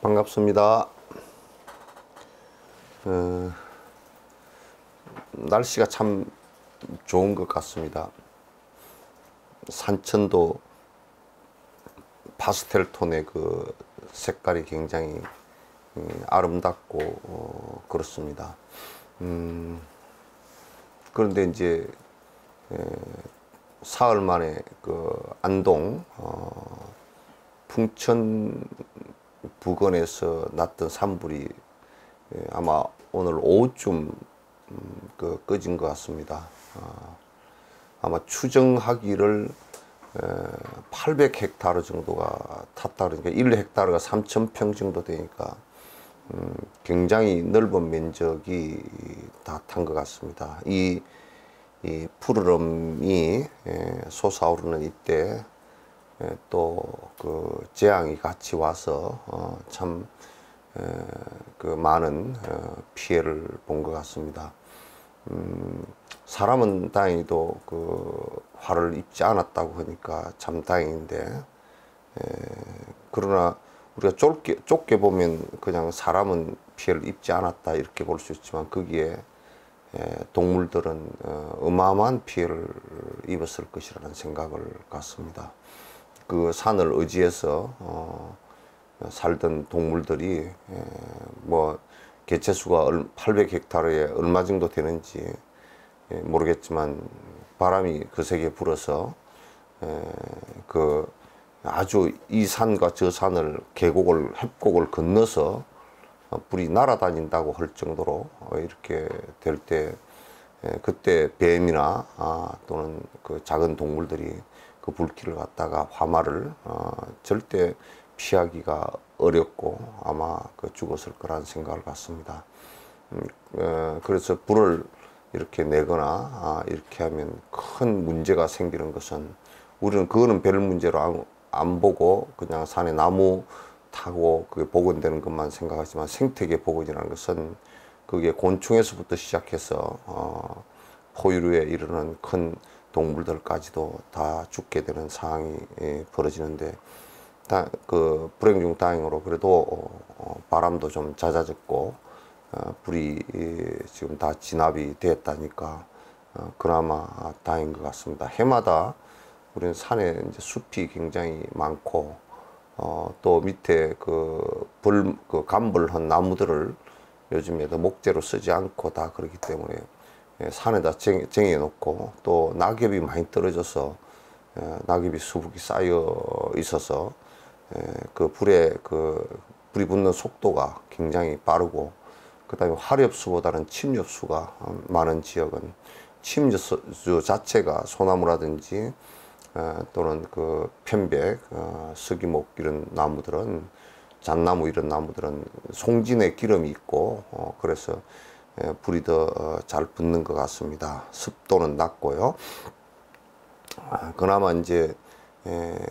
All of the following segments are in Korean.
반갑습니다. 날씨가 참 좋은 것 같습니다. 산천도 파스텔 톤의 그 색깔이 굉장히 아름답고 그렇습니다. 그런데 이제 사흘 만에 그 안동 풍천 부근에서 났던 산불이 아마 오늘 오후쯤 꺼진 것 같습니다. 아마 추정하기를 800헥타르 정도가 탔다 그러니까 1헥타르가 3,000평 정도 되니까 굉장히 넓은 면적이 다 탄 것 같습니다. 이 푸르름이 솟아오르는 이때 또 그 재앙이 같이 와서 참 그 많은 피해를 본 것 같습니다. 사람은 다행히도 그 화를 입지 않았다고 하니까 참 다행인데, 그러나 우리가 좁게 보면 그냥 사람은 피해를 입지 않았다 이렇게 볼 수 있지만 거기에 동물들은 어마어마한 피해를 입었을 것이라는 생각을 갖습니다. 그 산을 의지해서 살던 동물들이 뭐 개체수가 800헥타르에 얼마 정도 되는지 모르겠지만 바람이 거세게 불어서 그 아주 이 산과 저 산을 협곡을 건너서 불이 날아다닌다고 할 정도로 이렇게 될 때 그때 뱀이나 또는 그 작은 동물들이 그 불길을 갖다가 화마를 절대 피하기가 어렵고 아마 죽었을 거라는 생각을 갖습니다. 그래서 불을 이렇게 내거나 이렇게 하면 큰 문제가 생기는 것은 우리는 그거는 별 문제로 안 보고 그냥 산에 나무 타고 그게 복원되는 것만 생각하지만 생태계 복원이라는 것은 그게 곤충에서부터 시작해서 포유류에 이르는 큰 동물들까지도 다 죽게 되는 상황이 벌어지는데 불행 중 다행으로 그래도 바람도 좀 잦아졌고 불이 지금 다 진압이 됐다니까 그나마 다행인 것 같습니다. 해마다 우리는 산에 이제 숲이 굉장히 많고 또 밑에 그 감벌한 나무들을 요즘에도 목재로 쓰지 않고 다 그렇기 때문에 산에다 쟁여 놓고 또 낙엽이 많이 떨어져서 낙엽이 수북이 쌓여 있어서 그 불이 붙는 속도가 굉장히 빠르고 그 다음에 화렵수보다는 침엽수가 많은 지역은 침엽수 자체가 소나무라든지 또는 그 편백, 서기목 이런 나무들은 잣나무 이런 나무들은 송진에 기름이 있고 그래서 불이 더 잘 붙는 것 같습니다. 습도는 낮고요. 그나마 이제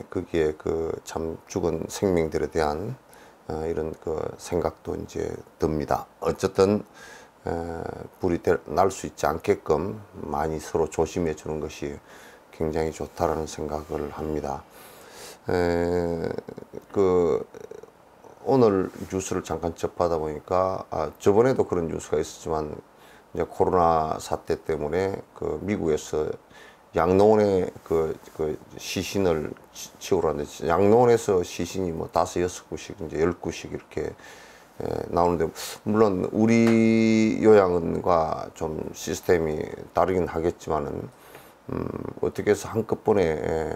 거기에 그 참 죽은 생명들에 대한 이런 그 생각도 이제 듭니다. 어쨌든 불이 날 수 있지 않게끔 많이 서로 조심해 주는 것이 굉장히 좋다라는 생각을 합니다. 그 오늘 뉴스를 잠깐 접하다 보니까 저번에도 그런 뉴스가 있었지만 이제 코로나 사태 때문에 그 미국에서 양로원에 그 시신을 치우라는데 양로원에서 시신이 뭐 5-6구씩 이제 10구씩 이렇게 나오는데 물론 우리 요양원과 좀 시스템이 다르긴 하겠지만은 어떻게 해서 한꺼번에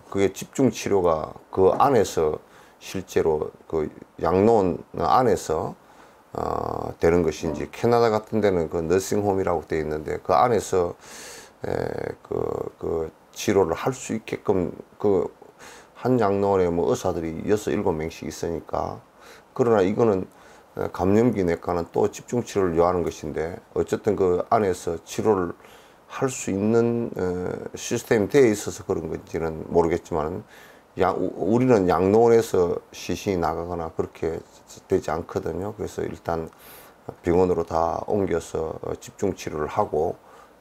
그게 집중 치료가 그 안에서 실제로 그 양로원 안에서 되는 것인지 캐나다 같은 데는 그 너싱홈이라고 되어 있는데 그 안에서 그 치료를 할 수 있게끔 그 한 양로원에 뭐 의사들이 6-7명씩 있으니까 그러나 이거는 감염기 내과는 또 집중 치료를 요하는 것인데 어쨌든 그 안에서 치료를 할 수 있는 시스템이 되어 있어서 그런 건지는 모르겠지만 우리는 양로원에서 시신이 나가거나 그렇게 되지 않거든요. 그래서 일단 병원으로 다 옮겨서 집중 치료를 하고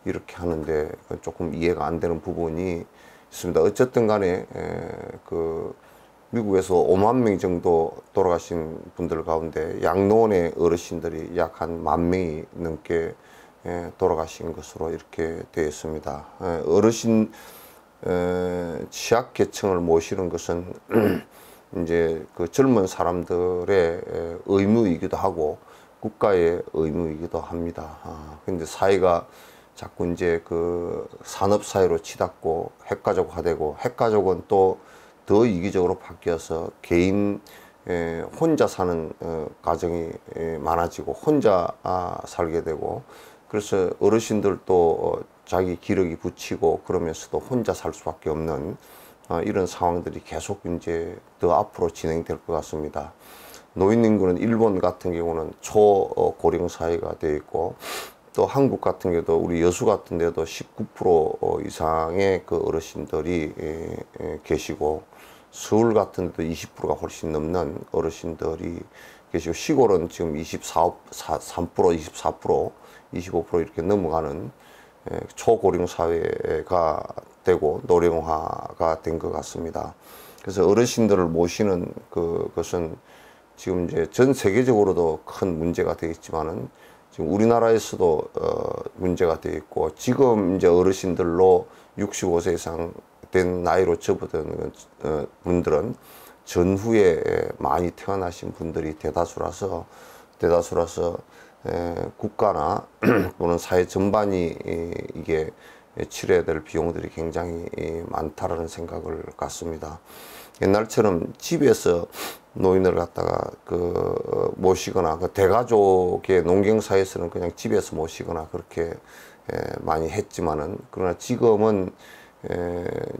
이렇게 하는데 조금 이해가 안 되는 부분이 있습니다. 어쨌든 간에 그 미국에서 5만 명 정도 돌아가신 분들 가운데 양로원의 어르신들이 약 한 10,000명이 넘게 돌아가신 것으로 이렇게 되어 있습니다. 어르신 취약계층을 모시는 것은 이제 그 젊은 사람들의 의무이기도 하고 국가의 의무이기도 합니다. 근데 사회가 자꾸 이제 그 산업사회로 치닫고 핵가족화되고 핵가족은 또 더 이기적으로 바뀌어서 개인 혼자 사는 가정이 많아지고 혼자 살게 되고 그래서 어르신들도 자기 기력이 붙이고 그러면서도 혼자 살 수밖에 없는 이런 상황들이 계속 이제 더 앞으로 진행될 것 같습니다. 노인 인구는 일본 같은 경우는 초고령 사회가 되어 있고 또 한국 같은 경우도 우리 여수 같은 데도 19% 이상의 그 어르신들이 계시고 서울 같은 데도 20%가 훨씬 넘는 어르신들이 계시고 시골은 지금 3%, 24%, 25% 이렇게 넘어가는 초고령 사회가 되고 노령화가 된 것 같습니다. 그래서 어르신들을 모시는 그것은 지금 이제 전 세계적으로도 큰 문제가 되겠지만은 지금 우리나라에서도 문제가 되어 있고 지금 이제 어르신들로 65세 이상 된 나이로 접어드는 분들은 전후에 많이 태어나신 분들이 대다수라서 국가나 또는 사회 전반이 이게 치러야 될 비용들이 굉장히 많다라는 생각을 갖습니다. 옛날처럼 집에서 노인을 갖다가 모시거나 대가족의 농경사에서는 그냥 집에서 모시거나 그렇게 많이 했지만은 그러나 지금은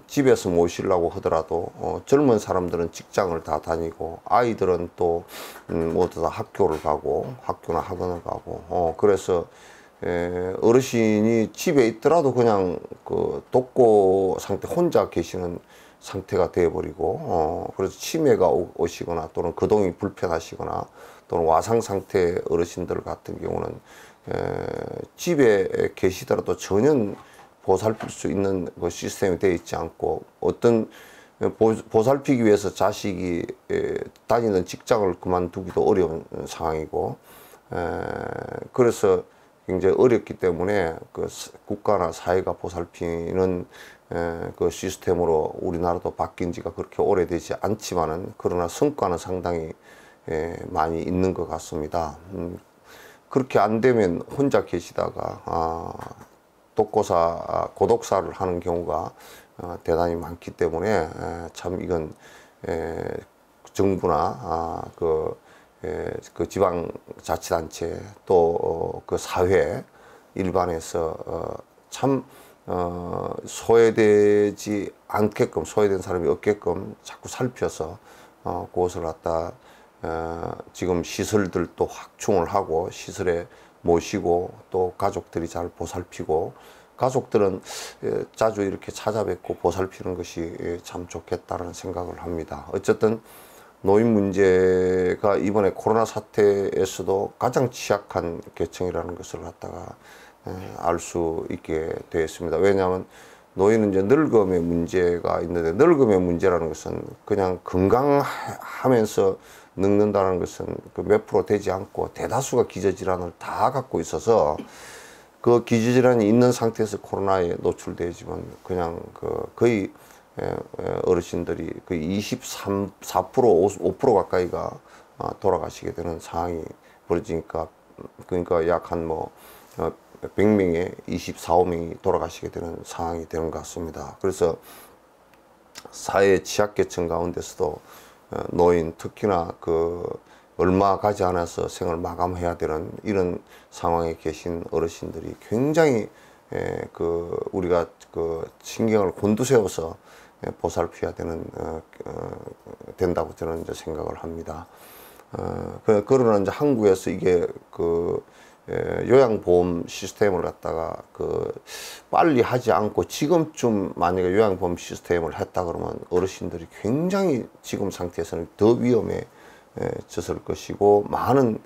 집에서 모시려고 하더라도 젊은 사람들은 직장을 다 다니고 아이들은 또 모두 다 학교를 가고 학교나 학원을 가고 그래서 어르신이 집에 있더라도 그냥 그 독거 상태 혼자 계시는 상태가 되어버리고 그래서 치매가 오시거나 또는 거동이 불편하시거나 또는 와상 상태 어르신들 같은 경우는 집에 계시더라도 전혀 보살필 수 있는 그 시스템이 되어 있지 않고 어떤 보살피기 위해서 자식이 다니는 직장을 그만두기도 어려운 상황이고 그래서 굉장히 어렵기 때문에 그 국가나 사회가 보살피는 그 시스템으로 우리나라도 바뀐 지가 그렇게 오래되지 않지만은 그러나 성과는 상당히 많이 있는 것 같습니다. 그렇게 안 되면 혼자 계시다가 고독사를 하는 경우가 대단히 많기 때문에 참 이건 정부나 그 지방자치단체 또 그 사회 일반에서 참 소외되지 않게끔 소외된 사람이 없게끔 자꾸 살펴서 그것을 갖다 지금 시설들도 확충을 하고 시설에 모시고 또 가족들이 잘 보살피고 가족들은 자주 이렇게 찾아뵙고 보살피는 것이 참 좋겠다는 생각을 합니다. 어쨌든 노인 문제가 이번에 코로나 사태에서도 가장 취약한 계층이라는 것을 갖다가 알 수 있게 되었습니다. 왜냐하면 노인은 이제 늙음의 문제가 있는데, 늙음의 문제라는 것은 그냥 건강하면서 늙는다는 것은 그 몇 프로 되지 않고 대다수가 기저질환을 다 갖고 있어서, 그 기저질환이 있는 상태에서 코로나에 노출되지만 그냥 그 거의 어르신들이 그 23, 4%, 5% 가까이가 돌아가시게 되는 상황이 벌어지니까, 그러니까 약 한 뭐 100명에 24, 5명이 돌아가시게 되는 상황이 되는 것 같습니다. 그래서 사회 취약계층 가운데서도 노인, 특히나 그 얼마 가지 않아서 생을 마감해야 되는 이런 상황에 계신 어르신들이 굉장히 그 우리가 그 신경을 곤두세워서 보살펴야 되는 된다고 저는 이제 생각을 합니다. 그러나 이제 한국에서 이게 그 요양보험 시스템을 갖다가 그 빨리 하지 않고 지금쯤 만약에 요양보험 시스템을 했다 그러면 어르신들이 굉장히 지금 상태에서는 더 위험해졌을 것이고, 많은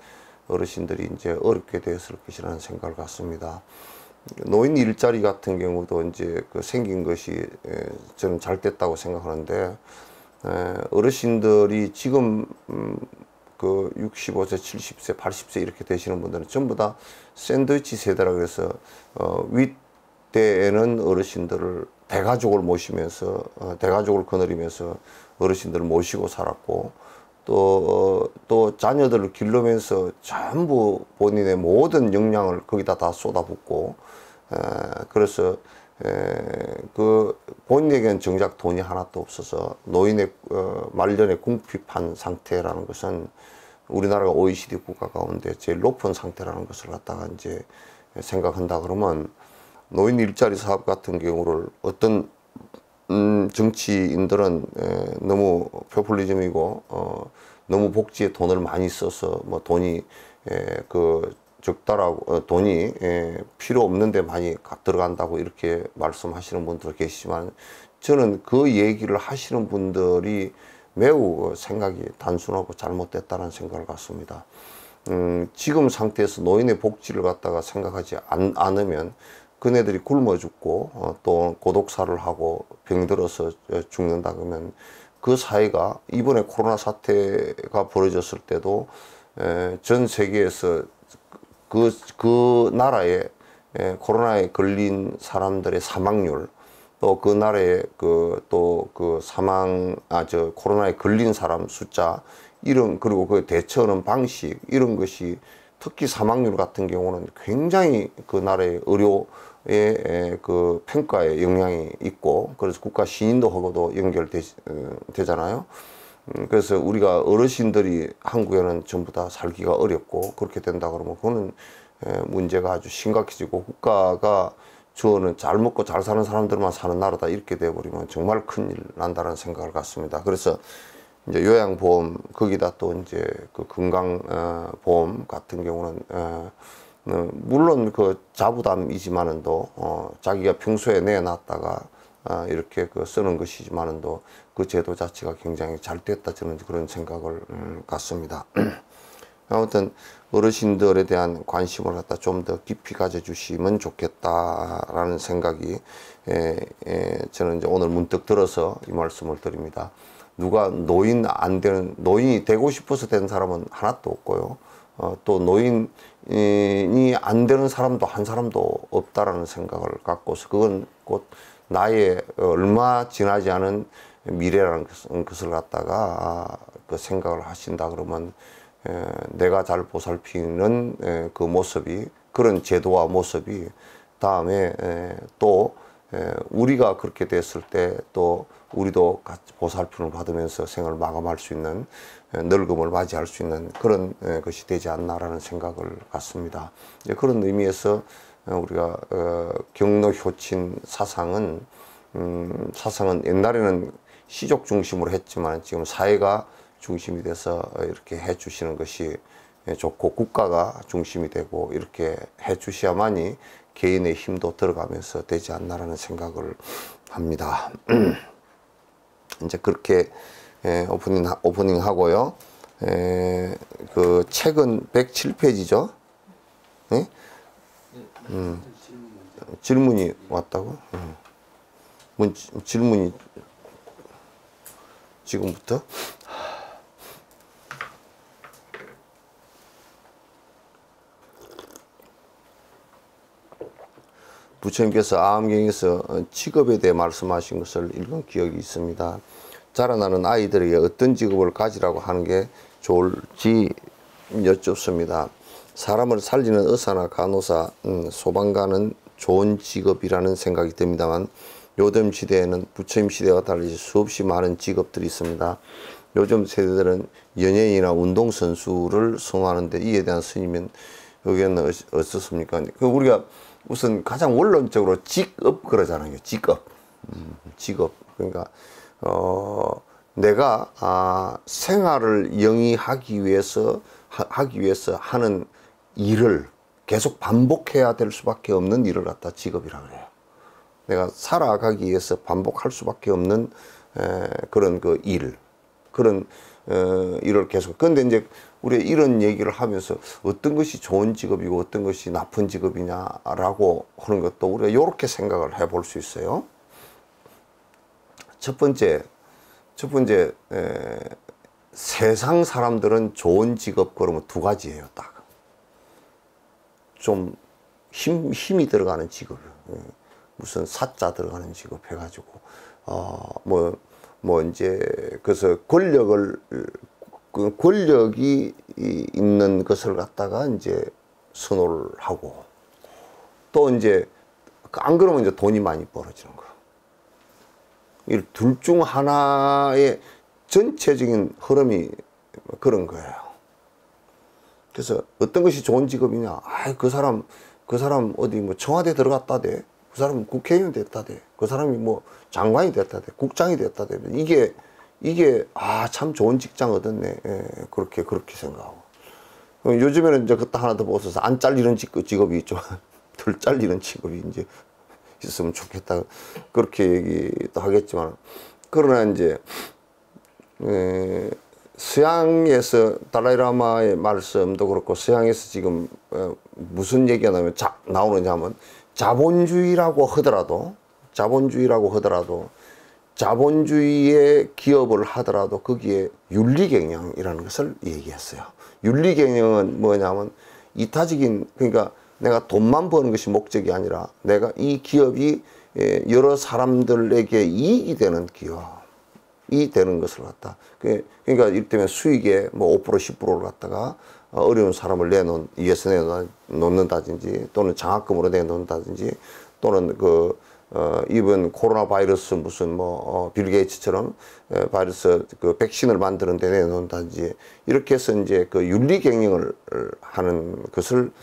어르신들이 이제 어렵게 되었을 것이라는 생각을 갖습니다. 노인 일자리 같은 경우도 이제 그 생긴 것이 저는 잘 됐다고 생각하는데, 어르신들이 지금 그 65세, 70세, 80세 이렇게 되시는 분들은 전부 다 샌드위치 세대라 그래서 윗대에는 어르신들을 대가족을 모시면서 대가족을 거느리면서 어르신들을 모시고 살았고, 또 자녀들을 기르면서 전부 본인의 모든 역량을 거기다 다 쏟아붓고, 그래서 그 본인에게는 정작 돈이 하나도 없어서 노인의 말년에 궁핍한 상태라는 것은 우리나라가 OECD 국가 가운데 제일 높은 상태라는 것을 갖다가 이제 생각한다 그러면, 노인 일자리 사업 같은 경우를 어떤 정치인들은 너무 포퓰리즘이고 너무 복지에 돈을 많이 써서 뭐 돈이 그 적다라고 돈이 필요 없는데 많이 들어간다고 이렇게 말씀하시는 분들 계시지만, 저는 그 얘기를 하시는 분들이 매우 생각이 단순하고 잘못됐다는 생각을 갖습니다. 지금 상태에서 노인의 복지를 갖다가 생각하지 않으면 그네들이 굶어 죽고 또 고독사를 하고 병들어서 죽는다 그러면, 그 사회가 이번에 코로나 사태가 벌어졌을 때도 전 세계에서 그 나라에 코로나에 걸린 사람들의 사망률, 또 그 나라의 코로나에 걸린 사람 숫자, 그리고 그 대처하는 방식, 이런 것이 특히 사망률 같은 경우는 굉장히 그 나라의 의료의 그 평가에 영향이 있고, 그래서 국가 신인도하고도 연결되잖아요. 그래서 우리가 어르신들이 한국에는 전부 다 살기가 어렵고, 그렇게 된다 그러면 그거는 문제가 아주 심각해지고, 국가가 주어는 잘 먹고 잘 사는 사람들만 사는 나라다 이렇게 돼버리면 정말 큰일 난다는 생각을 갖습니다. 그래서 이제 요양보험, 거기다 또 이제 그 건강보험 같은 경우는 물론 그 자부담이지만은도 자기가 평소에 내놨다가 이렇게 그 쓰는 것이지만은도 그 제도 자체가 굉장히 잘 됐다, 저는 그런 생각을 갖습니다. 아무튼 어르신들에 대한 관심을 갖다 좀 더 깊이 가져주시면 좋겠다라는 생각이 저는 이제 오늘 문득 들어서 이 말씀을 드립니다. 누가 노인이 되고 싶어서 된 사람은 하나도 없고요. 또 노인이 안 되는 사람도 한 사람도 없다라는 생각을 갖고서, 그건 곧 나의 얼마 지나지 않은 미래라는 것을 갖다가 그 생각을 하신다 그러면, 내가 잘 보살피는 그 모습이, 그런 제도와 모습이 다음에 또 우리가 그렇게 됐을 때 또 우리도 같이 보살핌을 받으면서 생을 마감할 수 있는, 늙음을 맞이할 수 있는 그런 것이 되지 않나라는 생각을 갖습니다. 이제 그런 의미에서 우리가 경로효친 사상은 옛날에는 시족 중심으로 했지만 지금 사회가 중심이 돼서 이렇게 해 주시는 것이 좋고, 국가가 중심이 되고 이렇게 해 주셔야만이 개인의 힘도 들어가면서 되지 않나라는 생각을 합니다. 이제 그렇게 오프닝 하고요. 그 책은 107페이지죠. 네? 질문이 왔다고? 질문이 지금부터? 부처님께서 아함경에서 직업에 대해 말씀하신 것을 읽은 기억이 있습니다. 자라나는 아이들에게 어떤 직업을 가지라고 하는 게 좋을지 여쭙습니다. 사람을 살리는 의사나 간호사, 소방관은 좋은 직업이라는 생각이 듭니다만 요즘 시대에는 부처님 시대와 달리 수없이 많은 직업들이 있습니다. 요즘 세대들은 연예인이나 운동선수를 선호하는데 이에 대한 스님은 의견은 어떻습니까? 우리가 우선 가장 원론적으로 직업 그러잖아요. 직업. 직업. 그러니까 내가 생활을 영위하기 위해서 하는 일을 계속 반복해야 될 수밖에 없는 일을 갖다 직업이라 그래요. 내가 살아가기 위해서 반복할 수밖에 없는 그런 그 일, 그런 일을 계속. 그런데 이제 우리가 이런 얘기를 하면서 어떤 것이 좋은 직업이고 어떤 것이 나쁜 직업이냐라고 하는 것도 우리가 이렇게 생각을 해볼 수 있어요. 첫 번째, 세상 사람들은 좋은 직업 그러면 두 가지예요, 딱. 좀 힘이 들어가는 직업, 무슨 사자 들어가는 직업 해가지고, 이제, 그래서 권력이 있는 것을 갖다가 이제 선호를 하고, 또 이제, 안 그러면 이제 돈이 많이 벌어지는 거. 이 둘 중 하나의 전체적인 흐름이 그런 거예요. 그래서 어떤 것이 좋은 직업이냐? 그 사람 어디 뭐 청와대 들어갔다대. 그 사람 국회의원 됐다대. 그 사람이 뭐 장관이 됐다대. 국장이 됐다대. 이게 참 좋은 직장 얻었네. 그렇게 생각하고. 요즘에는 이제 그것도 하나 더 보셔서 안 잘리는 직업이 있죠. 덜 잘리는 직업이 이제 있으면 좋겠다. 그렇게 얘기도 하겠지만, 그러나 이제 서양에서 달라이라마의 말씀도 그렇고 서양에서 지금 무슨 얘기가 나오느냐 하면 자본주의라고 하더라도 자본주의의 기업을 하더라도 거기에 윤리경영이라는 것을 얘기했어요. 윤리경영은 뭐냐면 이타적인, 그러니까 내가 돈만 버는 것이 목적이 아니라 내가 이 기업이 여러 사람들에게 이익이 되는 기업이 되는 것을 갖다. 그러니까 이를테면 수익의 뭐 5% 10%를 갖다가 어려운 사람을 위해서 내놓는다든지 또는 장학금으로 내놓는다든지 또는 이번 코로나 바이러스 무슨 빌 게이츠처럼 바이러스 백신을 만드는 데 내놓는다든지 이렇게 해서 이제 윤리 경영을 하는 것을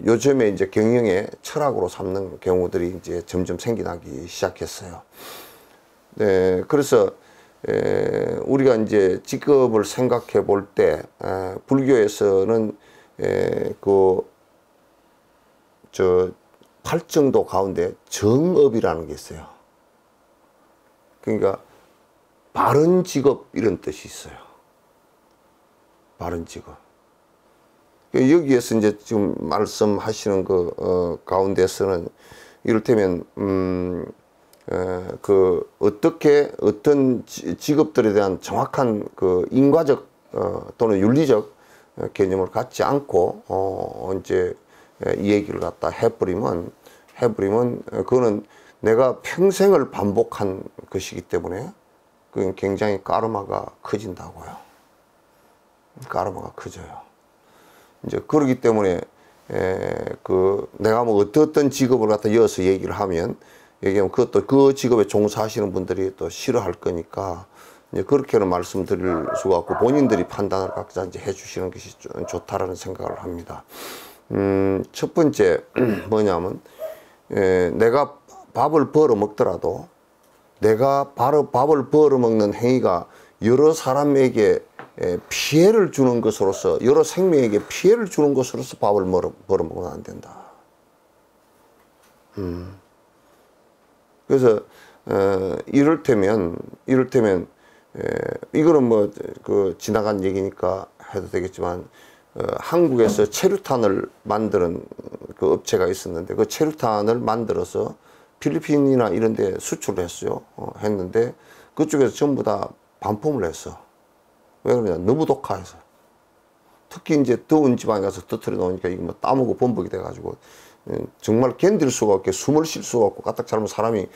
요즘에 이제 경영의 철학으로 삼는 경우들이 이제 점점 생겨나기 시작했어요. 네, 그래서 우리가 이제 직업을 생각해 볼 때 불교에서는 팔정도 가운데 정업이라는 게 있어요. 그러니까 바른 직업 이런 뜻이 있어요. 바른 직업. 여기에서 이제 지금 말씀하시는 가운데서는 이를테면 어떤 직업들에 대한 정확한 인과적 또는 윤리적 개념을 갖지 않고 이제 이 얘기를 갖다 해버리면 그거는 내가 평생을 반복한 것이기 때문에 그건 굉장히 까르마가 커진다고요. 까르마가 커져요. 이제 그러기 때문에 내가 뭐 어떤 직업을 갖다 이어서 얘기하면 그것도 그 직업에 종사하시는 분들이 또 싫어할 거니까 이제 그렇게는 말씀드릴 수가 없고 본인들이 판단을 각자 이제 해주시는 것이 좋다라는 생각을 합니다. 첫 번째 뭐냐면 내가 밥을 벌어 먹더라도 내가 밥을 벌어 먹는 행위가 여러 사람에게 피해를 주는 것으로서 여러 생명에게 피해를 주는 것으로서 밥을 벌어 먹으면 안 된다. 그래서 이를테면 이거는 뭐 지나간 얘기니까 해도 되겠지만 한국에서 체류탄을 만드는 업체가 있었는데 그 체류탄을 만들어서 필리핀이나 이런 데 수출을 했어요. 했는데 그쪽에서 전부 다 반품을 했어. 왜 그러냐? 너무 독하해서. 특히 이제 더운 지방에 가서 터트려 놓으니까 이게 뭐 땀하고 범벅이 돼가지고 정말 견딜 수가 없게 숨을 쉴 수가 없고 까딱 잘못 사람이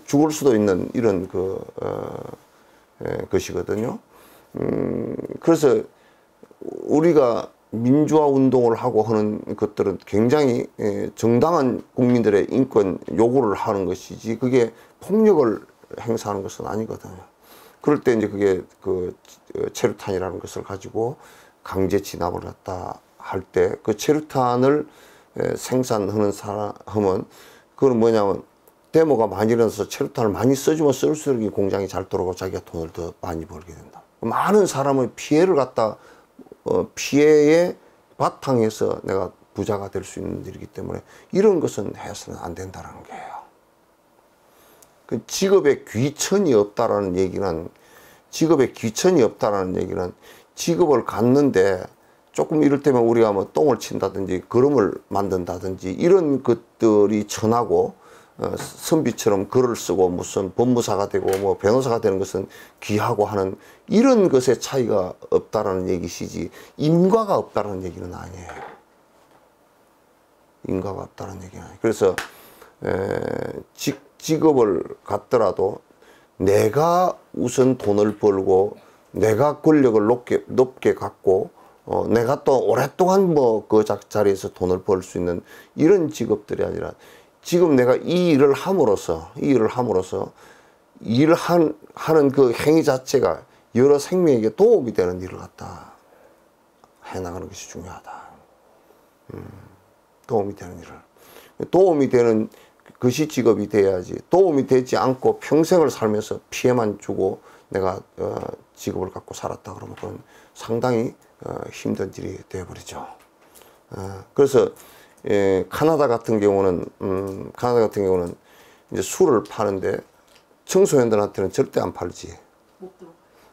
죽을 수도 있는 이런 것이거든요. 그래서 우리가 민주화 운동을 하고 하는 것들은 굉장히 정당한 국민들의 인권 요구를 하는 것이지 그게 폭력을 행사하는 것은 아니거든요. 그럴 때 이제 그게 그 체류탄이라는 것을 가지고 강제 진압을 했다 할 때 그 체류탄을 생산하는 사람은 그건 뭐냐면 데모가 많이 일어나서 체류탄을 많이 써주면 쓸수록 이 공장이 잘 돌아가고 자기가 돈을 더 많이 벌게 된다. 많은 사람의 피해를 갖다 피해의 바탕에서 내가 부자가 될 수 있는 일이기 때문에 이런 것은 해서는 안 된다는 거예요. 그 직업에 귀천이 없다라는 얘기는 직업을 갖는데 조금 이럴 때면 우리가 뭐 똥을 친다든지 거름을 만든다든지 이런 것들이 천하고 선비처럼 글을 쓰고 무슨 법무사가 되고 뭐 변호사가 되는 것은 귀하고 하는 이런 것의 차이가 없다라는 얘기시지 인과가 없다라는 얘기는 아니에요. 인과가 없다는 얘기는 아니에요. 그래서 직업을 갖더라도 내가 우선 돈을 벌고 내가 권력을 높게 갖고 내가 또 오랫동안 뭐 그 자리에서 돈을 벌 수 있는 이런 직업들이 아니라 지금 내가 이 일을 함으로써 하는 그 행위 자체가 여러 생명에게 도움이 되는 일을 갖다 해나가는 것이 중요하다. 도움이 되는 일을. 도움이 되는 것이 직업이 돼야지. 도움이 되지 않고 평생을 살면서 피해만 주고 내가 직업을 갖고 살았다 그러면 그건 상당히 힘든 일이 되어버리죠. 그래서 카나다 같은 경우는 이제 술을 파는데 청소년들한테는 절대 안 팔지.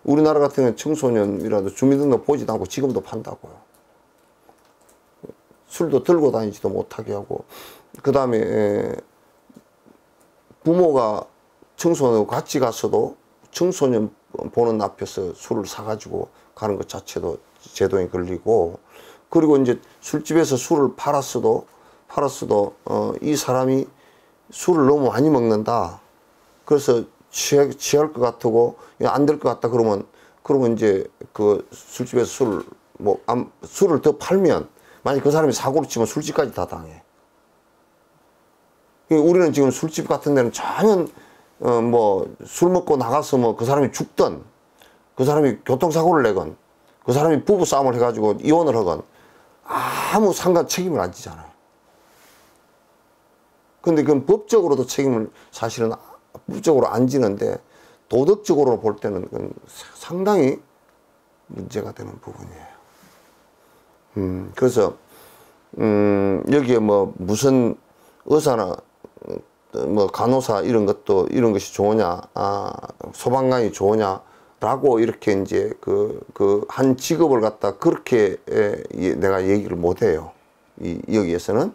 우리나라 같은 경우는 청소년이라도 주민등록 보지도 않고 지금도 판다고요. 술도 들고 다니지도 못하게 하고 그 다음에 부모가 청소년하고 같이 갔어도 청소년 보는 앞에서 술을 사가지고 가는 것 자체도 제도에 걸리고 그리고 이제 술집에서 술을 팔았어도 이 사람이 술을 너무 많이 먹는다. 그래서 취할 것 같고 안 될 것 같다 그러면 이제 그 술집에서 술을 더 팔면 만약 그 사람이 사고를 치면 술집까지 다 당해. 우리는 지금 술집 같은 데는 전혀 술 먹고 나가서 뭐 그 사람이 죽든 그 사람이 교통사고를 내건 그 사람이 부부싸움을 해가지고 이혼을 하건 아무 책임을 안 지잖아요. 근데 그건 법적으로도 책임을 사실은 법적으로 안 지는데 도덕적으로 볼 때는 그건 상당히 문제가 되는 부분이에요. 그래서 여기에 뭐 무슨 의사나 뭐 간호사 이런 것이 좋으냐, 소방관이 좋으냐라고 이렇게 이제 한 직업을 갖다 그렇게 내가 얘기를 못 해요. 여기에서는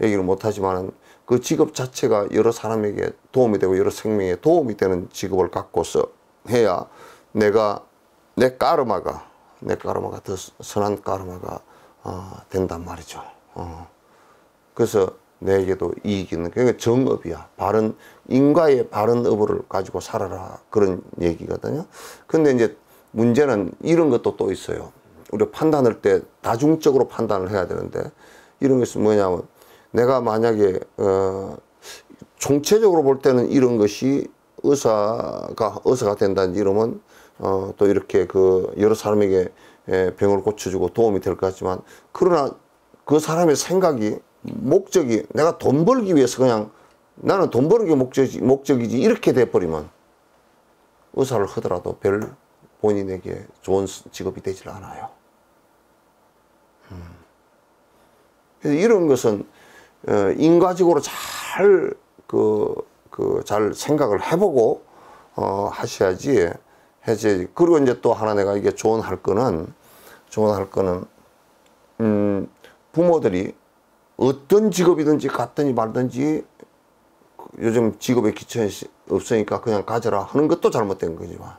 얘기를 못 하지만은 그 직업 자체가 여러 사람에게 도움이 되고 여러 생명에 도움이 되는 직업을 갖고서 해야 내 까르마가 더 선한 까르마가 된단 말이죠. 그래서 내게도 이익이 있는, 그러니까 정업이야. 인과의 바른 업을 가지고 살아라. 그런 얘기거든요. 근데 이제 문제는 이런 것도 또 있어요. 우리가 판단할 때 다중적으로 판단을 해야 되는데, 이런 것은 뭐냐면, 내가 만약에, 총체적으로 볼 때는 이런 것이 의사가 된다든지 이러면, 또 이렇게 여러 사람에게 병을 고쳐주고 도움이 될 것 같지만, 그러나 그 사람의 생각이 목적이 내가 돈 벌기 위해서 그냥 나는 돈 버는 게 목적이지 이렇게 돼버리면 의사를 하더라도 별 본인에게 좋은 직업이 되질 않아요. 그래서 이런 것은 인과적으로 잘 잘 생각을 해보고 하셔야지. 그리고 이제 또 하나 내가 이게 조언할 거는 부모들이 어떤 직업이든지 갖든지 말든지 요즘 직업에 기천이 없으니까 그냥 가져라 하는 것도 잘못된 거지만,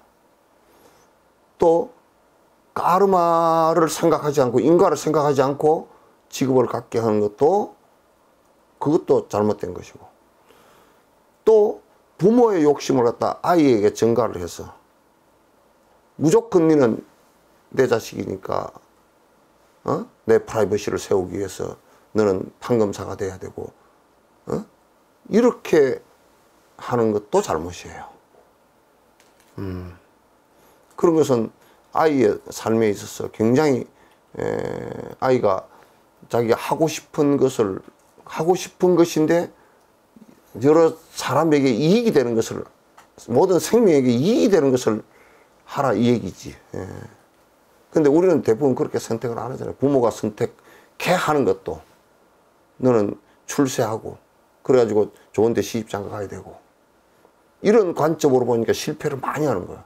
또 까르마를 생각하지 않고 인과를 생각하지 않고 직업을 갖게 하는 것도 그것도 잘못된 것이고, 또 부모의 욕심을 갖다 아이에게 전가를 해서 무조건 니는 내 자식이니까 내 프라이버시를 세우기 위해서 너는 판검사가 돼야 되고 이렇게 하는 것도 잘못이에요. 그런 것은 아이의 삶에 있어서 굉장히 아이가 자기가 하고 싶은 것인데 여러 사람에게 이익이 되는 것을, 모든 생명에게 이익이 되는 것을 하라 이 얘기지. 근데 우리는 대부분 그렇게 선택을 안 하잖아요. 부모가 선택해 하는 것도 너는 출세하고 그래가지고 좋은 데 시집장가 가야 되고, 이런 관점으로 보니까 실패를 많이 하는 거야.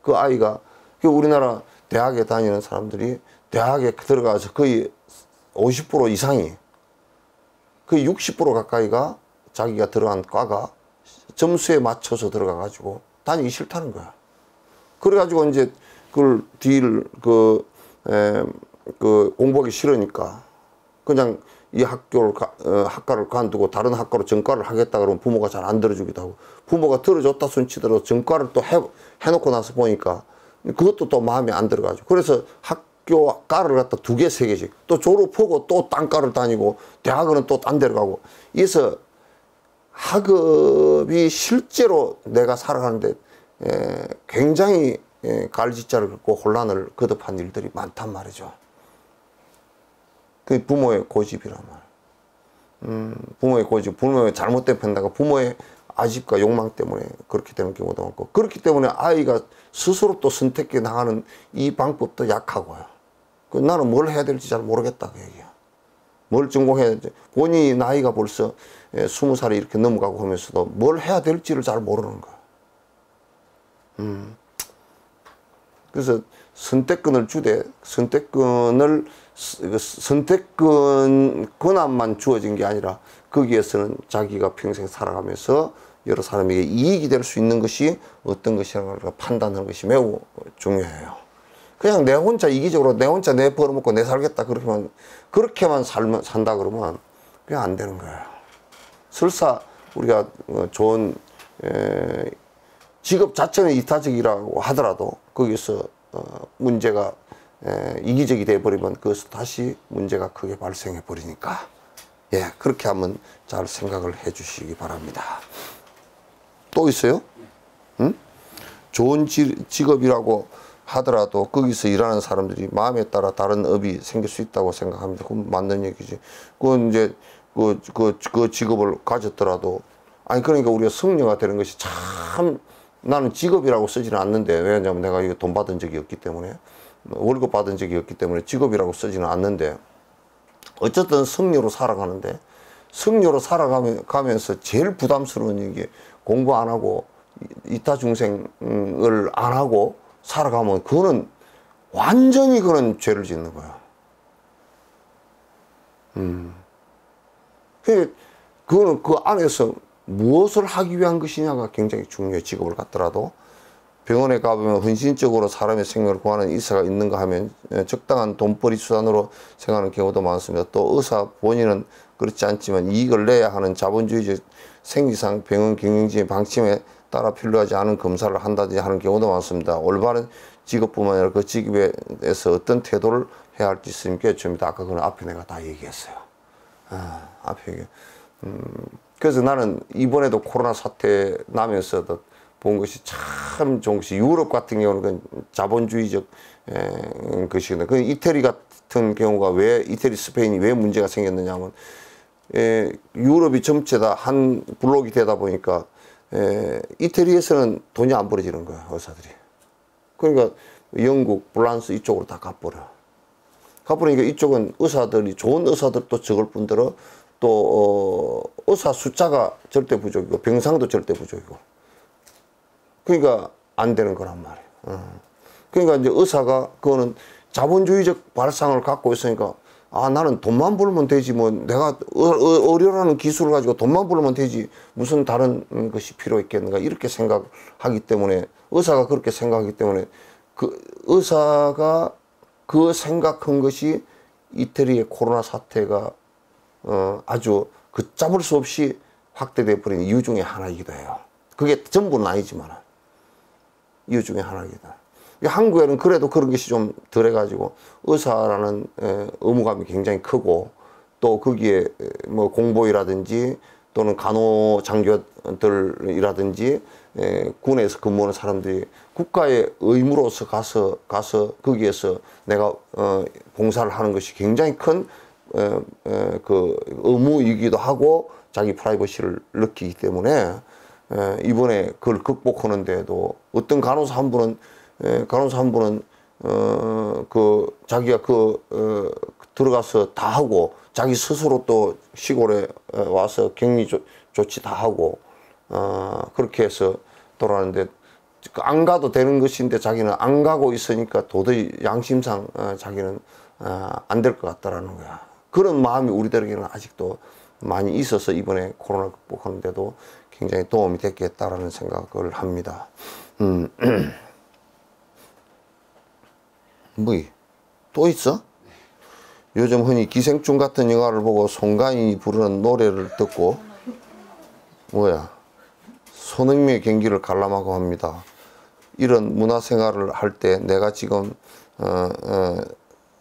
그 아이가, 우리나라 대학에 다니는 사람들이 대학에 들어가서 거의 50% 이상이, 거의 60% 가까이가 자기가 들어간 과가 점수에 맞춰서 들어가가지고 다니기 싫다는 거야. 그래가지고 이제 그걸 뒤를 공부하기 싫으니까 그냥 이 학과를 관두고 다른 학과로 전과를 하겠다 그러면 부모가 잘 안 들어주기도 하고, 부모가 들어줬다 손치더라도 전과를 또 해놓고 나서 보니까 그것도 또 마음에 안 들어가지고, 그래서 학교 과를 갖다 2개, 3개씩 또 졸업하고 또 딴 과를 다니고 대학은 또 딴 데로 가고, 이래서 학업이 실제로 내가 살아가는데 굉장히 갈짓자를 긋고 혼란을 거듭한 일들이 많단 말이죠. 그게 부모의 고집이란 말. 부모의 고집, 부모의 잘못된 판단과 부모의 아집과 욕망 때문에 그렇게 되는 경우도 많고, 그렇기 때문에 아이가 스스로 또 선택해 나가는 이 방법도 약하고요. 나는 뭘 해야 될지 잘 모르겠다 그 얘기야. 뭘 전공해야 될지, 본인이 나이가 벌써 20살이 이렇게 넘어가고 하면서도 뭘 해야 될지를 잘 모르는 거야. 그래서 선택권을 주되, 선택권 권한만 주어진 게 아니라 거기에서는 자기가 평생 살아가면서 여러 사람에게 이익이 될 수 있는 것이 어떤 것이라는 걸 판단하는 것이 매우 중요해요. 그냥 내 혼자 이기적으로 내 혼자 내 벌어먹고 내 살겠다 그렇게만 산다 그러면 그게 안 되는 거예요. 설사 우리가 좋은 직업 자체는 이타적이라고 하더라도 거기서 문제가 이기적이 돼버리면 그것은 다시 문제가 크게 발생해 버리니까, 그렇게 한번 잘 생각을 해 주시기 바랍니다. 또 있어요? 좋은 직업이라고 하더라도 거기서 일하는 사람들이 마음에 따라 다른 업이 생길 수 있다고 생각합니다. 그건 맞는 얘기지. 그건 이제 그 직업을 가졌더라도, 그러니까 우리가 승려가 되는 것이 참, 나는 직업이라고 쓰지는 않는데, 왜냐하면 내가 이거 돈 받은 적이 없기 때문에, 월급 받은 적이 없기 때문에 직업이라고 쓰지는 않는데, 어쨌든 승려로 살아가는데, 승려로 살아가면서 제일 부담스러운 게 공부 안 하고 이타 중생을 안 하고 살아가면 그거는 완전히 그런 죄를 짓는 거야. 그거는 그 안에서 무엇을 하기 위한 것이냐가 굉장히 중요해. 직업을 갖더라도 병원에 가보면 헌신적으로 사람의 생명을 구하는 의사가 있는가 하면 적당한 돈벌이 수단으로 생각하는 경우도 많습니다. 또 의사 본인은 그렇지 않지만 이익을 내야 하는 자본주의적 생리상 병원 경영진의 방침에 따라 필요하지 않은 검사를 한다든지 하는 경우도 많습니다. 올바른 직업뿐만 아니라 그 직업에서 어떤 태도를 해야 할지 스님께 여쭙니다. 아까 그건 앞에 내가 다 얘기했어요. 앞에 얘기. 그래서 나는 이번에도 코로나 사태 나면서도 본 것이 참 좋은 것이, 유럽 같은 경우는 자본주의적 것이거든요. 그 이태리 같은 경우가 이태리, 스페인이 왜 문제가 생겼느냐 하면, 유럽이 전체 다 한 블록이 되다 보니까, 이태리에서는 돈이 안 벌어지는 거야, 의사들이. 그러니까 영국, 프랑스 이쪽으로 다 가버려. 가버리니까 이쪽은 의사들이, 좋은 의사들도 적을 뿐더러 또, 의사 숫자가 절대 부족이고, 병상도 절대 부족이고. 그러니까 안 되는 거란 말이에요. 그러니까 이제 의사가, 그거는 자본주의적 발상을 갖고 있으니까 아, 나는 돈만 벌면 되지, 뭐, 내가 의료라는 기술을 가지고 돈만 벌면 되지, 무슨 다른 것이 필요 있겠는가, 이렇게 생각하기 때문에, 의사가 그렇게 생각하기 때문에, 그 의사가 그 생각한 것이 이태리의 코로나 사태가, 아주 걷잡을 수 없이 확대돼 버린 이유 중에 하나이기도 해요. 그게 전부는 아니지만, 이유 중에 하나이기도 해요. 한국에는 그래도 그런 것이 좀 덜해가지고 의사라는 의무감이 굉장히 크고 또 거기에 뭐 공보이라든지 또는 간호장교들이라든지 군에서 근무하는 사람들이 국가의 의무로서 가서 거기에서 내가 봉사를 하는 것이 굉장히 큰 그 의무이기도 하고 자기 프라이버시를 느끼기 때문에 이번에 그걸 극복하는 데도 어떤 간호사 한 분은 자기가 들어가서 다 하고, 자기 스스로 또 시골에 와서 격리 조치 다 하고, 그렇게 해서 돌아가는데, 안 가도 되는 것인데 자기는 안 가고 있으니까 도저히 양심상 자기는 안 될 것 같다라는 거야. 그런 마음이 우리들에게는 아직도 많이 있어서 이번에 코로나 극복하는데도 굉장히 도움이 됐겠다라는 생각을 합니다. 뭐이 또 있어? 요즘 흔히 기생충 같은 영화를 보고 송가인이 부르는 노래를 듣고 뭐야 손흥민의 경기를 관람하고 합니다. 이런 문화생활을 할 때 내가 지금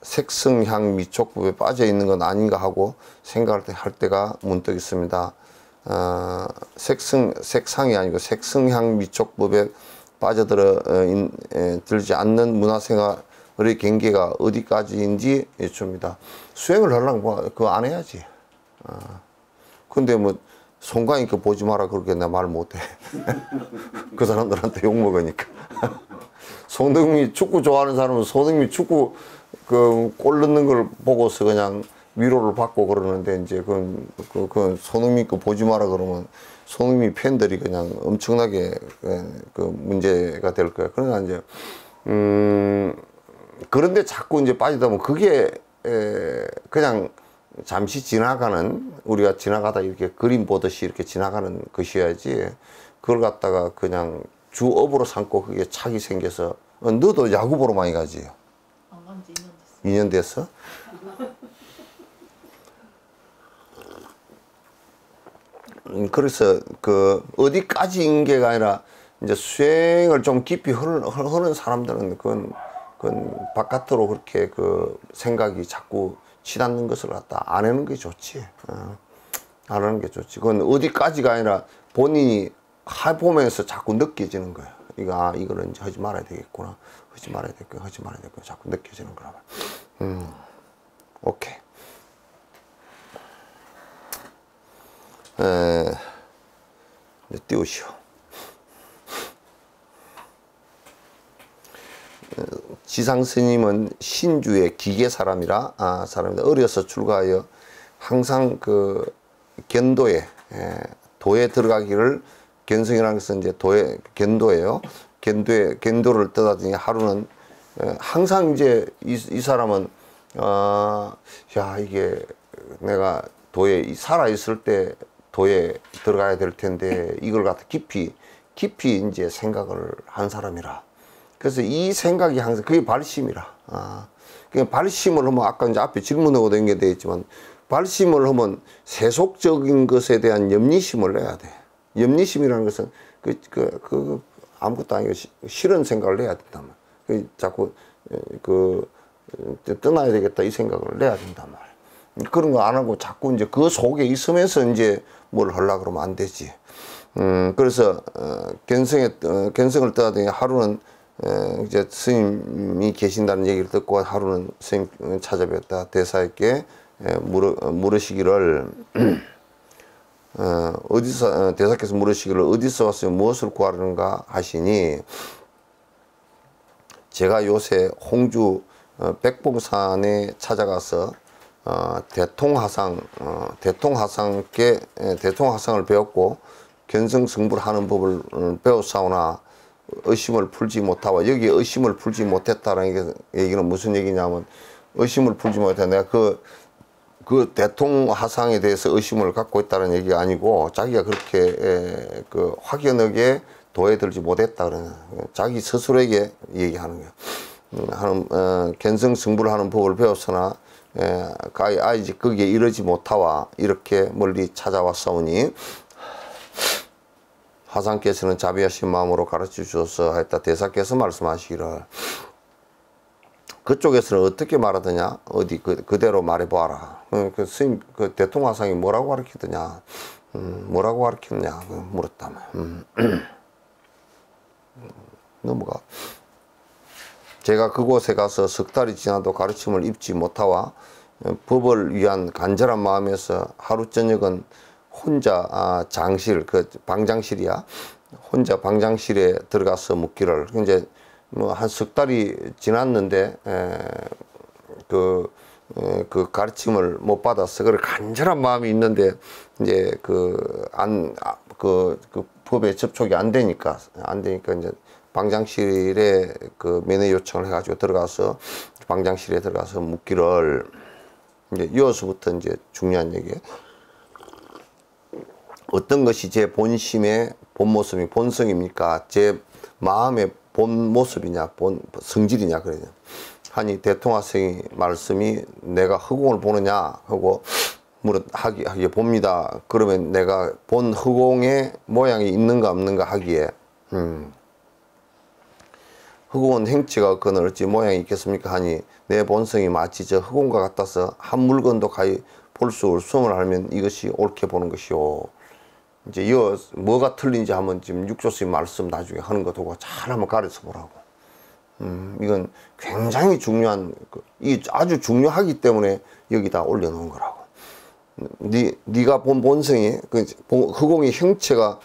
색성향 미촉법에 빠져 있는 건 아닌가 하고 생각할 때가 문득 있습니다. 색상이 아니고 색성향 미촉법에 빠져들지 않는 문화생활의 경계가 어디까지인지 여쭙니다. 수행을 하려면 뭐 그거 안 해야지. 근데 뭐 송가인 거 보지 마라 그렇게 내 말 못해. 그 사람들한테 욕 먹으니까. 손흥민 축구 좋아하는 사람은 손흥민 축구 그 골 넣는 걸 보고서 그냥 위로를 받고 그러는데 이제 그 손흥민 거 보지 마라 그러면 손흥민 팬들이 그냥 엄청나게 그 문제가 될 거야. 그러나 이제 그런데 자꾸 이제 빠지다 보면 그게 그냥 잠시 지나가는, 우리가 지나가다 이렇게 그림 보듯이 이렇게 지나가는 것이어야지 그걸 갖다가 그냥 주업으로 삼고 그게 착이 생겨서. 너도 야구 보러 많이 가지? 안 간지 2년 됐어. 2년 됐어? 그래서 그 어디까지인 게가 아니라 이제 수행을 좀 깊이 하는 사람들은 그건 바깥으로 그렇게 그 생각이 자꾸 치닫는 것을 갖다 안 하는 게 좋지. 안 하는 게 좋지. 그건 어디까지가 아니라 본인이 해보면서 자꾸 느껴지는 거야. 이거는 이제 하지 말아야 되겠구나. 하지 말아야 되겠구나. 하지 말아야 되겠구나. 자꾸 느껴지는 거라. 오케이. 이제 띄우시오. 지상 스님은 신주의 기계 사람이라 사람이다. 어려서 출가하여 항상 그 견도에 도에 들어가기를, 견성이라는 것은 이제 견도예요. 견도를 떠다니니 하루는 항상 이제 이 사람은 야, 이게 내가 도에 살아 있을 때 도에 들어가야 될 텐데 이걸 갖다 깊이 이제 생각을 한 사람이라. 그래서 이 생각이 항상 그게 발심이라. 그냥 발심을 하면 아까 이제 앞에 질문하고 된 게 되어 있지만 발심을 하면 세속적인 것에 대한 염리심을 해야 돼. 염리심이라는 것은 그 아무것도 아니고 싫은 생각을 해야 된단 말이야. 자꾸 떠나야 되겠다 이 생각을 내야 된단 말이야. 그런 거 안 하고 자꾸 이제 그 속에 있으면서 이제 뭘 하려고 그러면 안 되지. 그래서 견성을 떠나더니 하루는 이제 스님이 계신다는 얘기를 듣고 하루는 스님 찾아뵙다 대사에게 물으시기를 대사께서 물으시기를 어디서 왔으면 무엇을 구하려는가 하시니 제가 요새 홍주 백봉산에 찾아가서 대통하상을 배웠고 견성승부를 하는 법을 배웠사오나 의심을 풀지 못하고, 여기 의심을 풀지 못했다는 얘기는 무슨 얘기냐면 의심을 풀지 못해. 내가 그 대통화상에 대해서 의심을 갖고 있다는 얘기가 아니고 자기가 그렇게 그 확연하게 도해들지 못했다 그러는 자기 스스로에게 얘기하는 거야. 견성승부를 하는 법을 배웠으나 아직 거기에 이르지 못하와 이렇게 멀리 찾아왔사오니 화상께서는 자비하신 마음으로 가르쳐 주셔서 했다. 대사께서 말씀하시기를 그쪽에서는 어떻게 말하더냐? 어디 그대로 말해보아라. 그 스님 그 대통화상이 뭐라고 가르치더냐? 뭐라고 가르쳤냐? 물었다며. 넘어가. 제가 그곳에 가서 석 달이 지나도 가르침을 입지 못하와 법을 위한 간절한 마음에서 하루 저녁은 혼자 장실, 그 방장실이야. 혼자 방장실에 들어가서 묵기를. 이제 뭐 한 석 달이 지났는데 그 가르침을 못 받았어. 그래 간절한 마음이 있는데 이제 그 법에 접촉이 안 되니까 이제 방장실에 그 면회 요청을 해가지고 들어가서 방장실에 들어가서 묵기를. 이제 이어서부터 이제 중요한 얘기예요. 어떤 것이 제 본심의 본 모습이 본성입니까? 제 마음의 본 모습이냐, 본 성질이냐 그러냐. 하니 대통화생이 말씀이 내가 허공을 보느냐 하고 하기에 봅니다. 그러면 내가 본 허공의 모양이 있는가 없는가 하기에 허공은 행치가 없거늘 어찌 모양이 있겠습니까? 하니 내 본성이 마치 저 허공과 같아서 한 물건도 가히 볼 수 없음을 알면 이것이 옳게 보는 것이요. 이제 이거 뭐가 틀린지 한번 지금 육조스님 말씀 나중에 하는 거 두고 잘 한번 가르쳐 보라고. 이건 굉장히 중요한, 이 아주 중요하기 때문에 여기다 올려놓은 거라고. 네가 본 본성이 허공의 형체가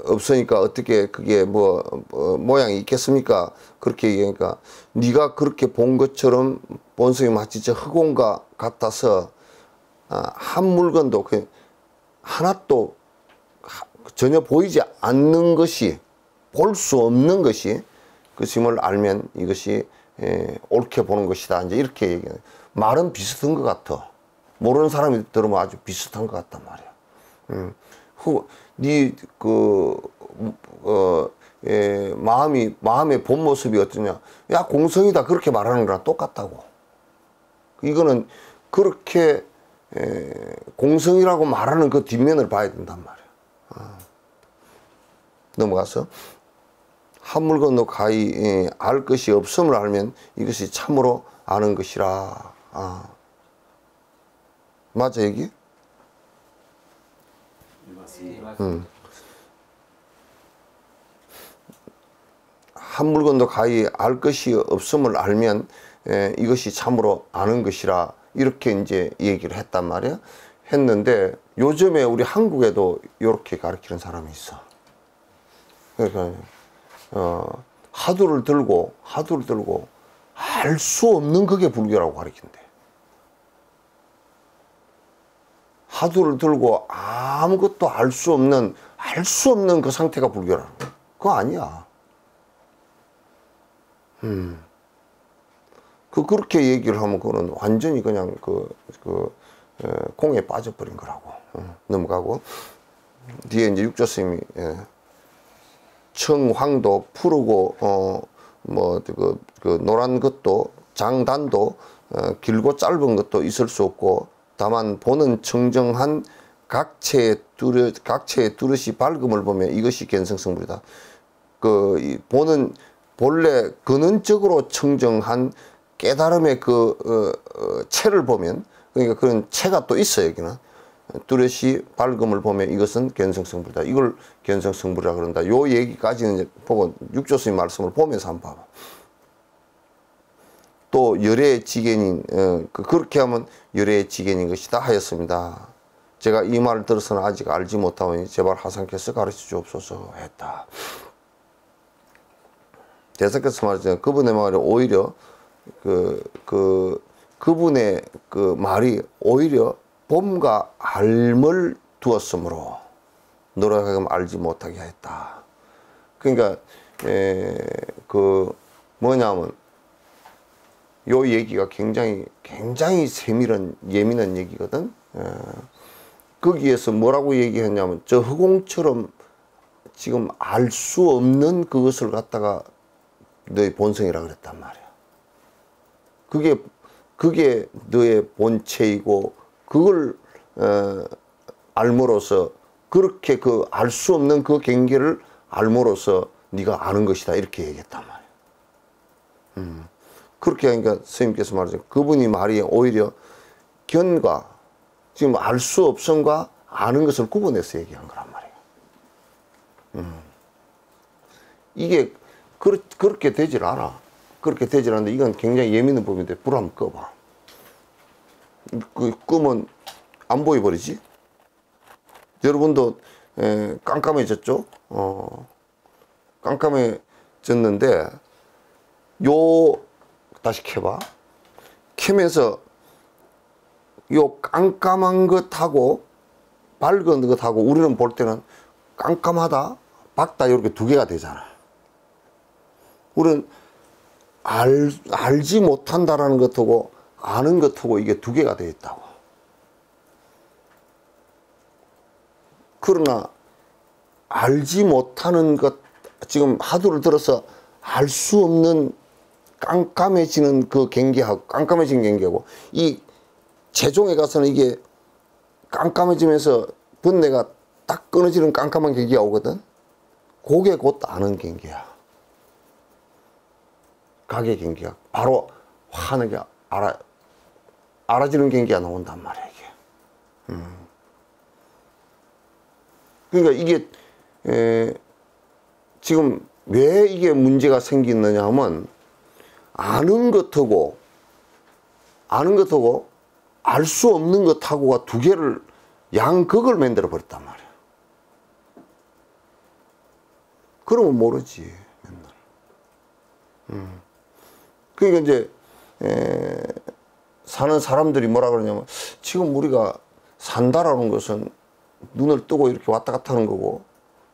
없으니까 어떻게 그게 모양이 있겠습니까? 그렇게 얘기하니까 네가 그렇게 본 것처럼 본성이 마치 저 허공과 같아서 한 물건도 하나도 전혀 보이지 않는 것이, 볼 수 없는 것이 그것임을 알면 이것이 옳게 보는 것이다. 이제 이렇게 얘기해요. 말은 비슷한 것 같아. 모르는 사람이 들으면 아주 비슷한 것 같단 말이야. 마음의 본 모습이 어떠냐? 야, 공성이다. 그렇게 말하는 거랑 똑같다고. 이거는 그렇게 공성이라고 말하는 그 뒷면을 봐야 된단 말이야. 넘어가서 한 물건도 가히 알 것이 없음을 알면 이것이 참으로 아는 것이라. 맞아 여기? 한 물건도 가히 알 것이 없음을 알면 이것이 참으로 아는 것이라. 이렇게 이제 얘기를 했단 말이야. 했는데 요즘에 우리 한국에도 이렇게 가르치는 사람이 있어. 그러니까 하두를 들고 알 수 없는 그게 불교라고 가르친대. 하두를 들고 아무것도 알 수 없는 그 상태가 불교라는 거야. 그거 아니야. 그렇게 얘기를 하면 그거는 완전히 그냥 공에 빠져버린 거라고. 넘어가고 뒤에 이제 육조스님이 청황도 푸르고 노란 것도 장단도 길고 짧은 것도 있을 수 없고 다만 보는 청정한 각체의 뚜렷이 밝음을 보면 이것이 견성성불이다. 보는 본래 근원적으로 청정한 깨달음의 체를 보면, 그러니까 그런 체가 또 있어요, 여기는. 뚜렷이 밝음을 보면 이것은 견성성불이다. 이걸 견성성불이라 그런다. 요 얘기까지는 보고 육조스님 말씀을 보면서 한번 봐봐. 또 열애지견인, 그렇게 하면 열애지견인 것이다 하였습니다. 제가 이 말을 들어서는 아직 알지 못하오니 제발 하상께서 가르쳐 주옵소서 했다. 대사께서 말했잖아요. 그분의 말이 오히려 그분의 그 말이 오히려 봄과 알을 두었으므로 노력하면 알지 못하게 했다. 그러니까 뭐냐면 요 얘기가 굉장히 세밀한, 예민한 얘기거든. 거기에서 뭐라고 얘기했냐면, 저 허공처럼 지금 알 수 없는 그것을 갖다가 너의 본성이라 그랬단 말이야. 그게 너의 본체이고, 그걸, 알므로써, 그렇게 그 알 수 없는 그 경계를 알므로써 네가 아는 것이다. 이렇게 얘기했단 말이야. 그렇게 하니까 스님께서 말하죠. 그분이 말이 오히려 견과, 지금 알 수 없음과 아는 것을 구분해서 얘기한 거란 말이에요. 이게 그렇게 되질 않아. 그렇게 되질 않는데, 이건 굉장히 예민한 부분인데, 불 한번 꺼봐. 끄면 안 보여버리지? 여러분도 깜깜해졌죠? 깜깜해졌는데, 다시 켜봐. 켜면서 요 깜깜한 것하고 밝은 것하고 우리는 볼 때는 깜깜하다, 밝다 이렇게 두 개가 되잖아. 우리는 알지 못한다라는 것하고 아는 것하고 이게 두 개가 되어 있다고. 그러나 알지 못하는 것, 지금 하두를 들어서 알 수 없는 깜깜해지는 그 경계하고, 깜깜해진 경계하고, 이 최종에 가서는 이게 깜깜해지면서 번뇌가 딱 끊어지는 깜깜한 경계가 오거든. 그게 곧 아는 경계야. 각의 경계가 바로 환하게 알아지는 경계가 나온단 말이야, 이게. 그러니까 이게 지금 왜 이게 문제가 생기느냐 하면, 아는 것하고 알 수 없는 것하고가 두 개를 양극을 만들어 버렸단 말이야. 그러면 모르지, 맨날. 그러니까 이제 사는 사람들이 뭐라 그러냐면, 지금 우리가 산다라는 것은 눈을 뜨고 이렇게 왔다 갔다 하는 거고,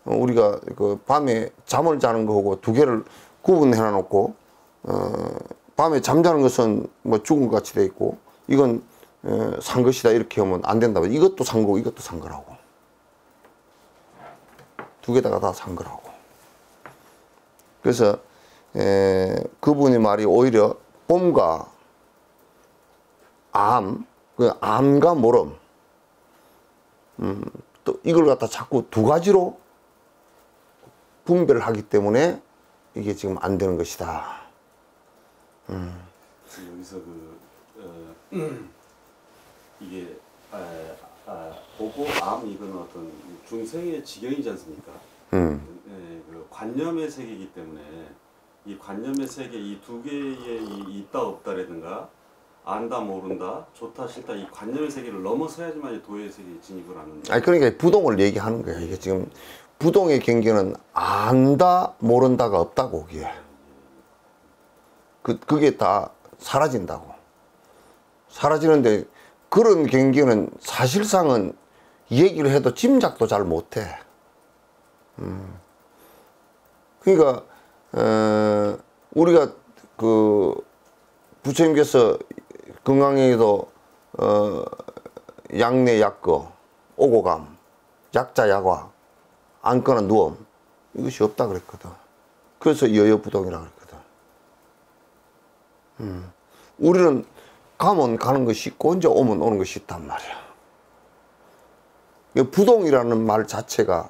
우리가 그 밤에 잠을 자는 거하고 두 개를 구분해 놔놓고, 밤에 잠자는 것은 뭐 죽은 것 같이 돼 있고, 이건 산 것이다 이렇게 하면 안 된다고. 이것도 산 거고 이것도 산 거라고. 두 개다가 다 산 거라고. 그래서 그분의 말이 오히려 봄과 그 암과 모름, 또 이걸 갖다 자꾸 두 가지로 분별을 하기 때문에 이게 지금 안 되는 것이다. 여기서 이게 보고 암 이건 어떤 중생의 지경이지 않습니까? 그 관념의 세계이기 때문에 이 관념의 세계 이 두 개의 있다 없다라든가 안다 모른다 좋다 싫다 이 관념의 세계를 넘어서야지만 이 도의 세계에 진입을 하는. 아니 그러니까 부동을 얘기하는 거야. 이게 지금 부동의 경계는 안다 모른다가 없다고. 그게 그게 다 사라진다고. 사라지는데 그런 경계는 사실상은 얘기를 해도 짐작도 잘 못해. 그러니까 우리가 그 부처님께서 건강에도 약내 약거 오고감 약자 약화 앉거나 누움 이것이 없다 그랬거든. 그래서 여여부동이라 그랬거든. 우리는 가면 가는 것이 있고 이제 오면 오는 것이 있단 말이야. 부동이라는 말 자체가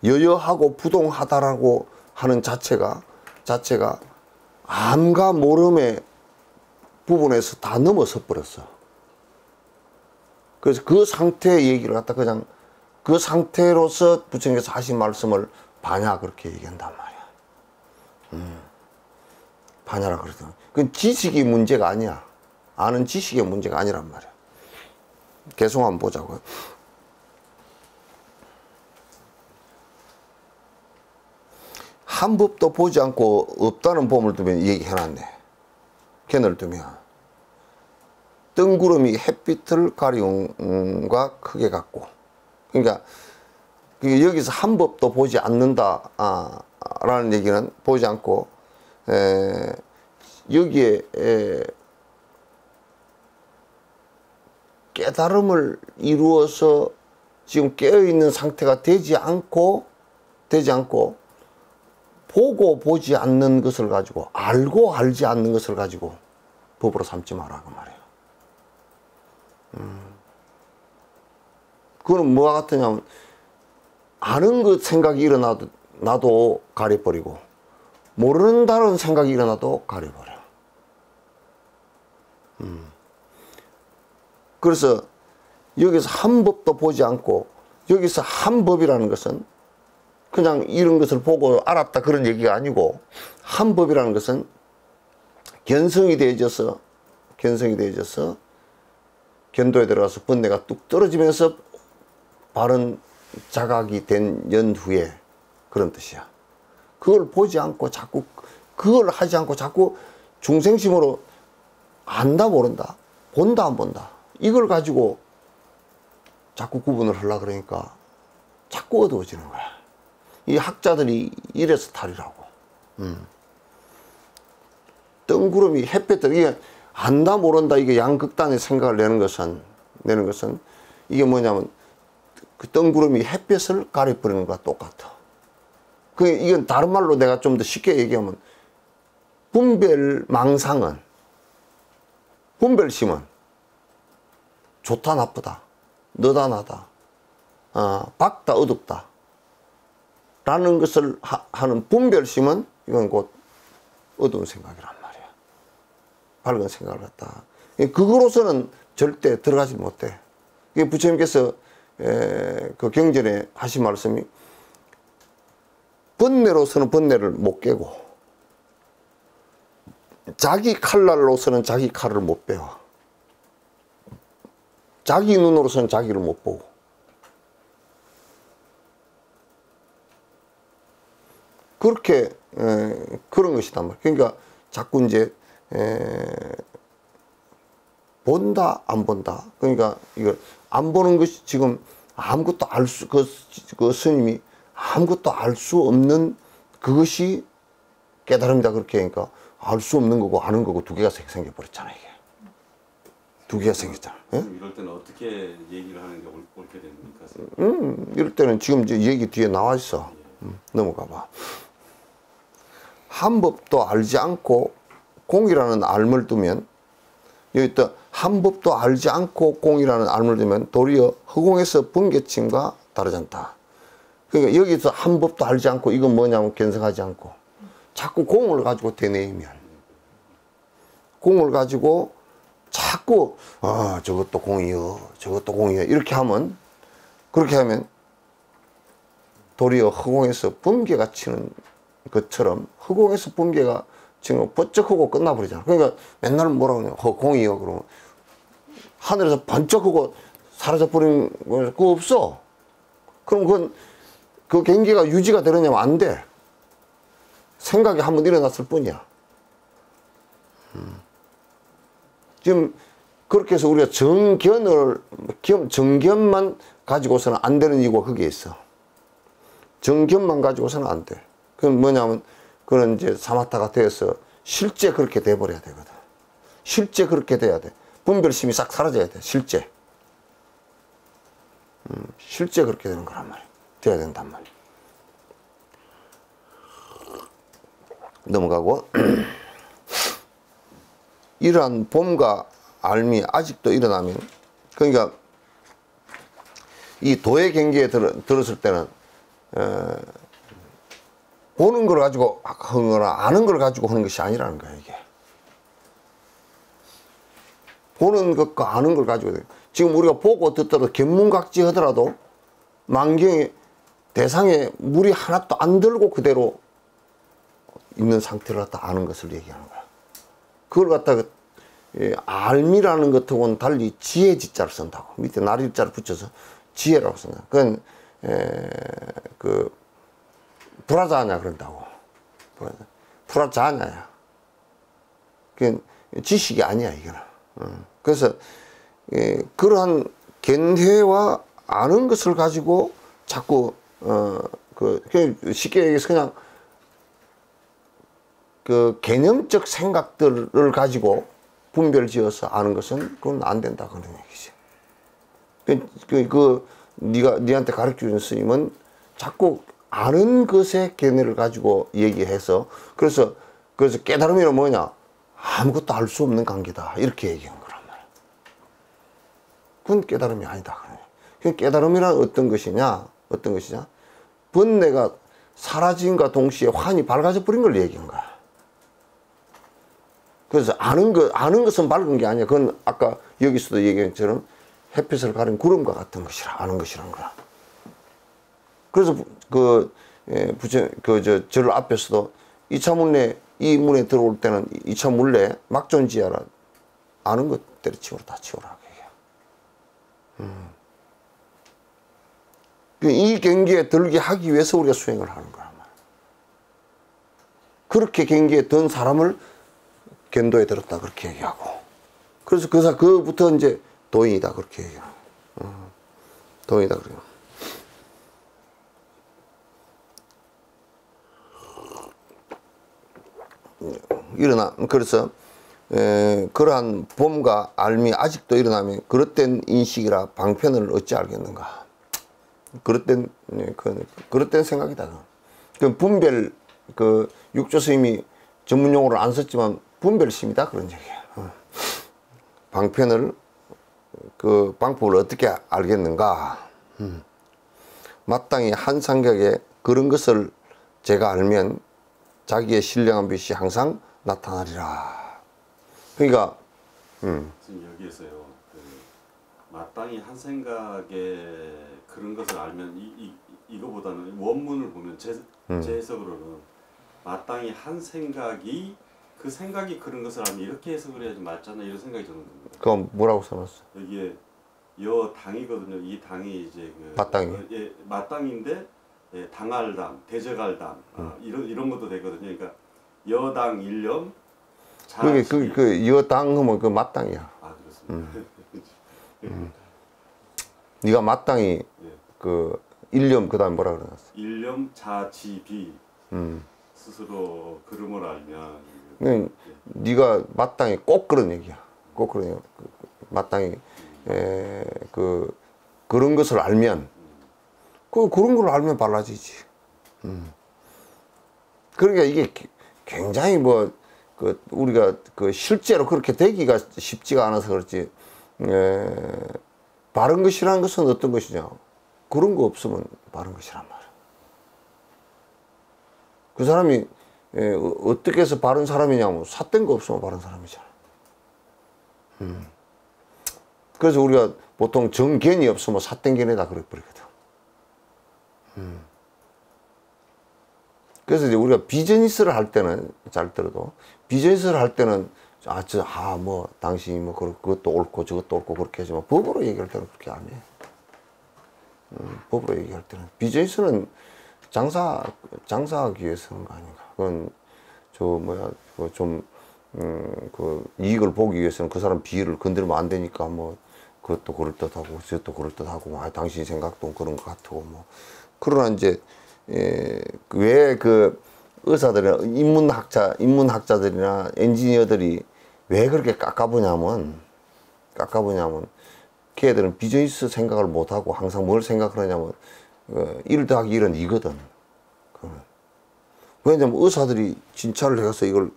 여여하고 부동하다라고 하는 자체가 암과 모름의 부분에서 다 넘어서 버렸어. 그래서 그 상태의 얘기를 갖다 그냥 그 상태로서 부처님께서 하신 말씀을 반야 그렇게 얘기한단 말이야. 반야라 그러더라고. 그건 지식이 문제가 아니야. 아는 지식의 문제가 아니란 말이야. 계속 한번 보자고요. 한 법도 보지 않고 없다는 법을 두면 얘기해놨네. 견을 두면 뜬구름이 햇빛을 가리움과 크게 같고, 그러니까 여기서 한 법도 보지 않는다 라는 얘기는 보지 않고 여기에 깨달음을 이루어서 지금 깨어있는 상태가 되지 않고 보고 보지 않는 것을 가지고 알고 알지 않는 것을 가지고 법으로 삼지 마라 그 말이에요. 그거는 뭐와 같으냐면 아는 것 생각이 일어나도 나도 가려버리고 모르는 다른 생각이 일어나도 가려버려. 그래서 여기서 한 법도 보지 않고 여기서 한 법이라는 것은 그냥 이런 것을 보고 알았다 그런 얘기가 아니고 한 법이라는 것은 견성이 되어져서 견도에 들어가서 번뇌가 뚝 떨어지면서 바른 자각이 된 연후에 그런 뜻이야. 그걸 보지 않고 자꾸 그걸 하지 않고 자꾸 중생심으로 안다 모른다 본다 안 본다 이걸 가지고 자꾸 구분을 하려고 그러니까 자꾸 어두워지는 거야. 이 학자들이 이래서 탈이라고. 뜬구름이 햇볕들 이게 안다 모른다 이게 양극단의 생각을 내는 것은 이게 뭐냐면 그 뜬구름이 햇볕을 가려버리는 것과 똑같아. 이건 다른 말로 내가 좀 더 쉽게 얘기하면 분별심은 좋다 나쁘다 너다 나다 밝다 어둡다 라는 것을 하는 분별심은 이건 곧 어두운 생각이란 말이야. 밝은 생각을 갖다 그거로서는 절대 들어가지 못해. 부처님께서 그 경전에 하신 말씀이 번뇌로서는 번뇌를 못 깨고 자기 칼날로서는 자기 칼을 못 빼와. 자기 눈으로서는 자기를 못 보고 그렇게 그런 것이단 말이야. 그러니까 자꾸 이제 본다 안 본다. 그러니까 이걸 안 보는 것이 지금 아무것도 그 스님이 아무것도 알 수 없는 그것이 깨달음이다 그렇게 하니까 알 수 없는 거고 아는 거고 두 개가 생겨버렸잖아. 이게 두 개가 생겼잖아. 예? 이럴 때는 어떻게 얘기를 하는 게 옳게 됩니까? 이럴 때는 지금 이제 얘기 뒤에 나와 있어. 넘어가 봐. 한 법도 알지 않고 공이라는 알을 두면 여기 또 한 법도 알지 않고 공이라는 알을 두면 도리어 허공에서 번개침과 다르지 않다. 그러니까 여기서 한 법도 알지 않고 이건 뭐냐면 견성하지 않고 자꾸 공을 가지고 되뇌이면 공을 가지고 자꾸 저것도 공이요 저것도 공이요 이렇게 하면 그렇게 하면 도리어 허공에서 번개가 치는 것처럼 허공에서 번개가 지금 번쩍하고 끝나버리잖아. 그러니까 맨날 뭐라고 하냐 공이요 그러면 하늘에서 번쩍하고 사라져버리는 거 그거 없어. 그럼 그 경계가 유지가 되느냐면 안 돼. 생각이 한번 일어났을 뿐이야. 지금 그렇게 해서 우리가 정견만 가지고서는 안 되는 이유가 그게 있어. 정견만 가지고서는 안 돼. 그건 뭐냐면 그런 이제 사마타가 되어서 실제 그렇게 돼버려야 되거든. 실제 그렇게 돼야 돼. 분별심이 싹 사라져야 돼. 실제 그렇게 되는 거란 말이야. 돼야 된단 말이야. 넘어가고 이러한 봄과 알미 아직도 일어나면 그러니까 이 도의 경계에 들었을 때는 보는 걸 가지고 하는 거나 아는 걸 가지고 하는 것이 아니라는 거야. 이게 보는 것과 아는 걸 가지고 지금 우리가 보고 듣더라도 견문각지 하더라도 만경에 대상에 물이 하나도 안 들고 그대로 있는 상태를 갖다 아는 것을 얘기하는 거야. 그걸 갖다가 알미라는 것하고는 달리 지혜 지자를 쓴다고. 밑에 나리자를 붙여서 지혜라고 쓴다. 그건 불화자냐 그런다고. 불화자냐야. 그건 지식이 아니야 이거는. 그래서 그러한 견해와 아는 것을 가지고 자꾸 쉽게 얘기해서 그냥 그 개념적 생각들을 가지고 분별 지어서 아는 것은 그건 안 된다 그런 얘기지. 니한테 가르쳐준 스님은 자꾸 아는 것의 견해를 가지고 얘기해서 그래서 깨달음이란 뭐냐? 아무것도 알 수 없는 관계다 이렇게 얘기한 거란 말이야. 그건 깨달음이 아니다. 그러니까 깨달음이란 어떤 것이냐? 번뇌가 사라짐과 동시에 환히 밝아져 버린 걸 얘기한 거야. 그래서 아는 것은 밝은 게 아니야. 그건 아까 여기서도 얘기한 것처럼 햇빛을 가린 구름과 같은 것이라 아는 것이란 거야. 그래서 절 앞에서도 2차 문내 이 문에 들어올 때는 2차 문내 막존지하라 아는 것 때려치우라 다 치우라 이 경계에 들게 하기 위해서 우리가 수행을 하는 거란 말이야. 그렇게 경계에 든 사람을 견도에 들었다 그렇게 얘기하고 그래서 그부터 이제 도인이다 그렇게 얘기하고 도인이다 그래요. 그래서 그러한 봄과 알미 아직도 일어나면 그릇된 인식이라 방편을 어찌 알겠는가. 그릇된 생각이다. 그 분별 육조 스님이 전문 용어를 안 썼지만 분별심이다 그런 얘기야. 방편을 방법을 어떻게 알겠는가. 마땅히 한 상격에 그런 것을 제가 알면 자기의 신령한 빛이 항상 나타나리라. 그러니까 지금 여기에서요. 마땅히 한 생각에 그런 것을 알면 이거보다는 원문을 보면 제 해석으로는 마땅히 한 생각이 그 생각이 그런 것을 알면 이렇게 해석을 해야지 맞잖아 이런 생각이 드는 겁니다. 그럼 뭐라고 써놨어? 여기에 여 당이거든요. 이 당이 이제 마땅히. 마땅인데 당할당, 대적할당 이런 것도 되거든요. 그러니까 여당 일념 그 여당 하면 그 마땅이야. 아 그렇습니다. 네가 마땅히 그 일념 그다음 뭐라 그러놨어? 일념 자지비 스스로 그름을 알면 네가 마땅히 꼭 그런 얘기야. 꼭 그런 얘기야. 마땅히 그런 것을 알면 그런 걸 알면 빨라지지. 그러니까 이게 굉장히 우리가 실제로 그렇게 되기가 쉽지가 않아서 그렇지. 바른 것이라는 것은 어떤 것이냐? 그런 거 없으면 바른 것이란 말이야. 그 사람이 어떻게 해서 바른 사람이냐면 삿된 거 없으면 바른 사람이잖아. 그래서 우리가 보통 정견이 없으면 삿된 견이다 그래버리거든. 그래서 이제 우리가 비즈니스를 할 때는 잘 들어도 비즈니스를 할 때는 당신이 그것도 옳고 저것도 옳고 그렇게 하지만 법으로 얘기할 때는 그렇게 안 해. 법으로 얘기할 때는 비즈니스는 장사하기 위해서 하는 거 아닌가. 그건 이익을 보기 위해서는 그 사람 비위를 건드리면 안 되니까 그것도 그럴듯하고 저것도 그럴듯하고 당신 생각도 그런 것 같고 그러나 이제 왜 의사들이나 인문학자들이나 엔지니어들이 왜 그렇게 깎아보냐면 걔들은 비즈니스 생각을 못하고 항상 뭘 생각하냐면 1 더하기 1은 2거든. 왜냐면 의사들이 진찰을 해서 이걸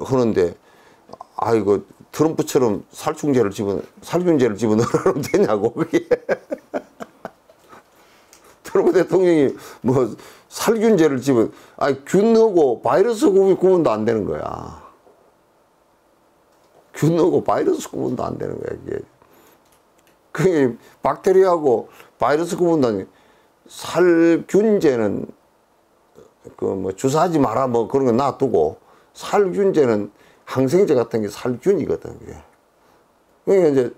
하는데 이거 트럼프처럼 살균제를 집어넣으라면 되냐고 그게. 트럼프 대통령이 살균제를 균하고 바이러스 구분도 안 되는 거야. 균하고 바이러스 구분도 안 되는 거야, 이게. 그게 박테리아하고 바이러스 구분도 아니고, 살균제는 주사하지 마라 그런 거 놔두고, 살균제는 항생제 같은 게 살균이거든, 그게. 그러니까 이제,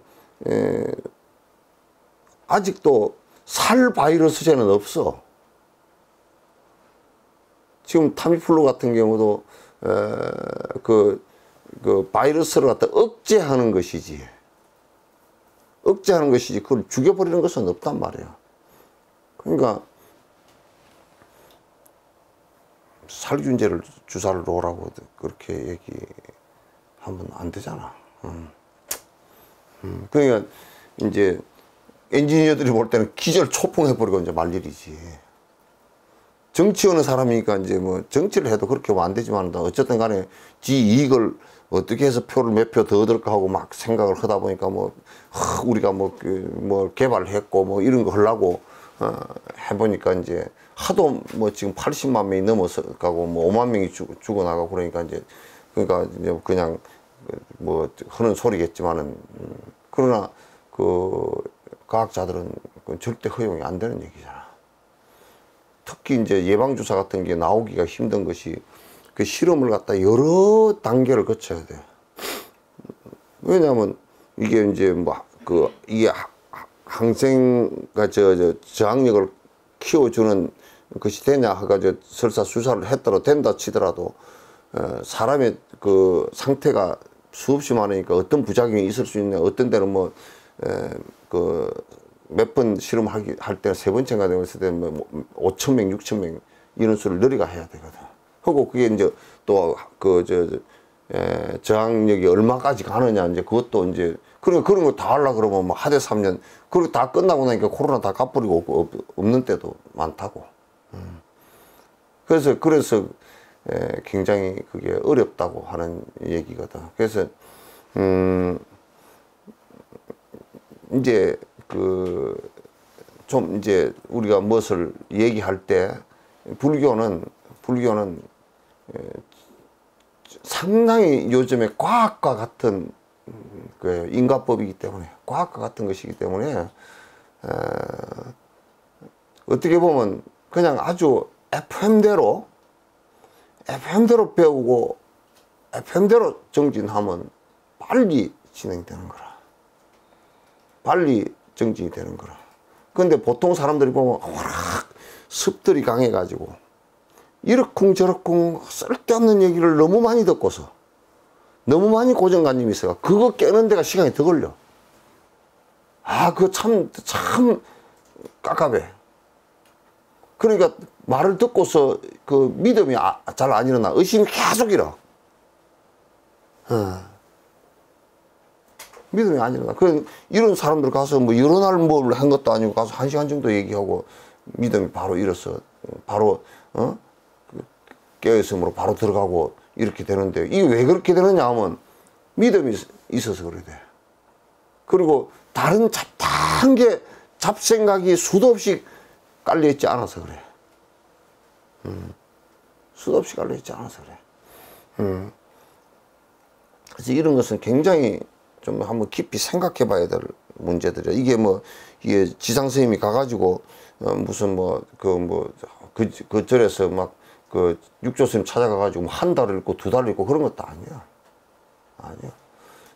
아직도 살바이러스제는 없어. 지금 타미플루 같은 경우도 바이러스를 갖다 억제하는 것이지. 그걸 죽여버리는 것은 없단 말이야. 그러니까 살균제를 주사를 놓으라고 그렇게 얘기하면 안 되잖아. 그러니까 이제 엔지니어들이 볼 때는 기절 초풍해버리고 이제 말 일이지. 정치하는 사람이니까 이제 뭐 정치를 해도 그렇게 하면 안 되지만 어쨌든 간에 지 이익을 어떻게 해서 표를 몇 표 더 얻을까 하고 막 생각을 하다 보니까 뭐 우리가 뭐 개발했고 뭐 이런 거 하려고 해보니까 이제 하도 뭐 지금 80만 명이 넘어서 가고 뭐 5만 명이 죽어나가고 그러니까 이제 그냥 뭐 하는 소리겠지만은 그러나 그 과학자들은 절대 허용이 안 되는 얘기잖아. 특히 이제 예방주사 같은 게 나오기가 힘든 것이 그 실험을 갖다 여러 단계를 거쳐야 돼. 왜냐하면 이게 이제 이게 항생과 저항력을 키워주는 것이 되냐 해가지고 설사 주사를 했더라도 된다 치더라도 사람의 그 상태가 수없이 많으니까 어떤 부작용이 있을 수 있냐. 어떤 데는 뭐 몇 번 실험할 때 세 번째가 되었을 때 뭐 5,000명, 6,000명 이런 수를 늘리가 해야 되거든. 하고 그게 이제 또 저항력이 얼마까지 가느냐 이제 그것도 이제 그런 거 다 하려 그러면 뭐 하대 3년 그리고 다 끝나고 나니까 코로나 다 갚버리고 없는 때도 많다고. 그래서 굉장히 그게 어렵다고 하는 얘기거든. 그래서 이제 좀 이제 우리가 무엇을 얘기할 때 불교는 상당히 요즘에 과학과 같은 그 인과법이기 때문에 과학과 같은 것이기 때문에 어떻게 보면 그냥 아주 FM대로 배우고 FM대로 정진하면 빨리 진행되는 거라. 빨리 정진이 되는 거라. 근데 보통 사람들이 보면 워낙 습들이 강해가지고 이러쿵저러쿵 쓸데없는 얘기를 너무 많이 듣고서 너무 많이 고정관념이 있어요. 그거 깨는 데가 시간이 더 걸려. 그거 참 깝깝해. 그러니까 말을 듣고서 그 믿음이 잘 안 일어나. 의심이 계속 일어. 믿음이 안 일어나. 이런 사람들 가서 뭐 여러 날 뭘 한 것도 아니고 가서 1시간 정도 얘기하고 믿음이 바로 일어서 바로 깨어있음으로 바로 들어가고 이렇게 되는데 이게 왜 그렇게 되느냐 하면 믿음이 있어서 그래 돼. 그리고 다른 잡다한 게 잡생각이 수도 없이 깔려있지 않아서 그래. 수도 없이 깔려있지 않아서 그래. 그래서 이런 것은 굉장히 좀 한번 깊이 생각해 봐야 될 문제들이야. 이게 지상 선생님이 가가지고 무슨 그 절에서 막 육조 스님 찾아가가지고 한 달을 있고 2달을 있고 그런 것도 아니야.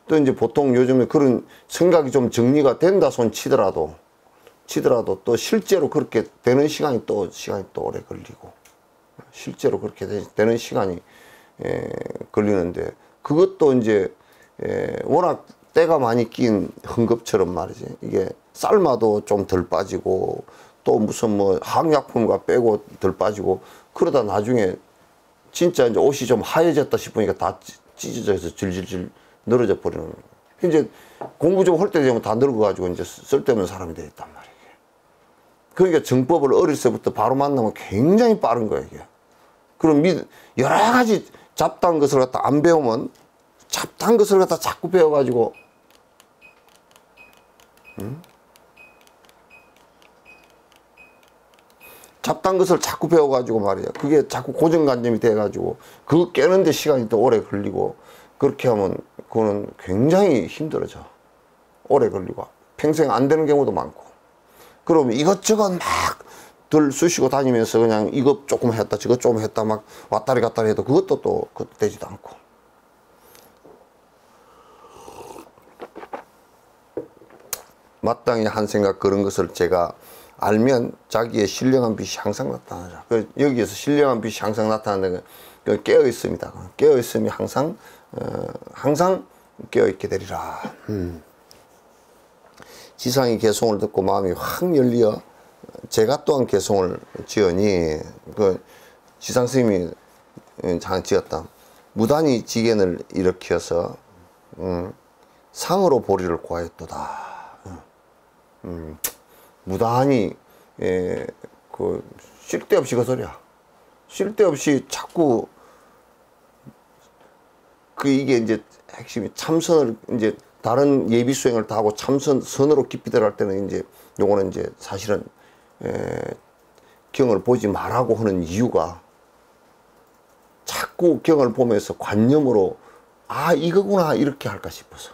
또 이제 보통 요즘에 그런 생각이 좀 정리가 된다 손 치더라도 또 실제로 그렇게 되는 시간이 또 오래 걸리고 실제로 그렇게 되는 시간이 걸리는데 그것도 이제 워낙 때가 많이 낀 헝겊처럼 말이지. 이게 삶아도 좀 덜 빠지고 또 무슨 뭐 항약품과 빼고 덜 빠지고 그러다 나중에 진짜 이제 옷이 좀 하얘졌다 싶으니까 다 찢어져서 질질질 늘어져 버리는. 이제 공부 좀 할 때 되면 다 늙어가지고 이제 쓸데없는 사람이 되었단 말이야. 그러니까 정법을 어릴 때부터 바로 만나면 굉장히 빠른 거야, 이게. 그럼 여러 가지 잡다한 것을 갖다 안 배우면 잡다한 것을 갖다 자꾸 배워가지고, 잡다한 것을 자꾸 배워가지고 말이야. 그게 자꾸 고정관념이 돼가지고, 그거 깨는데 시간이 또 오래 걸리고, 그렇게 하면 그거는 굉장히 힘들어져. 오래 걸리고, 평생 안 되는 경우도 많고. 그러면 이것저것 막 들 쑤시고 다니면서 그냥 이것 조금 했다, 저것 조금 했다, 막 왔다리 갔다리 해도 그것도 또 되지도 않고. 마땅히 한 생각 그런 것을 제가 알면 자기의 신령한 빛이 항상 나타나죠. 여기에서 신령한 빛이 항상 나타나는 건 깨어있습니다. 깨어있음이 항상 깨어있게 되리라. 지상이 개송을 듣고 마음이 확 열리어 제가 또한 개송을 지으니 지상 스님이 지었다. 무단히 지견을 일으켜서 상으로 보리를 구하였도다. 무단히 그 쓸데없이 그 소리야. 쓸데없이 자꾸 그 이게 이제 핵심이 참선을 이제 다른 예비 수행을 다 하고 참선으로 깊이 들어갈 때는 이제 요거는 이제 사실은 경을 보지 말라고 하는 이유가 자꾸 경을 보면서 관념으로 아 이거구나 이렇게 할까 싶어서.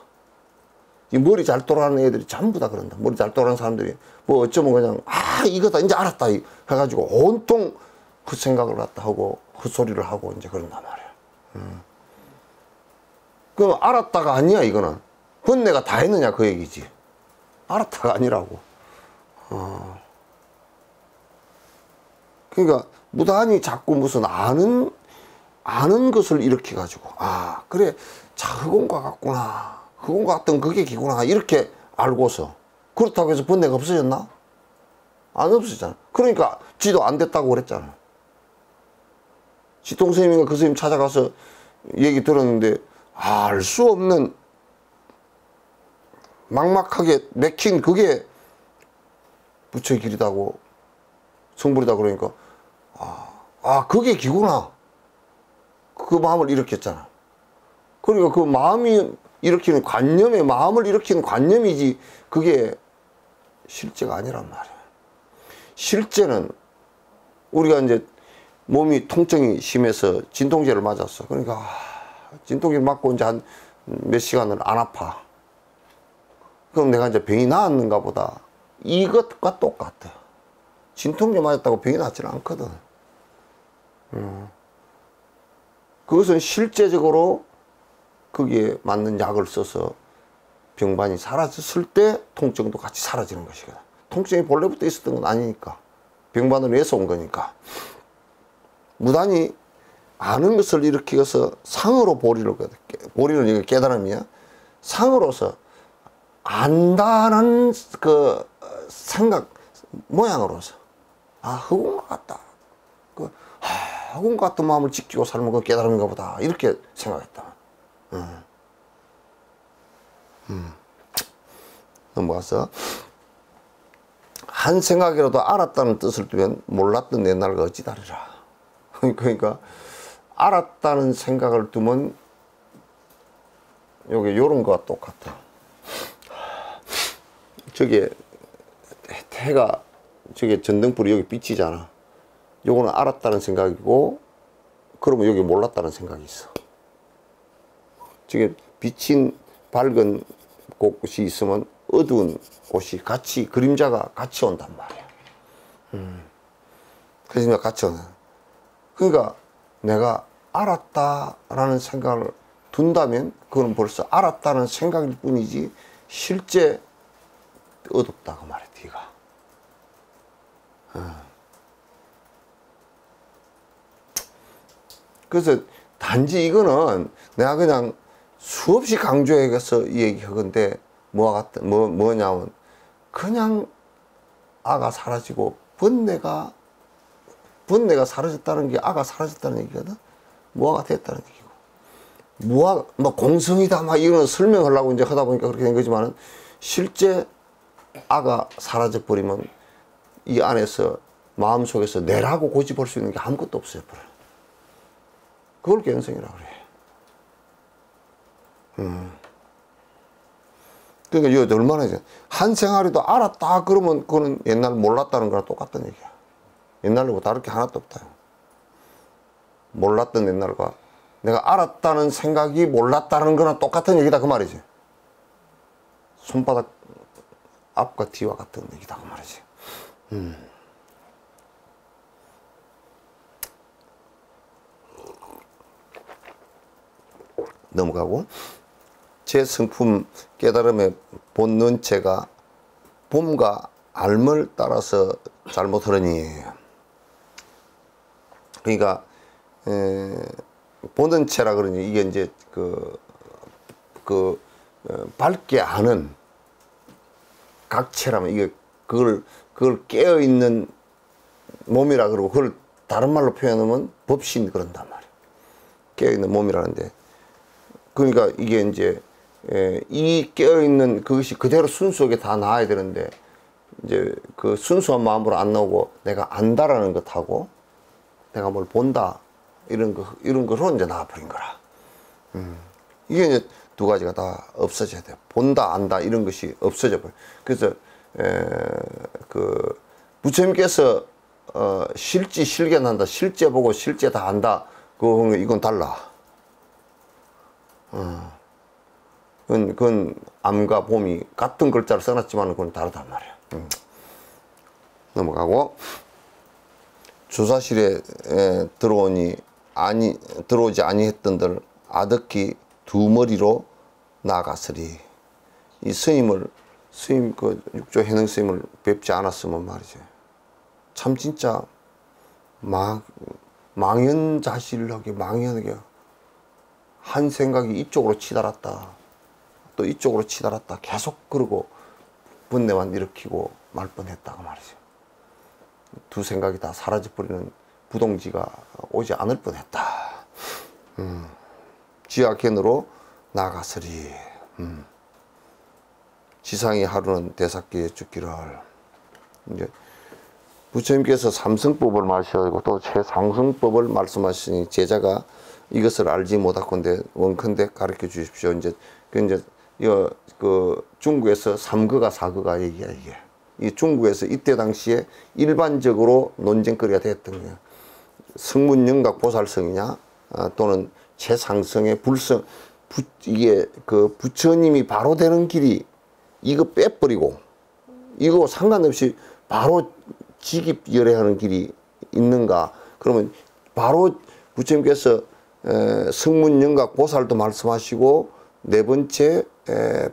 이 머리 잘 돌아가는 애들이 전부 다 그런다. 머리 잘 돌아가는 사람들이 뭐 어쩌면 그냥 아 이거다 이제 알았다 해가지고 온통 그 생각을 갖다 하고 헛소리를 하고 이제 그런단 말이야. 그럼 알았다가 아니야 이거는. 그건 내가 다 했느냐 그 얘기지. 알았다가 아니라고. 그러니까 무단히 자꾸 무슨 아는 것을 일으켜 가지고 아 그래 자 흑원과 같구나. 흑원과 같던 그게 기구나 이렇게 알고서 그렇다고 해서 번뇌가 없어졌나? 안 없어졌잖아. 그러니까 지도 안 됐다고 그랬잖아. 지통 스님인가 그 스님 찾아가서 얘기 들었는데 알 수 없는 막막하게 맥힌 그게 부처의 길이다고 성불이다 그러니까 그게 기구나 그 마음을 일으켰잖아. 그러니까 그 마음이 일으키는 관념에 마음을 일으키는 관념이지 그게 실제가 아니란 말이야. 실제는 우리가 이제 몸이 통증이 심해서 진통제를 맞았어. 그러니까 진통제를 맞고 이제 한 몇 시간을 안 아파. 그럼 내가 이제 병이 나았는가 보다. 이것과 똑같아. 진통제 맞았다고 병이 낫지는 않거든. 그것은 실제적으로 거기에 맞는 약을 써서 병반이 사라졌을 때 통증도 같이 사라지는 것이거든. 통증이 본래부터 있었던 건 아니니까. 병반을 위해서 온 거니까. 무단히 아는 것을 일으켜서 상으로 보리를 깨달음이야. 상으로서 안다는 그 생각 모양으로서 흑원과 같다. 흑원과 같은 마음을 지키고 살면 그 깨달음인가 보다. 이렇게 생각했다. 넘어가서 한 생각이라도 알았다는 뜻을 두면 몰랐던 옛날과 어찌 다르라. 그러니까 알았다는 생각을 두면 요게 요런 거와 똑같아. 저게 해가 저게 전등불이 여기 비치잖아. 요거는 알았다는 생각이고 그러면 여기 몰랐다는 생각이 있어. 저게 비친 밝은 곳이 있으면 어두운 곳이 같이 그림자가 같이 온단 말이야. 그림자가 같이 오는. 그러니까 내가 알았다라는 생각을 둔다면 그건 벌써 알았다는 생각일 뿐이지 실제 어둡다 그 말이야 뒤가. 그래서 단지 이거는 내가 그냥 수없이 강조해서 얘기하건데 뭐냐면 그냥 아가 사라지고 번뇌가 사라졌다는 게 아가 사라졌다는 얘기거든. 무아가 됐다는 얘기고. 무아, 공성이다, 이런 설명하려고 이제 하다 보니까 그렇게 된 거지만은, 실제 아가 사라져버리면 이 안에서 마음속에서 내라고 고집할 수 있는 게 아무것도 없어요. 그걸 견성이라고 그래. 그러니까 이거 얼마나 이제 한 생활이도 알았다 그러면 그거는 옛날 몰랐다는 거랑 똑같은 얘기야. 옛날하고 다를 게 하나도 없다. 몰랐던 옛날과 내가 알았다는 생각이 몰랐다는 거나 똑같은 얘기다 그 말이지. 손바닥 앞과 뒤와 같은 얘기다 그 말이지. 넘어가고, 제 성품 깨달음의 본능체가 봄과 알을 따라서 잘못하려니. 그러니까 본능체라 그러니 이게 이제 밝게 아는 각체라면 이게 그걸 깨어 있는 몸이라 그러고, 그걸 다른 말로 표현하면 법신 그런단 말이야. 깨어있는 몸이라는데, 그러니까 이게 이제 이 깨어있는 그것이 그대로 순수하게 다 나와야 되는데, 이제 그 순수한 마음으로 안 나오고 내가 안다라는 것하고 내가 뭘 본다 이런 거로 이제 나와버린 거라. 이게 이제 두 가지가 다 없어져야 돼. 본다 안다 이런 것이 없어져 버려. 그래서 그 부처님께서 실지 실견한다, 실제 보고 실제 다 안다, 이건 달라. 그건 암과 봄이 같은 글자를 써놨지만 그건 다르단 말이야. 넘어가고, 주사실에 들어오지 아니했던들 아득히 두 머리로 나갔으리. 이 스님 그 육조 해능 스님을 뵙지 않았으면 말이지, 참 진짜 망연자실하게 한 생각이 이쪽으로 치달았다 또 이쪽으로 치달았다 계속 그러고 분내만 일으키고 말 뻔했다고 말이죠. 두 생각이 다 사라져버리는 부동지가 오지 않을 뻔했다. 지하견으로 나갔으리. 지상이 하루는 대삭기에 죽기를. 이제 부처님께서 삼성법을 말씀하시고 또 최상승법을 말씀하시니 제자가 이것을 알지 못하건대 원컨대 가르쳐 주십시오. 이제 그 중국에서 삼거가 사거가 얘기야 이게. 이 중국에서 이때 당시에 일반적으로 논쟁거리가 됐던 거야. 승문영각 보살성이냐, 또는 최상승의 불성, 이게 그 부처님이 바로 되는 길이 이거 빼버리고 이거 상관없이 바로 직입열애하는 길이 있는가? 그러면 바로 부처님께서 승문영각 보살도 말씀하시고 네 번째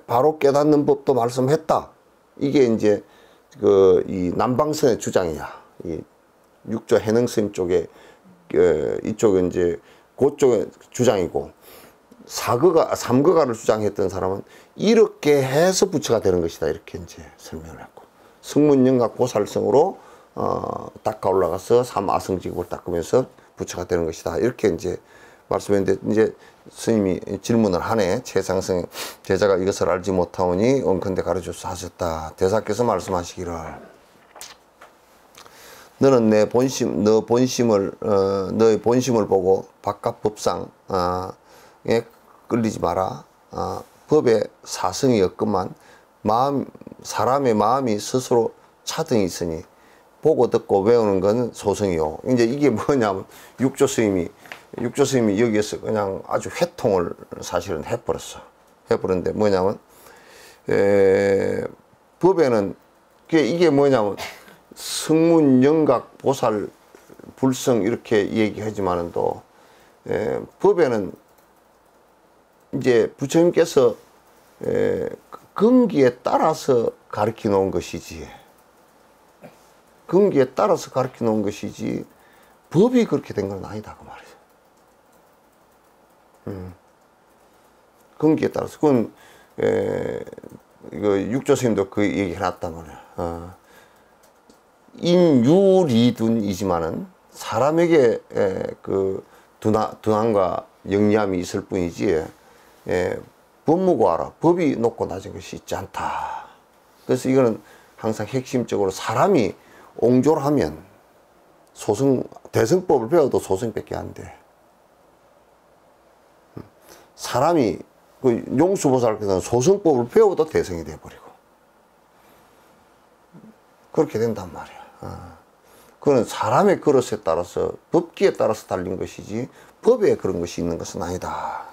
바로 깨닫는 법도 말씀했다. 이게 이제 이 남방선의 주장이야. 이 육조 해능 스님 쪽에 이쪽은 이제 그쪽의 주장이고, 삼거가를 주장했던 사람은 이렇게 해서 부처가 되는 것이다 이렇게 이제 설명을 했고, 승문영각 보살성으로 닦아 올라가서 삼아성직을 닦으면서 부처가 되는 것이다 이렇게 이제 말씀했는데, 이제 스님이 질문을 하네. 최상승 제자가 이것을 알지 못하오니 원컨대 가르쳐서 하셨다. 대사께서 말씀하시기를, 너는 너의 본심을 보고 바깥 법상에 끌리지 마라. 법의 사성이 없건만 사람의 마음이 스스로 차등이 있으니 보고 듣고 외우는 건 소성이요. 이제 이게 뭐냐면 육조 스님이 여기에서 그냥 아주 회통을 사실은 해버렸는데 뭐냐면 법에는 이게 뭐냐면 승문영각 보살 불성 이렇게 얘기하지만은 또 법에는 이제 부처님께서 근기에 따라서 가르쳐 놓은 것이지, 근기에 따라서 가르쳐 놓은 것이지 법이 그렇게 된 건 아니다 그 말이죠. 근기에 따라서 그건 이거 육조 스님도 그 얘기 해놨단 말이야. 인유리둔이지만은 사람에게 그 둔함과 영리함이 있을 뿐이지 법무고하라 법이 높고 낮은 것이 있지 않다. 그래서 이거는 항상 핵심적으로 사람이 옹졸하면 대성법을 배워도 소승밖에 안 돼. 사람이 그 용수보살께서는 소승법을 배워도 대성이 돼버리고 그렇게 된단 말이야. 그건 사람의 그릇에 따라서 법기에 따라서 달린 것이지 법에 그런 것이 있는 것은 아니다.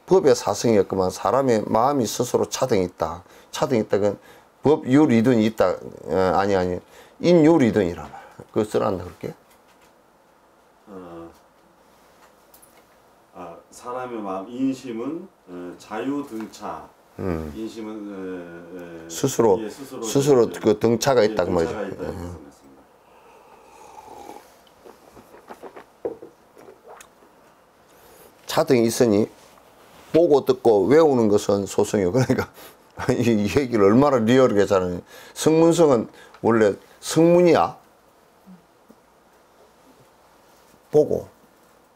법의 사성이 없구만 사람의 마음이 스스로 차등이 있다. 차등이 있다건 법유리둔이 있다. 아니 인유리둔이라 말. 그거 써놨나 그렇게? 사람의 마음 인심은 자유등차. 인심은 스스로 그 등차가 있다 그 말이죠. 차등이 있으니 보고 듣고 외우는 것은 소승이요. 그러니까 이 얘기를 얼마나 리얼하게 잘하니. 성문성은 원래 성문이야. 보고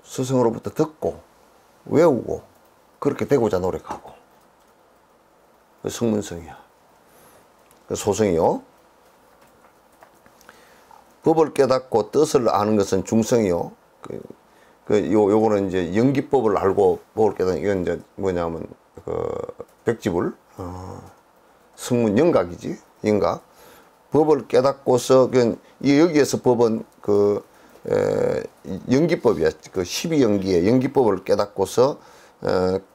스승으로부터 듣고 외우고 그렇게 되고자 노력하고. 성문성이야. 소성이요. 법을 깨닫고 뜻을 아는 것은 중성이요. 요거는 이제 연기법을 알고 법을 깨닫는, 이건 이제 뭐냐면 백지불, 성문 영각이지, 영각. 법을 깨닫고서 여기에서 법은 연기법이야. 12연기의 연기법을 깨닫고서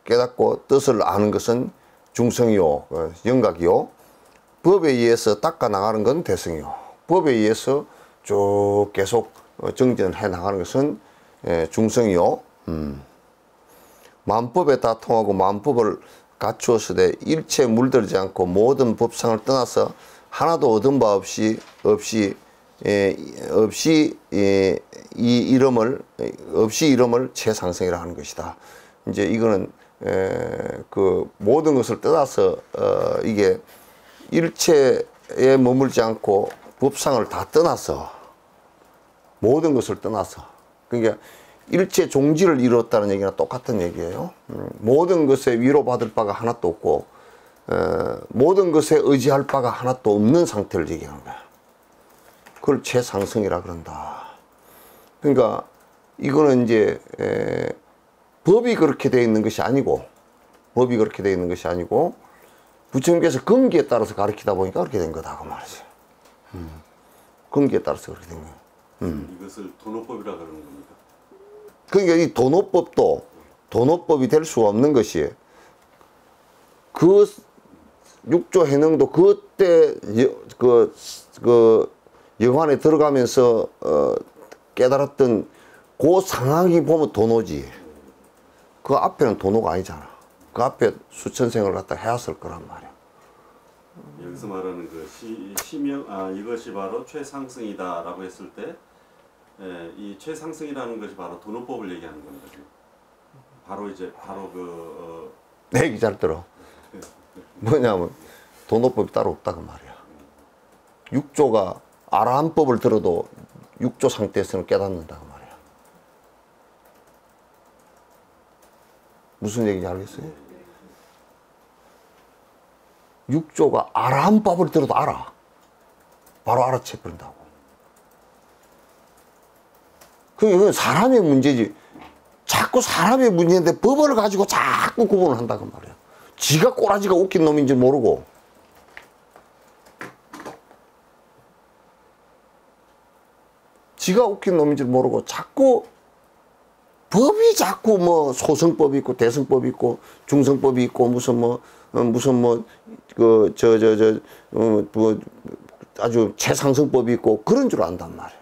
깨닫고 뜻을 아는 것은 중성이요, 영각이요. 법에 의해서 닦아 나가는 건 대성이요. 법에 의해서 쭉 계속 정진해 나가는 것은 중성이요. 만법에 다 통하고 만법을 갖추었으되 일체 물들지 않고 모든 법상을 떠나서 하나도 얻은 바 없이 이름을 최상승이라 하는 것이다. 이제 이거는 모든 것을 떠나서 이게 일체에 머물지 않고 법상을 다 떠나서 모든 것을 떠나서, 그러니까 일체 종지를 이루었다는 얘기나 똑같은 얘기예요. 모든 것에 위로받을 바가 하나도 없고 모든 것에 의지할 바가 하나도 없는 상태를 얘기하는 거야. 그걸 최상승이라 그런다. 그러니까 이거는 이제 법이 그렇게 되어 있는 것이 아니고 부처님께서 근기에 따라서 가르치다 보니까 그렇게 된 거다 그 말이죠. 근기에 따라서 그렇게 된 거예요. 이것을 도노법이라 그러는 겁니까? 그러니까 이 도노법도 도노법이 될 수가 없는 것이, 그 육조 해능도 그때 영환에 들어가면서 깨달았던 그 상황이 보면 도노지. 그 앞에는 도노가 아니잖아. 그 앞에 수천생을 갖다 해왔을 거란 말이야. 여기서 말하는 이것이 바로 최상승이다라고 했을 때, 이 최상승이라는 것이 바로 도노법을 얘기하는 겁니다. 내 얘기 잘 들어. 뭐냐면 도노법이 따로 없다 그 말이야. 육조가 아라한법을 들어도 육조 상태에서는 깨닫는다 그 말이야. 무슨 얘기인지 알겠어요? 육조가 아라한법을 들어도 알아. 바로 알아채버린다고. 그건 사람의 문제지. 자꾸 사람의 문제인데 법을 가지고 자꾸 구분을 한다고 말이야. 지가 꼬라지가 웃긴 놈인지 모르고. 지가 웃긴 놈인지 모르고 자꾸 법이 자꾸 뭐 소성법이 있고 대성법이 있고 중성법이 있고 아주 최상승법이 있고 그런 줄 안단 말이야.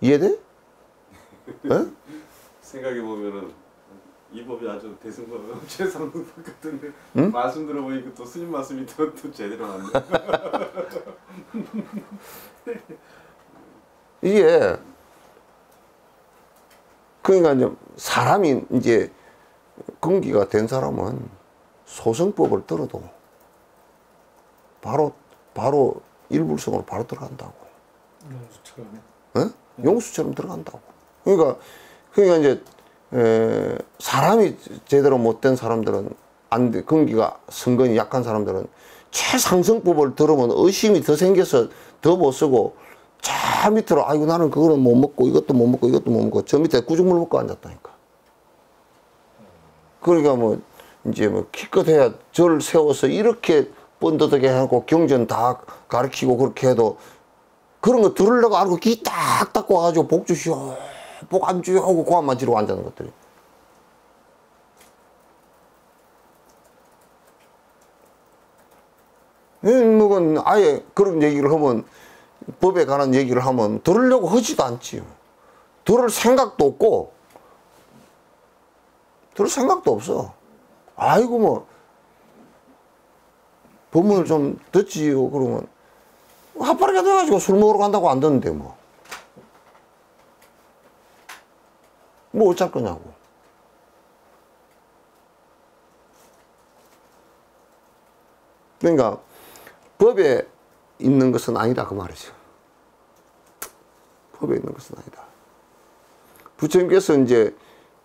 이해돼? 생각해 보면은 이 법이 아주 대승법, 최상승법 같은데 말씀 들어보니까 또 스님 말씀이 또 제대로 맞네. 이게 그러니까 이제 사람이 이제 근기가 된 사람은 소성법을 들어도 바로 일불성으로 바로 들어간다고. 용수처럼 들어간다고. 그러니까 이제 사람이 제대로 못된 사람들은 안 돼. 근기가 성건이 약한 사람들은 최상승법을 들으면 의심이 더 생겨서 더 못 쓰고, 저 밑으로 아이고 나는 그거는 못 먹고 이것도 못 먹고 이것도 못 먹고 저 밑에 구죽물 먹고 앉았다니까. 그러니까 뭐 이제 뭐 기껏 해야 절 세워서 이렇게 번듯하게 하고 경전 다 가르치고 그렇게 해도 그런 거 들으려고 알고 귀 딱 닦고 와가지고 복 주시오 복 안 주요 하고 고함만 지르고 앉는 것들이. 뭐건 아예 그런 얘기를 하면, 법에 관한 얘기를 하면 들으려고 하지도 않지요. 들을 생각도 없고, 들을 생각도 없어. 아이고 뭐 법문을 좀 듣지요 그러면 핫바리가 돼가지고 술 먹으러 간다고 안 듣는데 뭐 어쩔 거냐고. 그러니까 법에 있는 것은 아니다 그 말이죠. 법에 있는 것은 아니다. 부처님께서 이제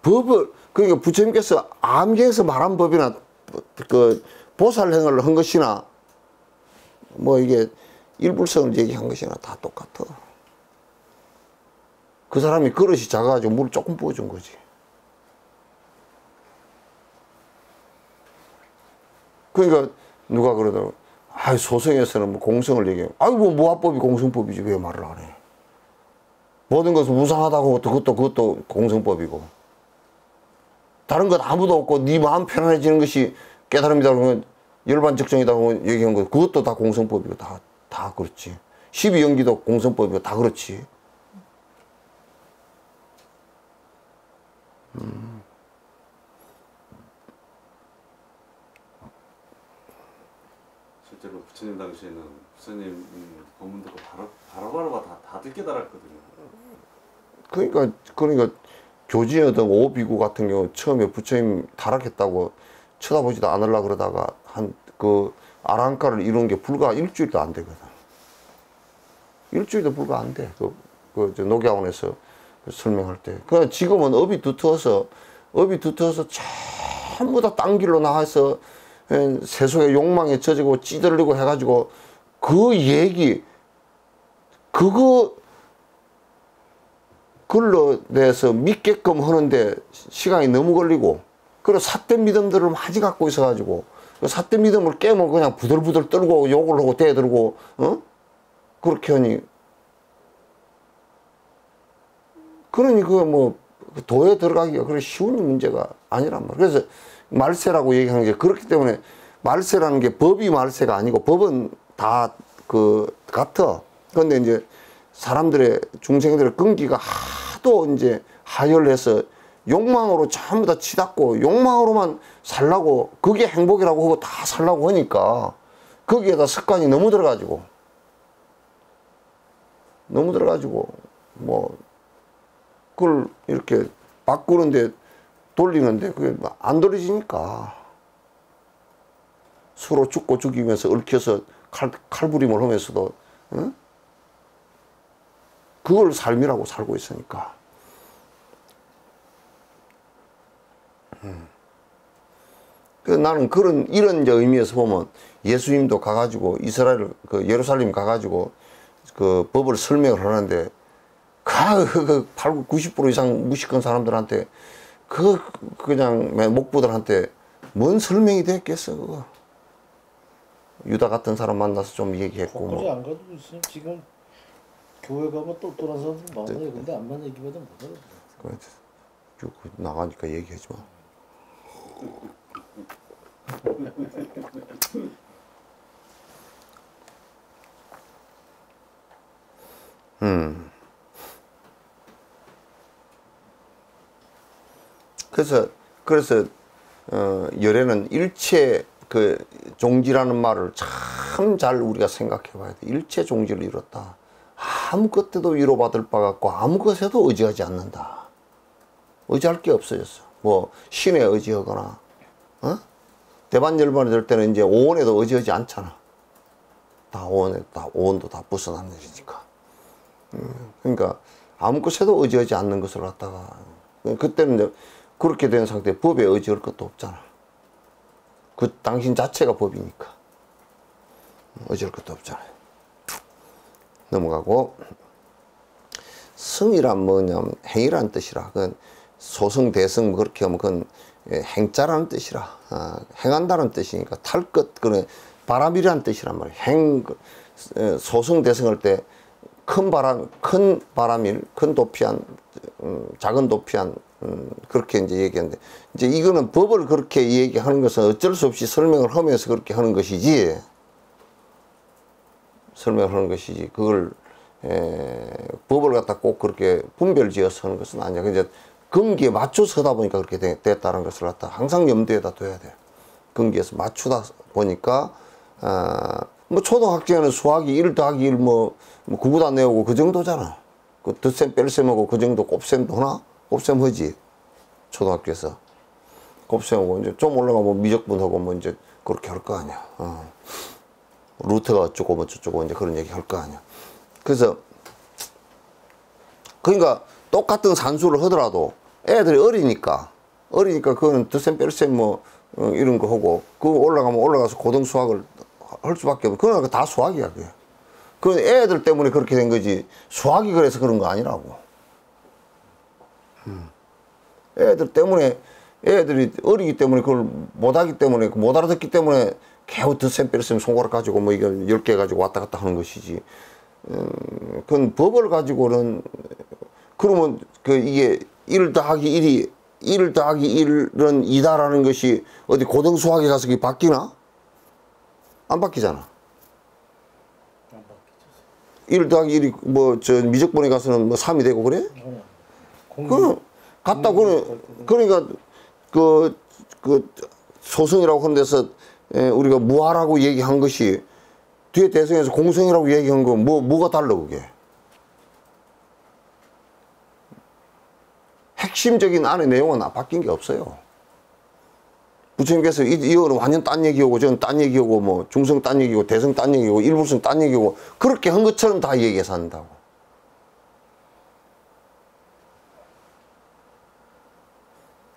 법을, 그러니까 부처님께서 암경에서 말한 법이나 그 보살행을 한 것이나 뭐 이게 일불성을 얘기한 것이나 다 똑같아. 그 사람이 그릇이 작아가지고 물 조금 부어준 거지. 그러니까 누가 그러더라고. 아, 소성에서는 뭐 공성을 얘기해. 아이고, 모화법이 공성법이지 왜 말을 안 해? 모든 것은 우상하다고 그것도 공성법이고. 다른 것 아무도 없고 네 마음 편안해지는 것이 깨달음이다 그러면 열반적정이다 그러면 얘기한 거 그것도 다 공성법이고 다 그렇지. 12연기도 공성법이고 다 그렇지. 실제로 부처님 당시에는 부처님 법문 듣고 바로바로 다 듣게 달았거든요. 그러니까 교지여든 오비구 같은 경우 처음에 부처님 타락했다고 쳐다보지도 않으려고 그러다가 한 그 아랑가를 이룬 게 불과 일주일도 안 되거든. 일주일도 불과 안 돼. 녹야원에서 설명할 때. 그 지금은 업이 두터워서 전부 다 딴 길로 나와서 세속의 욕망에 젖고 찌들리고 해가지고 그 얘기 그걸로 대해서 믿게끔 하는데 시간이 너무 걸리고 그리고 삿된 믿음들을 많이 갖고 있어가지고 그 삿된 믿음을 깨면 그냥 부들부들 떨고 욕을 하고 대들고 그렇게 하니 그러니 도에 들어가기가 그렇게 쉬운 문제가 아니란 말이야. 그래서 말세라고 얘기하는 게 그렇기 때문에 말세라는 게 법이 말세가 아니고 법은 다 같아. 그런데 이제 사람들의 중생들의 끈기가 하도 이제 하열해서 욕망으로 전부 다 치닫고 욕망으로만 살라고 그게 행복이라고 하고 다 살라고 하니까 거기에다 습관이 너무 들어가지고 뭐 그걸 이렇게 바꾸는데 돌리는데 그게 안 돌려지니까 서로 죽고 죽이면서 얽혀서 칼부림을 하면서도 그걸 삶이라고 살고 있으니까. 그래서 나는 이런 의미에서 보면 예수님도 가가지고 이스라엘 예루살렘 가가지고 그 법을 설명을 하는데 90% 이상 무식한 사람들한테 그냥 목부들한테 뭔 설명이 됐겠어 그거. 유다 같은 사람 만나서 좀 얘기했고 거기까지 안 가도 있어요. 지금 교회 가면 똘똘한 사람들 많아요. 근데 안만 얘기하면 못 알아들어요. 나가니까 얘기하지 마. 그래서 열애는 일체 종지라는 말을 참 잘 우리가 생각해 봐야 돼. 일체 종지를 이뤘다. 아무 것에도 위로받을 바 같고 아무 것에도 의지하지 않는다. 의지할 게 없어졌어. 뭐 신에 의지하거나 대반열반이 될 때는 이제 오온에도 의지하지 않잖아. 다 오온도 다 부숴놨는 일이니까. 그러니까 아무 것에도 의지하지 않는 것을 갖다가 그때는 이제 그렇게 된 상태에 법에 의지할 것도 없잖아. 그 당신 자체가 법이니까 의지할 것도 없잖아요. 넘어가고 성이란 뭐냐면 행이라는 뜻이라. 그건 소성 대성 그렇게 하면 그건 행자라는 뜻이라. 행한다는 뜻이니까 탈 것 그런 바람이라는 뜻이란 말이야. 소성 대성 할 때 큰 바람일, 큰 도피한, 작은 도피한, 그렇게 이제 얘기하는데, 이제 이거는 법을 그렇게 얘기하는 것은 어쩔 수 없이 설명을 하면서 그렇게 하는 것이지, 그걸, 법을 갖다 꼭 그렇게 분별 지어서 하는 것은 아니야. 이제 근기에 맞춰서 하다 보니까 그렇게 됐다는 것을 갖다 항상 염두에다 둬야 돼. 근기에서 맞추다 보니까, 뭐 초등학생은 수학이 1 더하기 1 뭐 9보다 내오고 그 정도잖아. 그 덧셈 뺄셈하고 그 정도 곱셈도 하나? 곱셈 하지. 초등학교에서. 곱셈하고 이제 좀 올라가면 미적분하고 뭐 이제 그렇게 할 거 아니야. 루트가 어쩌고 뭐 저쩌고 이제 그런 얘기 할 거 아니야. 그래서 그러니까 똑같은 산수를 하더라도 애들이 어리니까 그거는 덧셈 뺄셈 뭐 이런 거 하고 그거 올라가면 올라가서 고등 수학을 할 수밖에 없고 그건 다 수학이야 그게. 그건 애들 때문에 그렇게 된 거지 수학이 그래서 그런 거 아니라고. 애들 때문에 애들이 어리기 때문에 그걸 못하기 때문에 못 알아듣기 때문에 겨우 덧셈 뺄셈 손가락 가지고 뭐 이거 10개 가지고 왔다 갔다 하는 것이지. 그건 법을 가지고는 그러면 그 이게 1 더하기 1은 2다라는 것이 어디 고등 수학에 가서 그게 바뀌나? 안 바뀌잖아. 안 바뀌죠. 1 더하기 1이 뭐 저 미적분에 가서는 뭐 3이 되고 그래? 그 같다 그러니까 그 소성이라고 하는 데서 우리가 무하라고 얘기한 것이 뒤에 대성에서 공성이라고 얘기한 거 뭐가 달라 그게? 핵심적인 안의 내용은 바뀐 게 없어요. 부처님께서 이거는 완전 딴 얘기고 저건 딴 얘기고 뭐 중성 딴 얘기고 대성 딴 얘기고 일부성 딴 얘기고 그렇게 한 것처럼 다 얘기해서 한다고.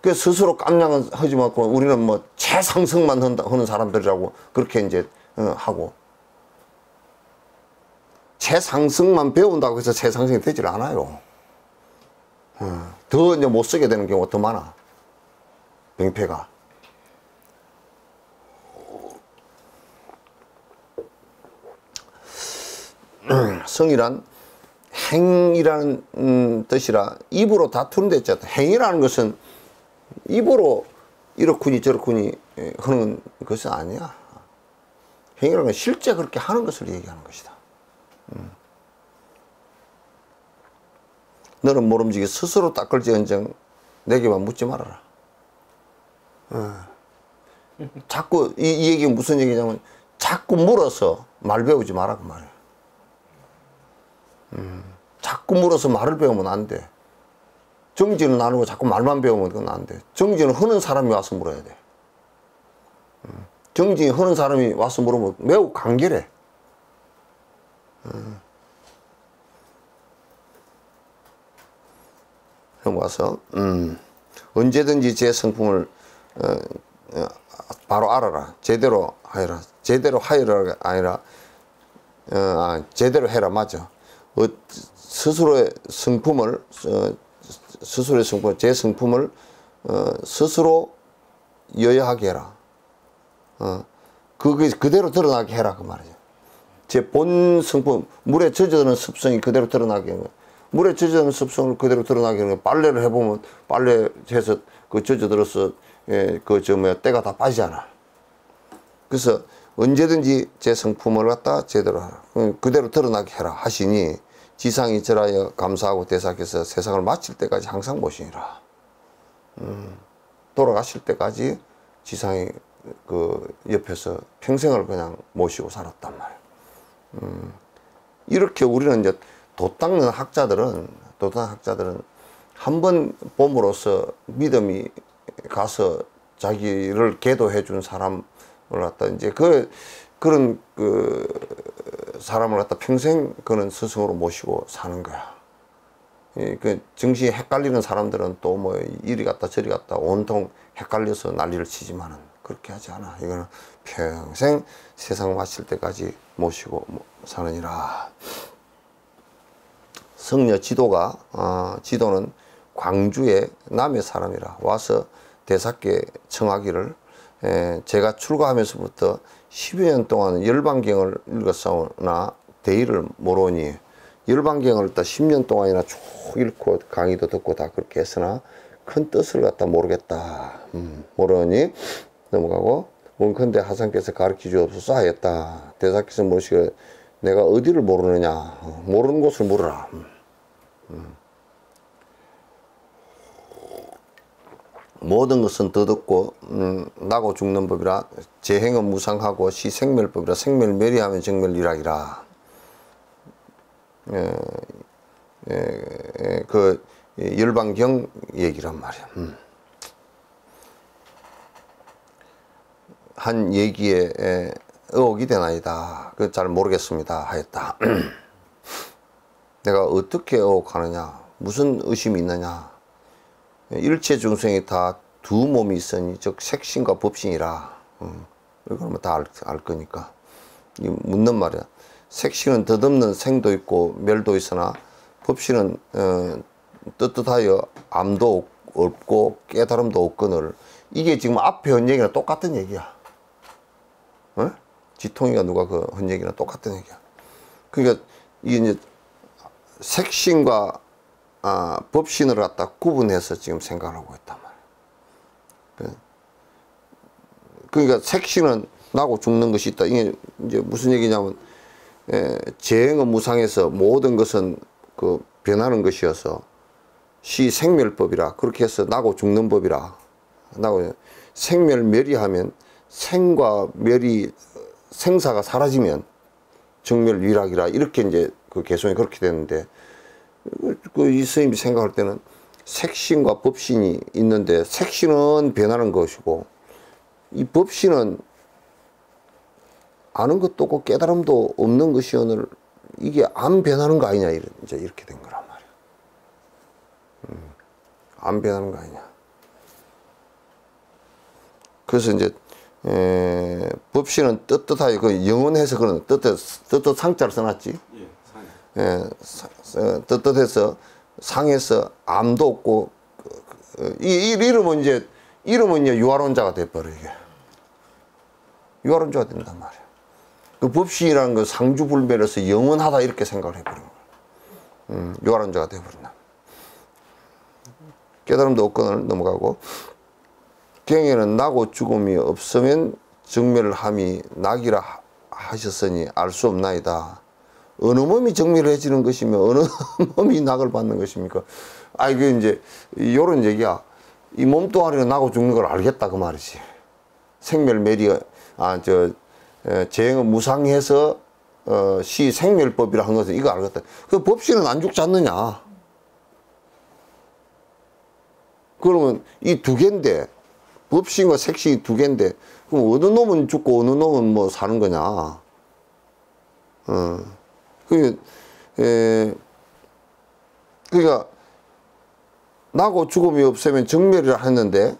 그 스스로 깜냥은 하지 말고 우리는 뭐 최상승만 하는 사람들이라고 그렇게 이제 하고 최상승만 배운다고 해서 최상승이 되질 않아요. 더 이제 못 쓰게 되는 경우가 더 많아. 병폐가. 성이란 행이라는 뜻이라 입으로 다투는 데 있잖아. 행이라는 것은 입으로 이렇구니 저렇구니 하는 것은 아니야. 행이라는 건 실제 그렇게 하는 것을 얘기하는 것이다. 너는 모름지기 스스로 닦을지언정 내게만 묻지 말아라. 자꾸 이 얘기가 무슨 얘기냐면 자꾸 물어서 말 배우지 마라 그 말이야. 자꾸 물어서 말을 배우면 안 돼. 정지는 안 하고 자꾸 말만 배우면 그건 안 돼. 정지는 하는 사람이 와서 물어야 돼. 정지 하는 사람이 와서 물으면 매우 간결해. 와서 언제든지 제 성품을 바로 알아라. 제대로 하여라. 제대로 하여라가 아니라 제대로 해라 맞아. 스스로의 성품을 제 성품을 스스로 여여하게 해라. 그게 그대로 드러나게 해라 그 말이죠. 제 본 성품 물에 젖어드는 습성이 그대로 드러나게 하는 거야. 물에 젖어드는 습성을 그대로 드러나게 하는 거야. 빨래를 해보면 빨래해서 그 젖어들어서 때가 다 빠지잖아. 그래서 언제든지 제 성품을 갖다 제대로 하라. 그대로 드러나게 해라 하시니 지상이 절하여 감사하고 대사께서 세상을 마칠 때까지 항상 모시니라. 돌아가실 때까지 지상이 그 옆에서 평생을 그냥 모시고 살았단 말이야. 이렇게 우리는 이제 도 닦는 학자들은 한 번 봄으로써 믿음이 가서 자기를 계도해 준 사람을 갖다 이제 그런 사람을 갖다 평생 그는 스승으로 모시고 사는 거야. 그 정신이 헷갈리는 사람들은 또 뭐 이리 갔다 저리 갔다 온통 헷갈려서 난리를 치지만은 그렇게 하지 않아. 이거는 평생 세상 마칠 때까지 모시고 사느니라. 성녀 지도는 광주의 남의 사람이라 와서 대사께 청하기를 제가 출가하면서부터 10여 년 동안 열반경을 읽었사오나 대의를 모르니 열반경을 다 10년 동안이나 쭉 읽고 강의도 듣고 다 그렇게 했으나 큰 뜻을 갖다 모르겠다. 모르니 넘어가고 원컨대 하상께서 가르쳐 주옵소서 하였다. 대사께서 모시고 내가 어디를 모르느냐. 모르는 곳을 물어라. 모든 것은 더 듣고 나고 죽는 법이라 재행은 무상하고 시생멸법이라 생멸멸이하면 정멸이라기라. 그 열반경 얘기란 말이야. 한 얘기에 의혹이 되나이다. 그 잘 모르겠습니다 하였다. 내가 어떻게 의혹하느냐. 무슨 의심이 있느냐. 일체 중생이 다 두 몸이 있으니 즉 색신과 법신이라. 그러면 다 알 거니까. 이 묻는 말이야. 색신은 덧없는 생도 있고 멸도 있으나 법신은 떳떳하여 암도 없고 깨달음도 없거늘. 이게 지금 앞에 한 얘기랑 똑같은 얘기야. 어? 지통이가 누가 그 한 얘기랑 똑같은 얘기야. 그러니까 이게 이제 색신과 법신을 갖다 구분해서 지금 생각을 하고 있단 말이야. 그러니까 색신은 나고 죽는 것이 있다. 이게 이제 무슨 얘기냐면 재행의 무상에서 모든 것은 그 변하는 것이어서 시 생멸법이라. 그렇게 해서 나고 죽는 법이라. 나고 생멸멸이하면 생과 멸이 생사가 사라지면 정멸위락이라. 이렇게 이제 그 개송이 그렇게 되는데 이 스님이 생각할 때는 색신과 법신이 있는데 색신은 변하는 것이고 이 법신은 아는 것도 없고 깨달음도 없는 것이오늘 이게 안 변하는 거 아니냐. 이제 이렇게 된 거란 말이야. 안 변하는 거 아니냐. 그래서 이제 법신은 떳떳하게 그 영원해서 그런 떳떳 상자를 써놨지. 떳떳해서 상해서 암도 없고 이름은 이제 유아론자가 돼버려. 이게 유아론자가 된단 말이야. 그 법신이라는 거 상주불멸해서 영원하다 이렇게 생각을 해버린 거야. 유아론자가 돼버린다. 깨달음도 없거늘 넘어가고 경에는 나고 죽음이 없으면 정멸을 함이 낙이라 하셨으니 알 수 없나이다. 어느 몸이 정멸을 해지는 것이며 어느 몸이 낙을 받는 것입니까? 이게 이제 요런 얘기야. 이 몸뚱아리는 나고 죽는 걸 알겠다 그 말이지. 생멸멸이 재행을 무상해서 시 생멸법이라 한 것은 이거 알겠다. 그 법신은 안 죽지 않느냐. 그러면 이 두 개인데 법신과 색신이 두 개인데 그럼 어느 놈은 죽고 어느 놈은 뭐 사는 거냐. 그러니까 나고 죽음이 없으면 정멸이라 했는데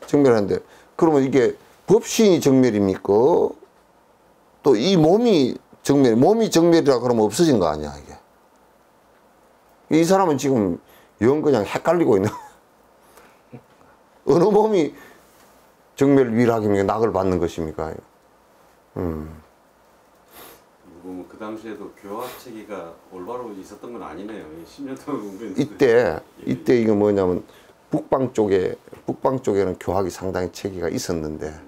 그러면 이게 법신이 정멸입니까? 또 이 몸이 정멸이라 그러면 없어진 거 아니야 이게. 이 사람은 지금 영 그냥 헷갈리고 있는. 어느 몸이 정멸위락입니까? 낙을 받는 것입니까? 보면 그 당시에도 교화 체계가 올바로 있었던 건 아니네요. 10년 동안 공부했는데. 이때 이게 뭐냐면 북방 쪽에는 교학이 상당히 체계가 있었는데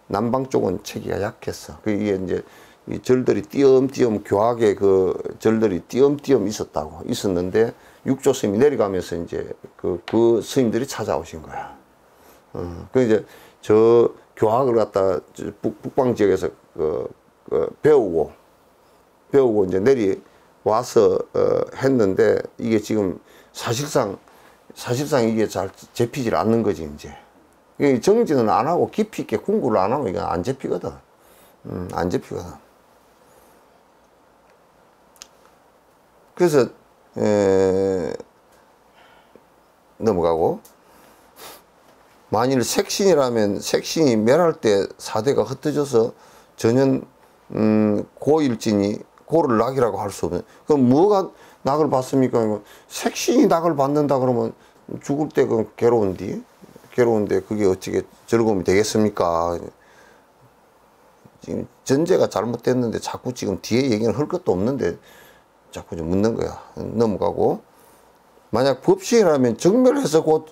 남방 쪽은 체계가 약했어. 이게 이제 이 절들이 띄엄띄엄 교학의 그 절들이 띄엄띄엄 있었는데 육조 스님이 내려가면서 이제 그 스님들이 찾아오신 거야. 그 이제 저 교학을 갖다 북방 지역에서 배우고 이제 내려와서 했는데 이게 지금 사실상 이게 잘 잡히질 않는 거지 이제. 정지는 안 하고 깊이 있게 공부를 안 하면 이게 안 잡히거든. 안 잡히거든. 그래서 넘어가고 만일 색신이라면 색신이 멸할 때 사대가 흩어져서 전혀 고일진이 고를 낙이라고 할 수 없는. 그럼 뭐가 낙을 받습니까? 색신이 낙을 받는다 그러면 죽을 때 그 괴로운데 그게 어떻게 즐거움이 되겠습니까? 지금 전제가 잘못됐는데 자꾸 지금 뒤에 얘기는 할 것도 없는데 자꾸 좀 묻는 거야. 넘어가고 만약 법신이라면 정멸해서 곧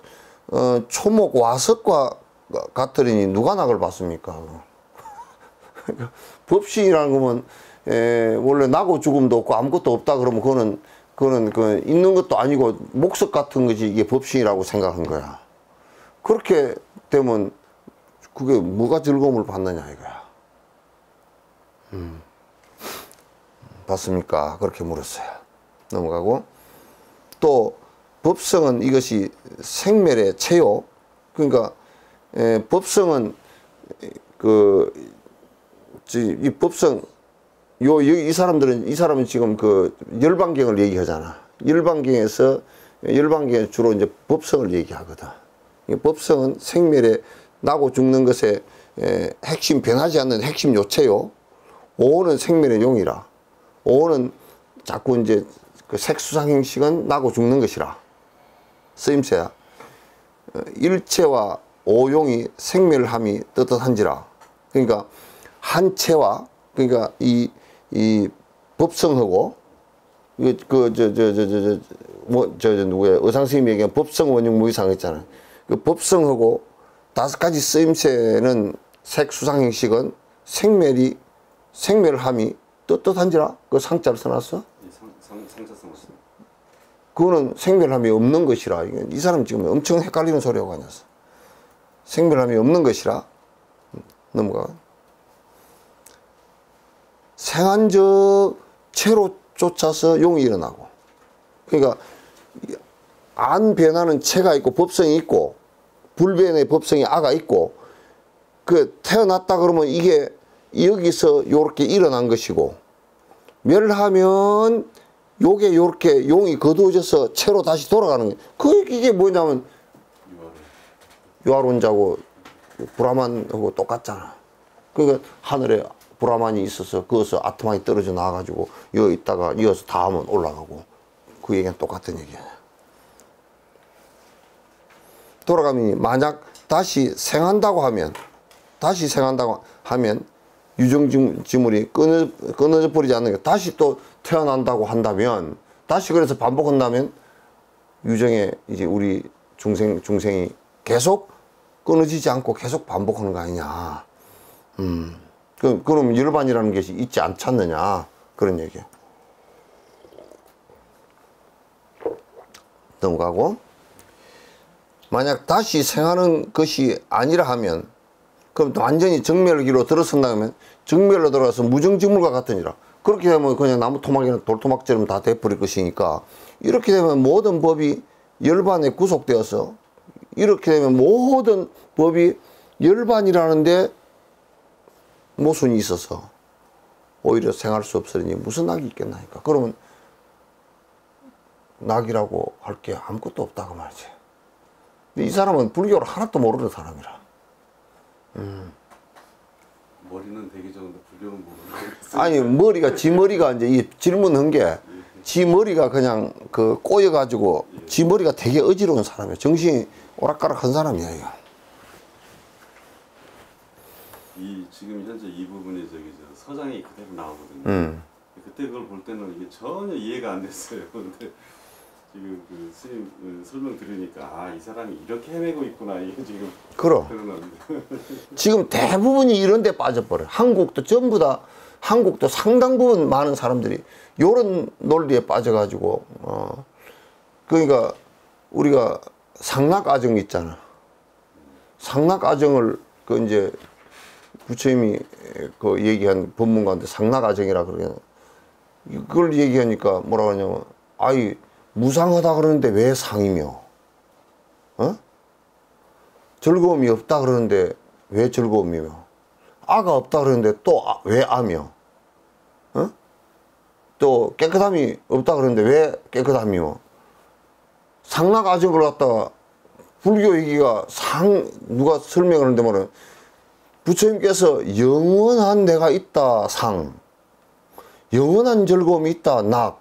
초목 와석과 같으리니 누가 낙을 받습니까? 법신이라는 거면 원래 나고 죽음도 없고 아무것도 없다 그러면 그거는 그 있는 것도 아니고 목석 같은 것이 이게 법신이라고 생각한 거야. 그렇게 되면 그게 뭐가 즐거움을 받느냐 이거야. 받습니까? 그렇게 물었어요. 넘어가고 또 법성은 이것이 생멸의 체요. 그러니까 법성은 이 법성 이 사람은 지금 그 열반경을 얘기하잖아. 열반경에서 열반기에 주로 이제 법성을 얘기하거든. 이 법성은 생멸에 나고 죽는 것에 핵심 변하지 않는 핵심 요체요. 오는 생멸의 용이라. 오는 자꾸 이제 그 색수상행식은 나고 죽는 것이라. 쓰임새야. 일체와 오용이 생멸함이 떳떳한지라. 그러니까 한체와 그러니까 이 법성하고 누구야 의상 스님이 얘기한 법성 원흉 무이상 했잖아요. 그 법성하고 5가지 쓰임새는 색수상행식은 생멸함이 떳떳한지라. 그 상자를 써놨어. 상자 써놨어요. 그거는 생멸함이 없는 것이라. 이 사람 지금 엄청 헷갈리는 소리하고 다녔어. 생멸함이 없는 것이라. 넘어가. 생한적 체로 쫓아서 용이 일어나고. 그러니까 안 변하는 체가 있고 법성이 있고 불변의 법성이 아가 있고 그 태어났다 그러면 이게 여기서 요렇게 일어난 것이고 멸하면 요게 요렇게 용이 거두어져서 체로 다시 돌아가는 거예요. 이게 뭐냐면 유아론자고 브라만하고 똑같잖아. 그러니까 하늘에 브라만이 있어서 거기서 아트만이 떨어져 나와가지고 여기 있다가 이어서 다음은 올라가고 그 얘기는 똑같은 얘기야. 돌아가면 만약 다시 생한다고 하면 유정지물이 끊어져 버리지 않는 게 다시 또 태어난다고 한다면 다시 그래서 반복한다면 유정에 이제 우리 중생이 계속 끊어지지 않고 계속 반복하는 거 아니냐. 그럼 열반이라는 것이 있지 않지 않느냐. 그런 얘기야. 넘어가고. 만약 다시 생하는 것이 아니라 하면 그럼 완전히 정멸기로 들어선다면 정멸로 들어가서 무정지물과 같으니라. 그렇게 되면 그냥 나무 토막이나 돌토막처럼 다 돼버릴 것이니까 이렇게 되면 모든 법이 열반에 구속되어서 이렇게 되면 모든 법이 열반이라는데 모순이 있어서 오히려 생할 수 없으니 무슨 낙이 있겠나니까. 그러면 낙이라고 할 게 아무것도 없다고 말이지. 근데 이 사람은 불교를 하나도 모르는 사람이라. 머리는 되게 좋은데 불교는 모르는. 아니 머리가 지 머리가 이제 이 질문한 게 지 머리가 그냥 그 꼬여가지고 지 머리가 되게 어지러운 사람이야. 정신이 오락가락한 사람이야 이거. 이 지금 현재 이 부분이 서장이 그대로 나오거든요. 그때 그걸 볼 때는 이게 전혀 이해가 안 됐어요. 근데 지금 그 스님 설명 들으니까 아, 이 사람이 이렇게 헤매고 있구나 이게 지금 드러납니다. 지금 대부분이 이런 데 빠져버려요. 한국도 전부 다 한국도 상당 부분 많은 사람들이 요런 논리에 빠져가지고 그러니까 우리가 상락아정 있잖아. 상락아정을 그 이제 부처님이 그 얘기한 법문가인데 상락아정이라 그러냐. 그걸 얘기하니까 뭐라고 하냐면 아이 무상하다 그러는데 왜 상이며 즐거움이 없다 그러는데 왜 즐거움이며 아가 없다 그러는데 또 왜 아며 또 깨끗함이 없다 그러는데 왜 깨끗함이며 상락아정을 갖다가 불교 얘기가 누가 설명을 하는데 뭐는 부처님께서 영원한 내가 있다 상 영원한 즐거움이 있다 낙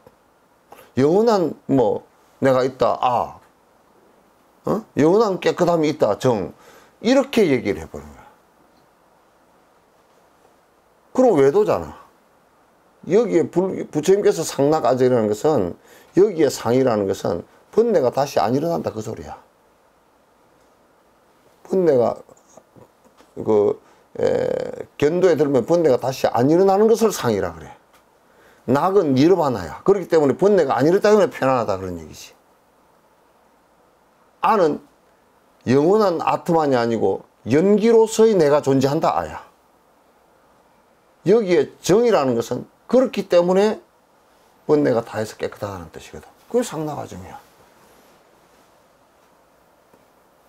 영원한 뭐 내가 있다 영원한 깨끗함이 있다 정 이렇게 얘기를 해버린 거야. 그럼 외도잖아. 여기에 부처님께서 상락아정이라는 것은 여기에 상이라는 것은 번뇌가 다시 안 일어난다 그 소리야. 번뇌가 견도에 들면 번뇌가 다시 안 일어나는 것을 상이라 그래. 낙은 니르바나야. 그렇기 때문에 번뇌가 안 일어나기 때문에 편안하다 그런 얘기지. 아는 영원한 아트만이 아니고 연기로서의 내가 존재한다 아야. 여기에 정이라는 것은 그렇기 때문에 번뇌가 다해서 깨끗하다는 뜻이거든. 그게 상락아정이야.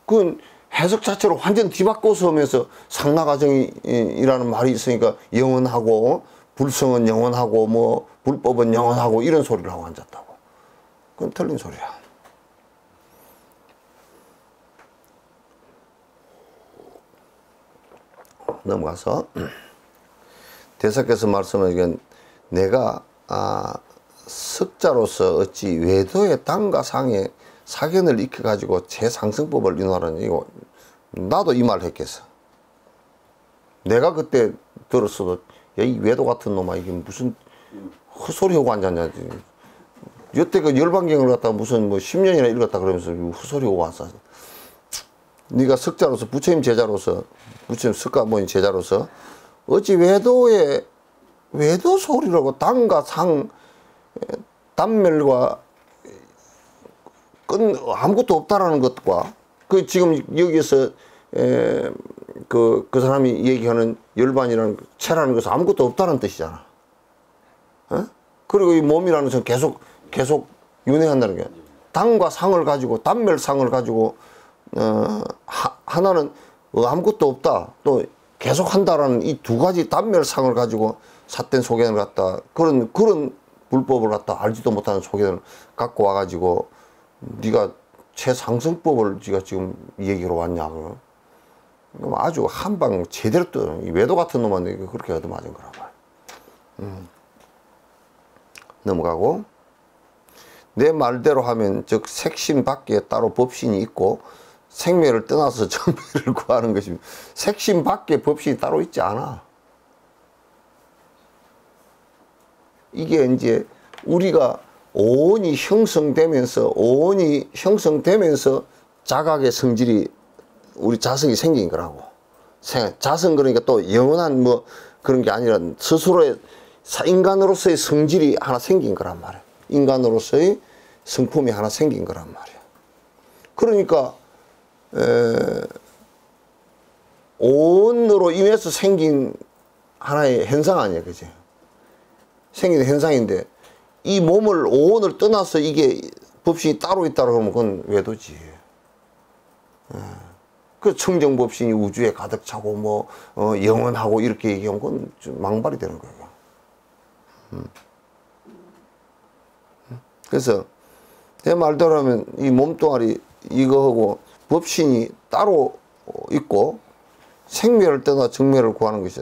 그건 해석 자체로 완전 뒤바꿔서 하면서 상락아정이라는 말이 있으니까 영원하고 불성은 영원하고 뭐 불법은 영원하고 이런 소리를 하고 앉았다고. 그건 틀린 소리야. 넘어가서 대사께서 말씀하시기엔 내가 석자로서 어찌 외도의 당과 상의 사견을 익혀가지고 재상승법을 인하라니 이거 나도 이 말 했겠어. 내가 그때 들었어도 야, 이 외도 같은 놈아 이게 무슨 헛소리하고 앉았냐. 여태 그 열반경을 갖다가 무슨 뭐 10년이나 읽었다 그러면서 헛소리하고 왔어. 네가 석자로서 부처님 제자로서 부처님 석가모니 제자로서 어찌 외도의 외도 소리라고 당과 상 단멸과 아무것도 없다라는 것과 그 지금 여기서 그 사람이 얘기하는 열반이라는 체라는 것은 아무것도 없다는 뜻이잖아. 어? 그리고 이 몸이라는 것은 계속 윤회한다는 게 당과 상을 가지고 단멸상을 가지고 하나는 아무것도 없다 또 계속 한다라는 이 두 가지 단멸상을 가지고 삿된 소견을 갖다 그런 불법을 갖다 알지도 못하는 소견을 갖고 와가지고 네가 최상승법을 네가 지금 얘기로 왔냐 그럼 아주 한방 제대로 또 외도 같은 놈한테 그렇게 얻어맞은 거란 말이야. 넘어가고 내 말대로 하면 즉 색신 밖에 따로 법신이 있고 생멸을 떠나서 정멸을 구하는 것입니다. 색신 밖에 법신이 따로 있지 않아. 이게 이제 우리가 오온이 형성되면서 자각의 성질이 우리 자성이 생긴 거라고. 자성 그러니까 또 영원한 뭐 그런 게 아니라 스스로의 인간으로서의 성질이 하나 생긴 거란 말이야. 인간으로서의 성품이 하나 생긴 거란 말이야. 그러니까 오온으로 인해서 생긴 하나의 현상 아니야, 그지? 생긴 현상인데 이 몸을 오온을 떠나서 이게 법신이 따로 있다고 하면 그건 외도지. 그 청정법신이 우주에 가득 차고 뭐 영원하고 이렇게 얘기하면 그건 좀 망발이 되는 거예요. 그래서 내 말대로 하면 이 몸뚱아리 이거하고 법신이 따로 있고 생멸을 떠나 정멸을 구하는 것이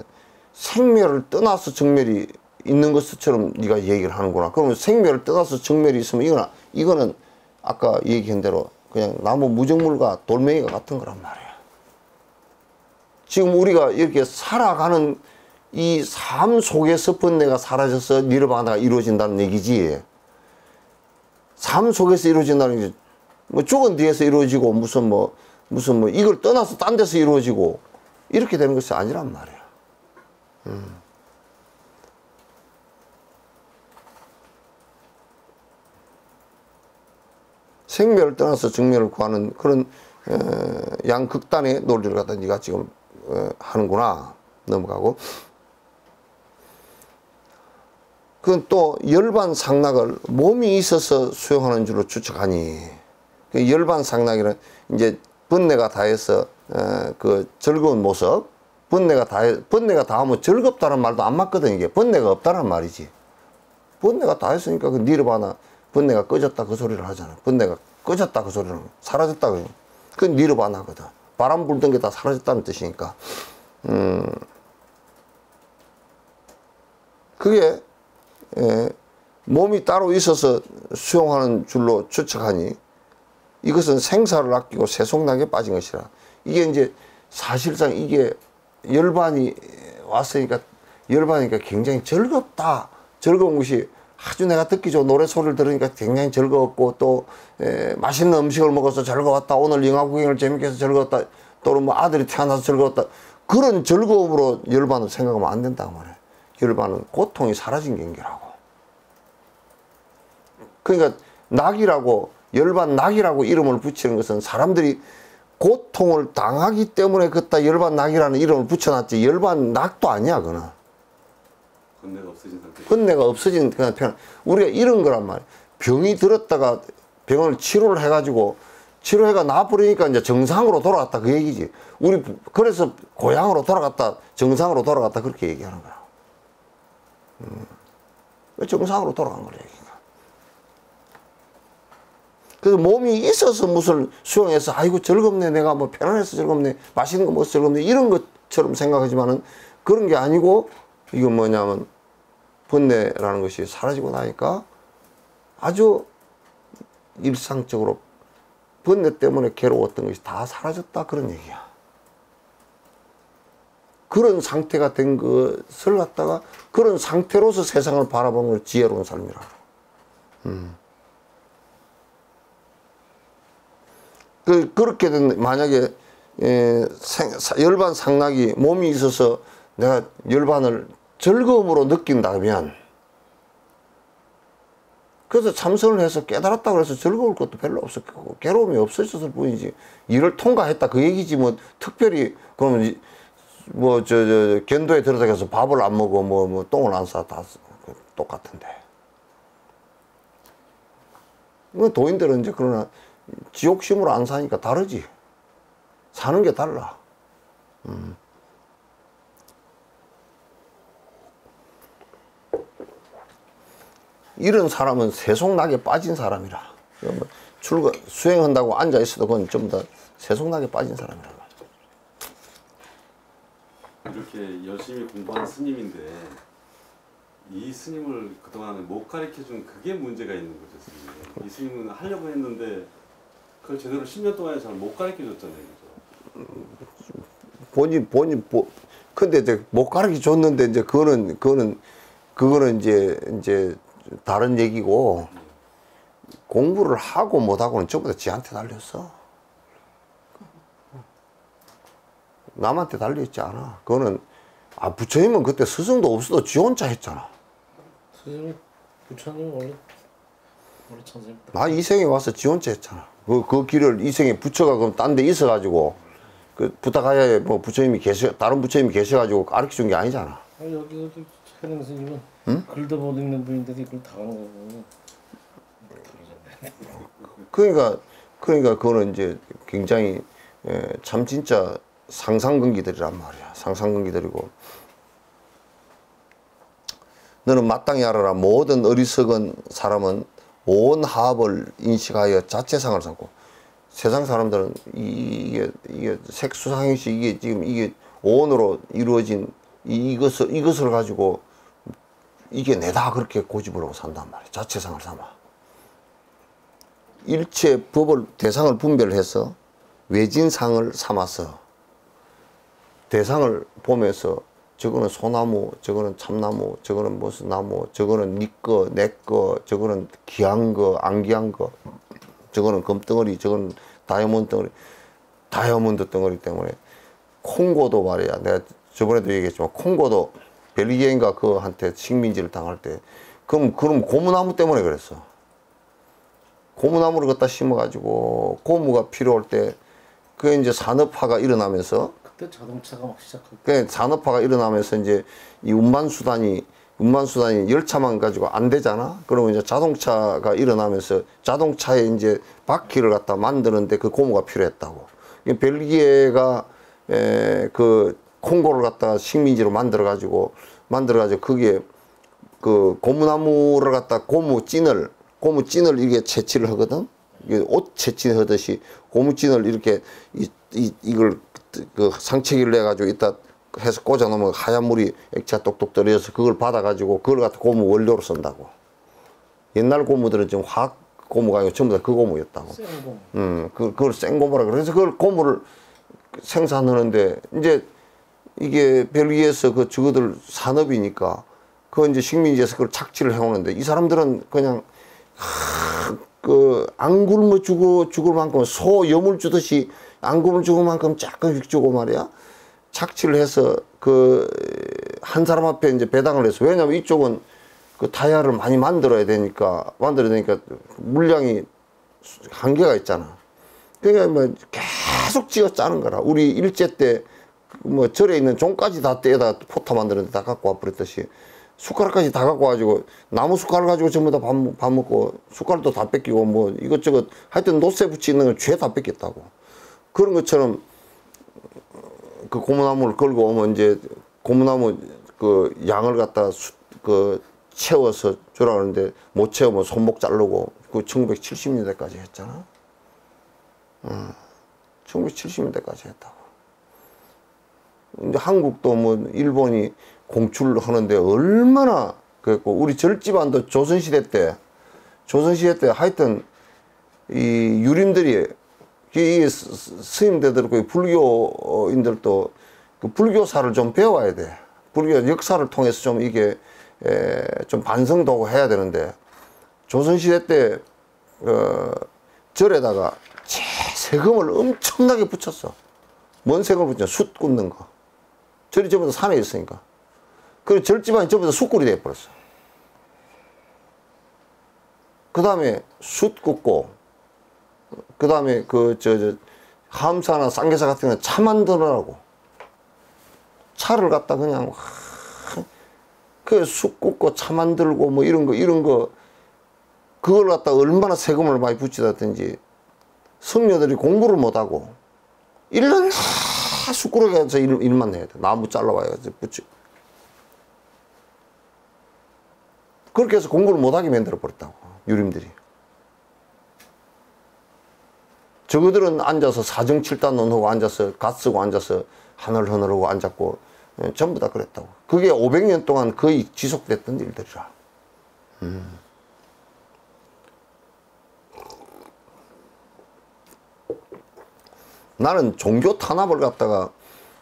생멸을 떠나서 정멸이 있는 것처럼 네가 얘기를 하는구나. 그러면 생멸을 떠나서 정멸이 있으면 이거는 아까 얘기한 대로 그냥 나무 무정물과 돌멩이가 같은 거란 말이야. 지금 우리가 이렇게 살아가는 이 삶 속에서 번뇌가 사라져서 니르바나가 이루어진다는 얘기지. 삶 속에서 이루어진다는 게 뭐 죽은 뒤에서 이루어지고 무슨 뭐 이걸 떠나서 딴 데서 이루어지고 이렇게 되는 것이 아니란 말이야. 생멸을 떠나서 정멸을 구하는 그런 양극단의 논리를 갖다 네가 지금 하는구나. 넘어가고 그건 또 열반상락을 몸이 있어서 수용하는 줄로 추측하니 그 열반상락이란 이제 번뇌가 다해서 그 즐거운 모습 번뇌가 다하면 즐겁다는 말도 안 맞거든. 이게 번뇌가 없다는 말이지. 번뇌가 다했으니까 그 니르바나 번뇌가 꺼졌다 그 소리를 하잖아. 번뇌가 꺼졌다 그 소리를 사라졌다 그건 니르바나거든. 바람 불던 게 다 사라졌다는 뜻이니까 그게 몸이 따로 있어서 수용하는 줄로 추측하니 이것은 생사를 아끼고 세속락에 빠진 것이라. 이게 이제 사실상 이게 열반이 왔으니까 굉장히 즐겁다. 즐거운 것이 아주 내가 듣기 좋은 노래 소리를 들으니까 굉장히 즐거웠고 또 맛있는 음식을 먹어서 즐거웠다. 오늘 영화 구경을 재밌게 해서 즐거웠다. 또는 뭐 아들이 태어나서 즐거웠다. 그런 즐거움으로 열반을 생각하면 안 된다고 말해. 열반은 고통이 사라진 경계라고. 그러니까 열반 낙이라고 이름을 붙이는 것은 사람들이 고통을 당하기 때문에 그따 열반 낙이라는 이름을 붙여놨지 열반 낙도 아니야 그거는. 건뇌가 없어진 상태. 건뇌가 없어진 그냥 편. 우리가 이런 거란 말이야. 병이 들었다가 병을 치료를 해가지고 치료해가 나버리니까 이제 정상으로 돌아갔다 그 얘기지. 우리 그래서 고향으로 돌아갔다 정상으로 돌아갔다 그렇게 얘기하는 거야. 정상으로 돌아간 거래 얘기가. 그래서 몸이 있어서 무슨 수영해서 아이고 즐겁네, 내가 뭐 편안해서 즐겁네, 맛있는 거 먹어서 즐겁네, 이런 것처럼 생각하지만은 그런 게 아니고, 이건 뭐냐면 번뇌라는 것이 사라지고 나니까 아주 일상적으로 번뇌 때문에 괴로웠던 것이 다 사라졌다, 그런 얘기야. 그런 상태가 된 것을 갖다가 그런 상태로서 세상을 바라보는 걸 지혜로운 삶이라. 그렇게 된, 만약에 열반 상락이 몸이 있어서 내가 열반을 즐거움으로 느낀다면, 그래서 참선을 해서 깨달았다고 해서 즐거울 것도 별로 없었고 괴로움이 없어졌을 뿐이지, 이를 통과했다 그 얘기지. 뭐 특별히 그러면 뭐 견도에 들어가서 밥을 안 먹어, 뭐 똥을 안 싸, 다 똑같은데. 뭐 도인들은 이제 그러나 지옥심으로 안 사니까 다르지. 사는 게 달라. 이런 사람은 세속락에 빠진 사람이라. 수행한다고 앉아 있어도 그건 좀 더 세속락에 빠진 사람이라. 이렇게 열심히 공부한 스님인데 이 스님을 그동안에 못 가르쳐준 그게 문제가 있는 거죠, 스님. 이 스님은 하려고 했는데 그걸 제대로 10년 동안에 잘 못 가르쳐줬잖아요, 그죠? 근데 이제 못 가르쳐줬는데 이제 그거는 이제 다른 얘기고, 공부를 하고 못하고는 전부 다 지한테 달렸어. 남한테 달려있지 않아. 그거는, 부처님은 그때 스승도 없어도 지 혼자 했잖아. 스승이 부처님 원래 천생. 이 생에 와서 지 혼자 했잖아. 그 길을 이 생에 부처가 그럼 딴 데 있어가지고, 부탁하야 뭐 부처님이 다른 부처님이 계셔가지고 가르쳐 준 게 아니잖아. 여기 현행 스님은 글도 못 읽는 분인데도 이걸 다 하는 거고. 그러니까 그거는 이제 굉장히 참 진짜 상상근기들이란 말이야. 상상근기들이고, 너는 마땅히 알아라. 모든 어리석은 사람은 온 합을 인식하여 자체상을 삼고, 세상 사람들은 이게 색수상행식, 이게 지금 이게 온으로 이루어진 이것을 가지고 이게 내다 그렇게 고집을 하고 산단 말이야. 자체상을 삼아. 일체 법을 대상을 분별해서 외진상을 삼아서 대상을 보면서, 저거는 소나무, 저거는 참나무, 저거는 무슨 나무, 저거는 니 거, 내 거, 저거는 귀한 거, 안 귀한 거, 저거는 금덩어리, 저거는 다이아몬드 덩어리 때문에 콩고도 말이야. 내가 저번에도 얘기했지만 콩고도 벨기에인가 그한테 식민지를 당할 때 그럼 고무나무 때문에 그랬어. 고무나무를 갖다 심어가지고 고무가 필요할 때 그게 이제 산업화가 일어나면서, 그때 자동차가 막 시작하고. 그 산업화가 일어나면서 이제 이 운반수단이 열차만 가지고 안 되잖아. 그러면 이제 자동차가 일어나면서 자동차에 이제 바퀴를 갖다 만드는데 그 고무가 필요했다고. 벨기에가 그 콩고를 갖다가 식민지로 만들어가지고 그게 그 고무나무를 갖다 고무찐을 이게 채취를 하거든. 이게 옷 채취하듯이 고무찐을 이렇게 이걸 그 상체기를 내가지고 이따 해서 꽂아 놓으면 하얀 물이 액체가 똑똑 떨어져서 그걸 받아가지고 그걸 갖다 고무 원료로 쓴다고. 옛날 고무들은 지금 화학 고무가 아니고 전부 다 그 고무였다고. 생고무. 그걸 생고무라 그래서 그걸 고무를 생산하는데, 이제 이게 벨기에에서 그 저거들 산업이니까 그 이제 식민지에서 그걸 착취를 해오는데, 이 사람들은 그냥 안 굶어 죽을 만큼 소 염을 주듯이 안 굶어 죽을 만큼 조금씩 주고 말이야. 착취를 해서 한 사람 앞에 이제 배당을 해서, 왜냐면 이쪽은 그 타이어를 많이 만들어야 되니까 물량이 한계가 있잖아. 그러니까 뭐 계속 쥐어 짜는 거라. 우리 일제 때 뭐 절에 있는 종까지 다 떼다 포터 만드는데 다 갖고 와버렸듯이 숟가락까지 다 갖고 와가지고 나무 숟가락 가지고 전부 다 밥 먹고 숟가락도 다 뺏기고 뭐 이것저것 하여튼 노쇠 붙이는 걸 죄 다 뺏겼다고. 그런 것처럼 그 고무나무를 걸고 오면 이제 고무나무 그 양을 갖다 채워서 주라 그러는데 못 채우면 손목 자르고 그 1970년대까지 했잖아. 1970년대까지 했다고. 이제 한국도 뭐 일본이 공출을 하는데 얼마나 그랬고 우리 절집안도 조선시대 때 하여튼 이 유림들이 이 스님들도 그 불교인들도 그 불교사를 좀 배워야 돼. 불교 역사를 통해서 좀 이게 좀 반성도 해야 되는데 조선시대 때 절에다가 세금을 엄청나게 붙였어. 뭔 세금을 붙였어? 숯 굽는 거. 절이 전부 다 산에 있으니까. 그리고 절집안이 전부 다 숯불이 돼버렸어. 그 다음에 숯 굽고, 그 다음에 함사나 쌍게사 같은 경우는 차 만들으라고. 차를 갖다 그냥, 숯 굽고 차 만들고 뭐 이런 거, 그걸 갖다 얼마나 세금을 많이 붙이다든지 성녀들이 공부를 못하고 1년 다 숯구르기 해서 일만 해야 돼. 나무 잘라와야 붙여. 그렇게 해서 공부를 못하게 만들어 버렸다고 유림들이. 저거들은 앉아서 사정칠단 논하고 앉아서 갓 쓰고 앉아서 하늘하늘하고 앉았고 전부 다 그랬다고. 그게 500년 동안 거의 지속됐던 일들이라. 나는 종교 탄압을 갖다가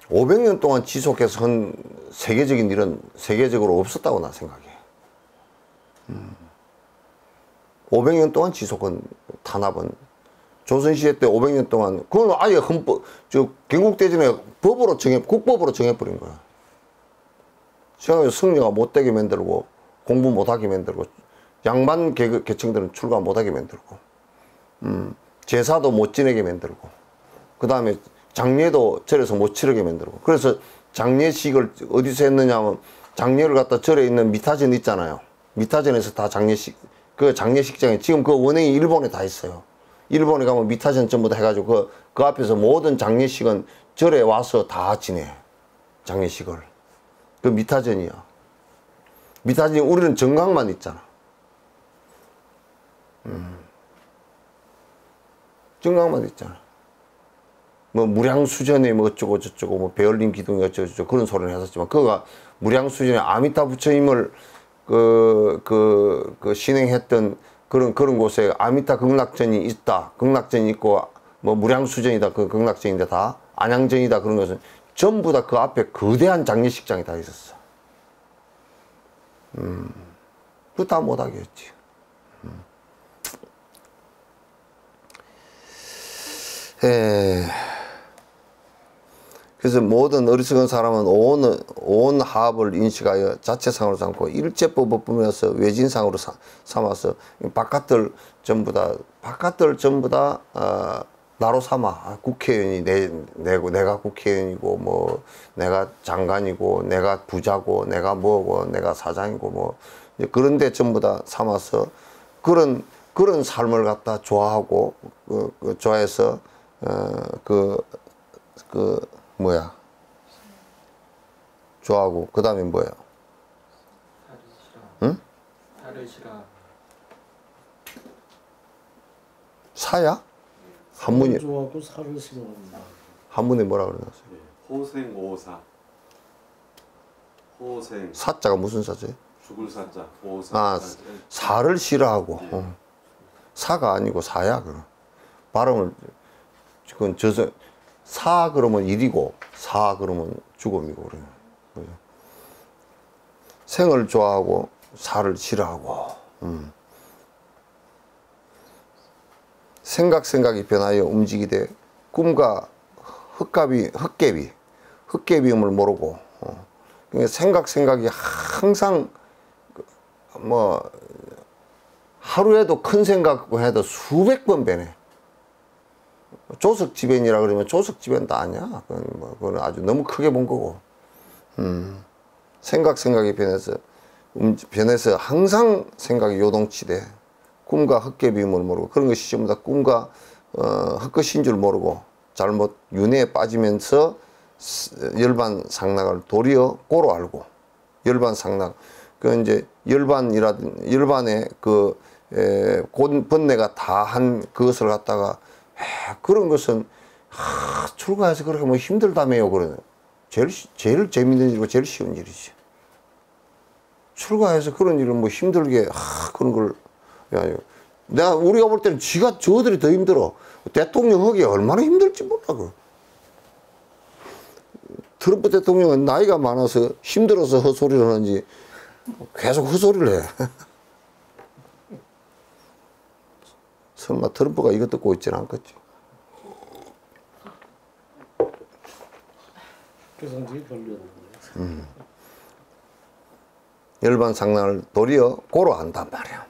500년 동안 지속해서 한 세계적인 일은 세계적으로 없었다고 나 생각해. 500년 동안 지속한 탄압은 조선시대 때 500년 동안 그건 아예 경국대전에 국법으로 정해버린 거야. 생각해 승려가 못되게 만들고 공부 못하게 만들고 양반 계층들은 출가 못하게 만들고 제사도 못 지내게 만들고 그 다음에 장례도 절에서 못 치르게 만들고 그래서 장례식을 어디서 했느냐 하면 장례를 갖다 절에 있는 미타전 있잖아요. 미타전에서 다 장례식 그 장례식장에 지금 그 원행이 일본에 다 있어요. 일본에 가면 미타전 전부 다 해가지고 그 앞에서 모든 장례식은 절에 와서 다 지내. 장례식을. 그 미타전이야. 미타전이 우리는 정각만 있잖아. 정각만 있잖아. 뭐 무량수전에 뭐 어쩌고 저쩌고 뭐 베를린 기둥이 어쩌고 저쩌고 그런 소리를 했었지만 그거가 무량수전에 아미타 부처님을 신행했던 그런 곳에 아미타 극락전이 있다. 극락전이 있고 뭐 무량수전이다. 그 극락전인데 다 안양전이다. 그런 것은 전부 다 그 앞에 거대한 장례식장이 다 있었어. 그거 다 못하게 했지. 그래서 모든 어리석은 사람은 온 합을 인식하여 자체상으로 삼고 일제법을 뿌면서 외진상으로 삼아서 바깥들 전부 다 나로 삼아. 국회의원이 내가 국회의원이고 뭐 내가 장관이고 내가 부자고 내가 뭐고 내가 사장이고 뭐 그런데 전부 다 삼아서 그런 삶을 갖다 좋아하고 좋아해서 좋아하고 그 다음에 뭐야? 응? 살을 싫어. 사야? 한문이 좋아하고 살을 싫어한다. 한문에 뭐라 그러놨어요? 호생오사. 호생. 사자가 무슨 사자예요? 죽을 사자. 오사. 아, 사를 싫어하고. 사가 아니고 사야 그럼. 발음을 그건 사 그러면 일이고 사 그러면 죽음이고 그래요. 생을 좋아하고 사를 싫어하고. 생각이 변하여 움직이되 꿈과 헛개비음을 모르고 그러니까 생각이 항상 뭐 하루에도 큰 생각을 해도 수백 번 변해. 조석지변이라 그러면 조석지변도 아니야. 그건 아주 너무 크게 본 거고. 생각이 변해서 항상 생각이 요동치되 꿈과 헛개비음을 모르고 그런 것이 전부 다 꿈과 헛것인 줄 모르고 잘못 윤회에 빠지면서 열반상락을 도리어 고로 알고 열반상락 그 이제 열반의 그 번뇌가 다 한 그것을 갖다가 그런 것은 출가해서 그렇게 뭐 힘들다며요. 그러는 제일 재밌는 일이고 제일 쉬운 일이지. 출가해서 그런 일을 뭐 힘들게 그런 걸 우리가 볼 때는 저들이 더 힘들어. 대통령 하기 얼마나 힘들지 몰라. 트럼프 대통령은 나이가 많아서 힘들어서 헛소리를 하는지 계속 헛소리를 해. 설마 트럼프가 이거 듣고 있지는 않겠지. 개성적이 별로야. 열반 상난을 도리어 고로한단 말이야.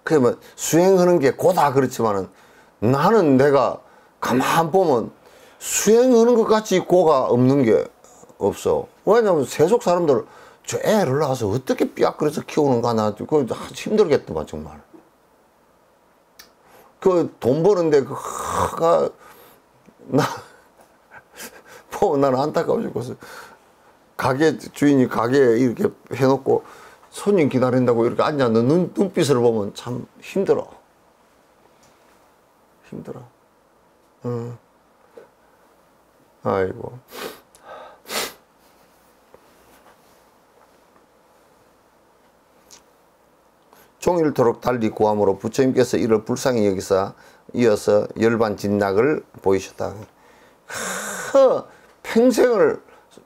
그러면 수행하는 게 고다 그렇지만은 나는 내가 가만 보면 수행하는 것 같이 고가 없는 게 없어. 왜냐면 세속 사람들 저 애를 낳아서 어떻게 삐약거려서 키우는가 나 그거 힘들겠더만 정말. 그 돈 버는데 그가 나 보면 나는 안타까워 죽겠어. 가게 주인이 가게에 이렇게 해놓고 손님 기다린다고 이렇게 앉아있는 눈빛을 보면 참 힘들어. 힘들어. 아이고. 종일토록 달리 구함으로 부처님께서 이를 불쌍히 여기사 이어서 열반 진낙을 보이셨다.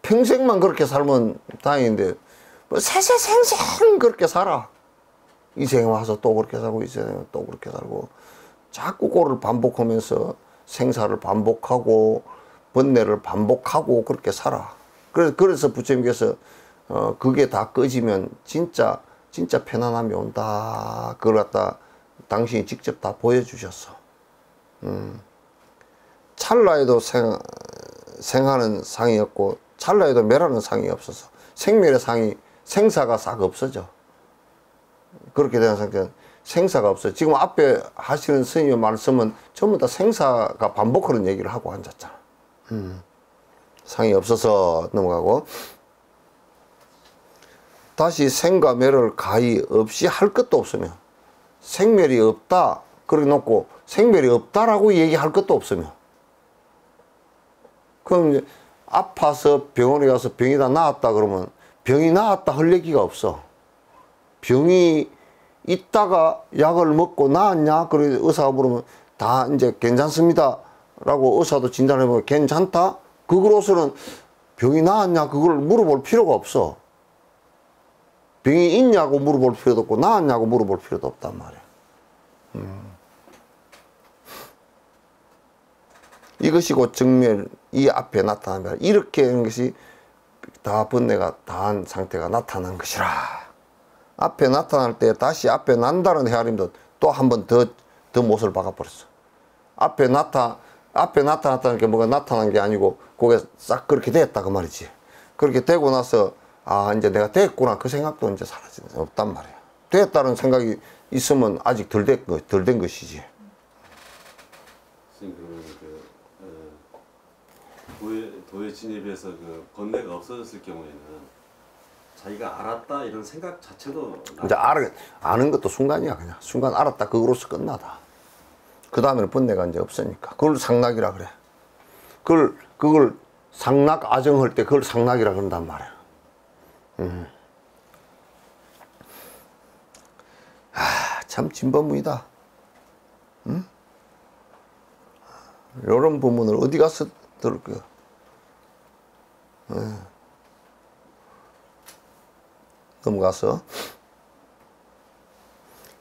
평생만 그렇게 살면 다행인데 뭐 세세생생 그렇게 살아. 이 생에 와서 또 그렇게 살고 이 생에 또 그렇게 살고 자꾸 그거를 반복하면서 생사를 반복하고 번뇌를 반복하고 그렇게 살아. 그래서 부처님께서 그게 다 꺼지면 진짜 편안함이 온다. 그걸 갖다 당신이 직접 다 보여주셨어. 찰나에도 생하는 상이었고 찰나에도 멸하는 상이 없어서 생멸의 상이 생사가 싹 없어져. 그렇게 되는 상태는 생사가 없어요. 지금 앞에 하시는 스님의 말씀은 전부 다 생사가 반복하는 얘기를 하고 앉았잖아. 상이 없어서 넘어가고 다시 생과 멸을 가히 없이 할 것도 없으며 생멸이 없다 그렇게 놓고 생멸이 없다라고 얘기할 것도 없으며 그럼 이제 아파서 병원에 가서 병이 다 나았다 그러면 병이 나았다 할 얘기가 없어. 병이 있다가 약을 먹고 나았냐? 그래 의사가 물으면 다 이제 괜찮습니다 라고 의사도 진단해보면 괜찮다? 그거로서는 병이 나았냐? 그걸 물어볼 필요가 없어. 병이 있냐고 물어볼 필요도 없고 나았냐고 물어볼 필요도 없단 말이야. 이것이 곧 정멸, 이 앞에 나타나면 이렇게 하는 것이 다 번뇌가 다한 상태가 나타난 것이라. 앞에 나타날 때 다시 앞에 난다는 헤아림도 또 한 번 더 못을 박아버렸어. 앞에 나타났다는 게 뭐가 나타난 게 아니고 그게 싹 그렇게 됐다 그 말이지. 그렇게 되고 나서 아 이제 내가 됐구나 그 생각도 이제 사라지는 없단 말이야. 됐다는 생각이 있으면 아직 덜 된 것이지. 도에 진입해서 그 번뇌가 없어졌을 경우에는 자기가 알았다 이런 생각 자체도 이제 아는 것도 순간이야. 그냥 순간 알았다 그거로서 끝나다. 그 다음에는 번뇌가 이제 없으니까 그걸 상락이라 그래. 그걸 상락 아정할 때 그걸 상락이라 그런단 말이야. 참 진법문이다. 이런 부문을 어디 가서 들을 거야. 넘어가서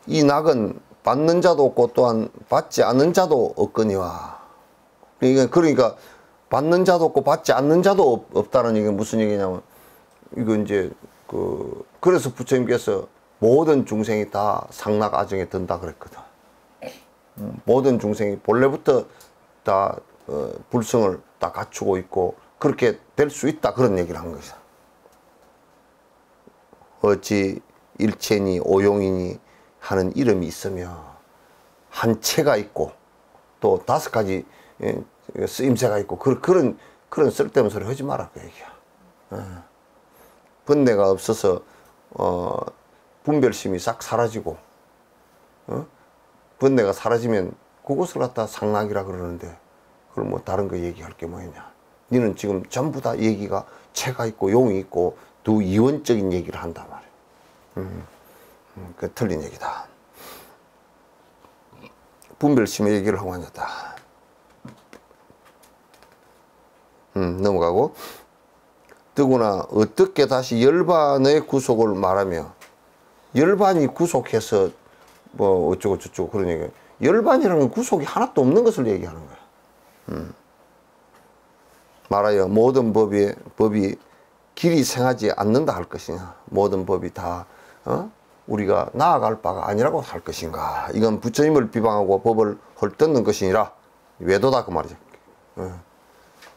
이 낙은 받는 자도 없고 또한 받지 않는 자도 없거니와. 그러니까 받는 자도 없고 받지 않는 자도 없다는 얘기는 무슨 얘기냐면 이거 이제 그래서 부처님께서 모든 중생이 다 상락 아정에 든다 그랬거든. 모든 중생이 본래부터 다 불성을 다 갖추고 있고 그렇게 될 수 있다 그런 얘기를 한 것이다. 어찌 일체니 오용이니 하는 이름이 있으며 한체가 있고 또 5가지 쓰임새가 있고 그런 쓸데없는 소리 하지 마라 그 얘기야. 번뇌가 없어서 분별심이 싹 사라지고 번뇌가 사라지면 그것을 갖다 상락이라 그러는데 그걸 뭐 다른 거 얘기할 게 뭐냐. 니는 지금 전부 다 얘기가 채가 있고 용이 있고 두 이원적인 얘기를 한단 말이야. 그 틀린 얘기다. 분별심의 얘기를 하고 앉았다. 넘어가고 더구나 어떻게 다시 열반의 구속을 말하며 열반이 구속해서 뭐 어쩌고 저쩌고 그런 얘기. 열반이라는 구속이 하나도 없는 것을 얘기하는 거야. 말하여 모든 법이 길이 생하지 않는다 할 것이냐. 모든 법이 다 우리가 나아갈 바가 아니라고 할 것인가. 이건 부처님을 비방하고 법을 헐뜯는 것이니라. 외도다 그 말이죠.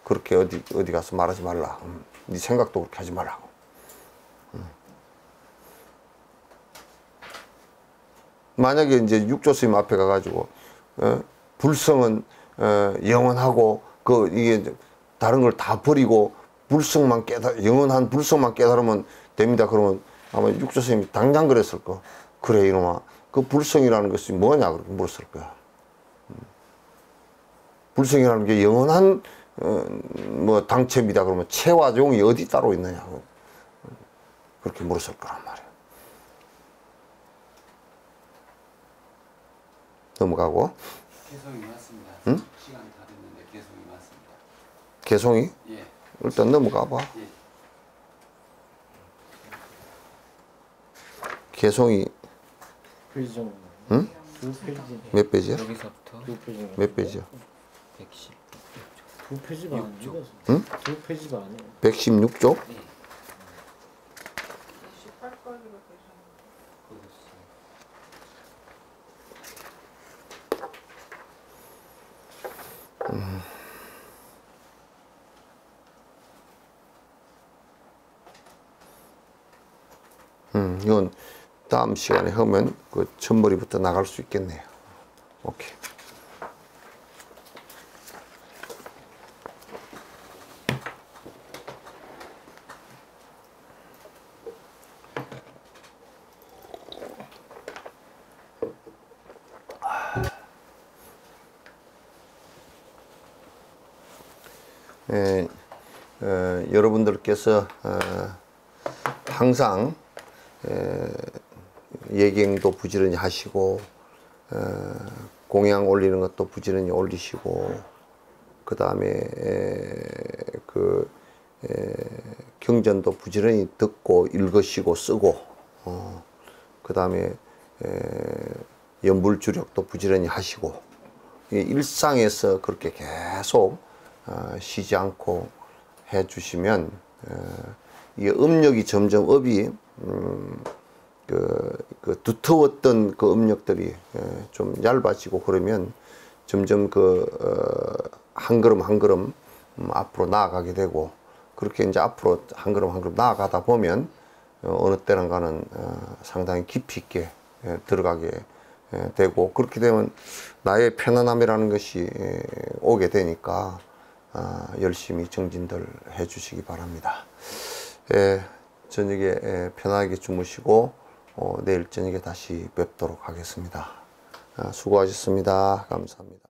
그렇게 어디 가서 말하지 말라. 네 생각도 그렇게 하지 말라고. 만약에 이제 육조 스님 앞에 가가지고 불성은 영원하고 이게 다른 걸 다 버리고 불성만 영원한 불성만 깨달으면 됩니다. 그러면 아마 육조 스님이 당장 그랬을 거. 그래 이놈아, 그 불성이라는 것이 뭐냐 그렇게 물었을 거야. 불성이라는 게 영원한 뭐 당체입니다. 그러면 체와 종이 어디 따로 있느냐고 그렇게 물었을 거란 말이야. 넘어가고. 개성이 맞습니다. 응? 시간이 다 됐는데 개성이 맞습니다. 개성이? 예. 일단 넘어가 봐. 예. 개성이 페이지 좀. 응? 두 페이지. 몇 페이지야? 여기서부터 두 페이지. 몇 페이지야? 110. 두 페이지 반이다. 응? 두 페이지 반이야. 116쪽? 예. 18까지로 되셨는데. 이건 다음 시간에 하면 그 첫머리부터 나갈 수 있겠네요. 오케이. 여러분들께서 항상 예경도 부지런히 하시고 공양 올리는 것도 부지런히 올리시고 그 다음에 경전도 부지런히 듣고 읽으시고 쓰고 그 다음에 연불주력도 부지런히 하시고 일상에서 그렇게 계속 쉬지 않고 해 주시면 이게 음력이 점점 업이 두터웠던 그 음력들이 좀 얇아지고 그러면 점점 한 걸음 한 걸음 앞으로 나아가게 되고 그렇게 이제 앞으로 한 걸음 한 걸음 나아가다 보면 어느 때는가는 상당히 깊이 있게 들어가게 되고 그렇게 되면 나의 편안함이라는 것이 오게 되니까 열심히 정진들 해 주시기 바랍니다. 저녁에 편하게 주무시고 내일 저녁에 다시 뵙도록 하겠습니다. 수고하셨습니다. 감사합니다.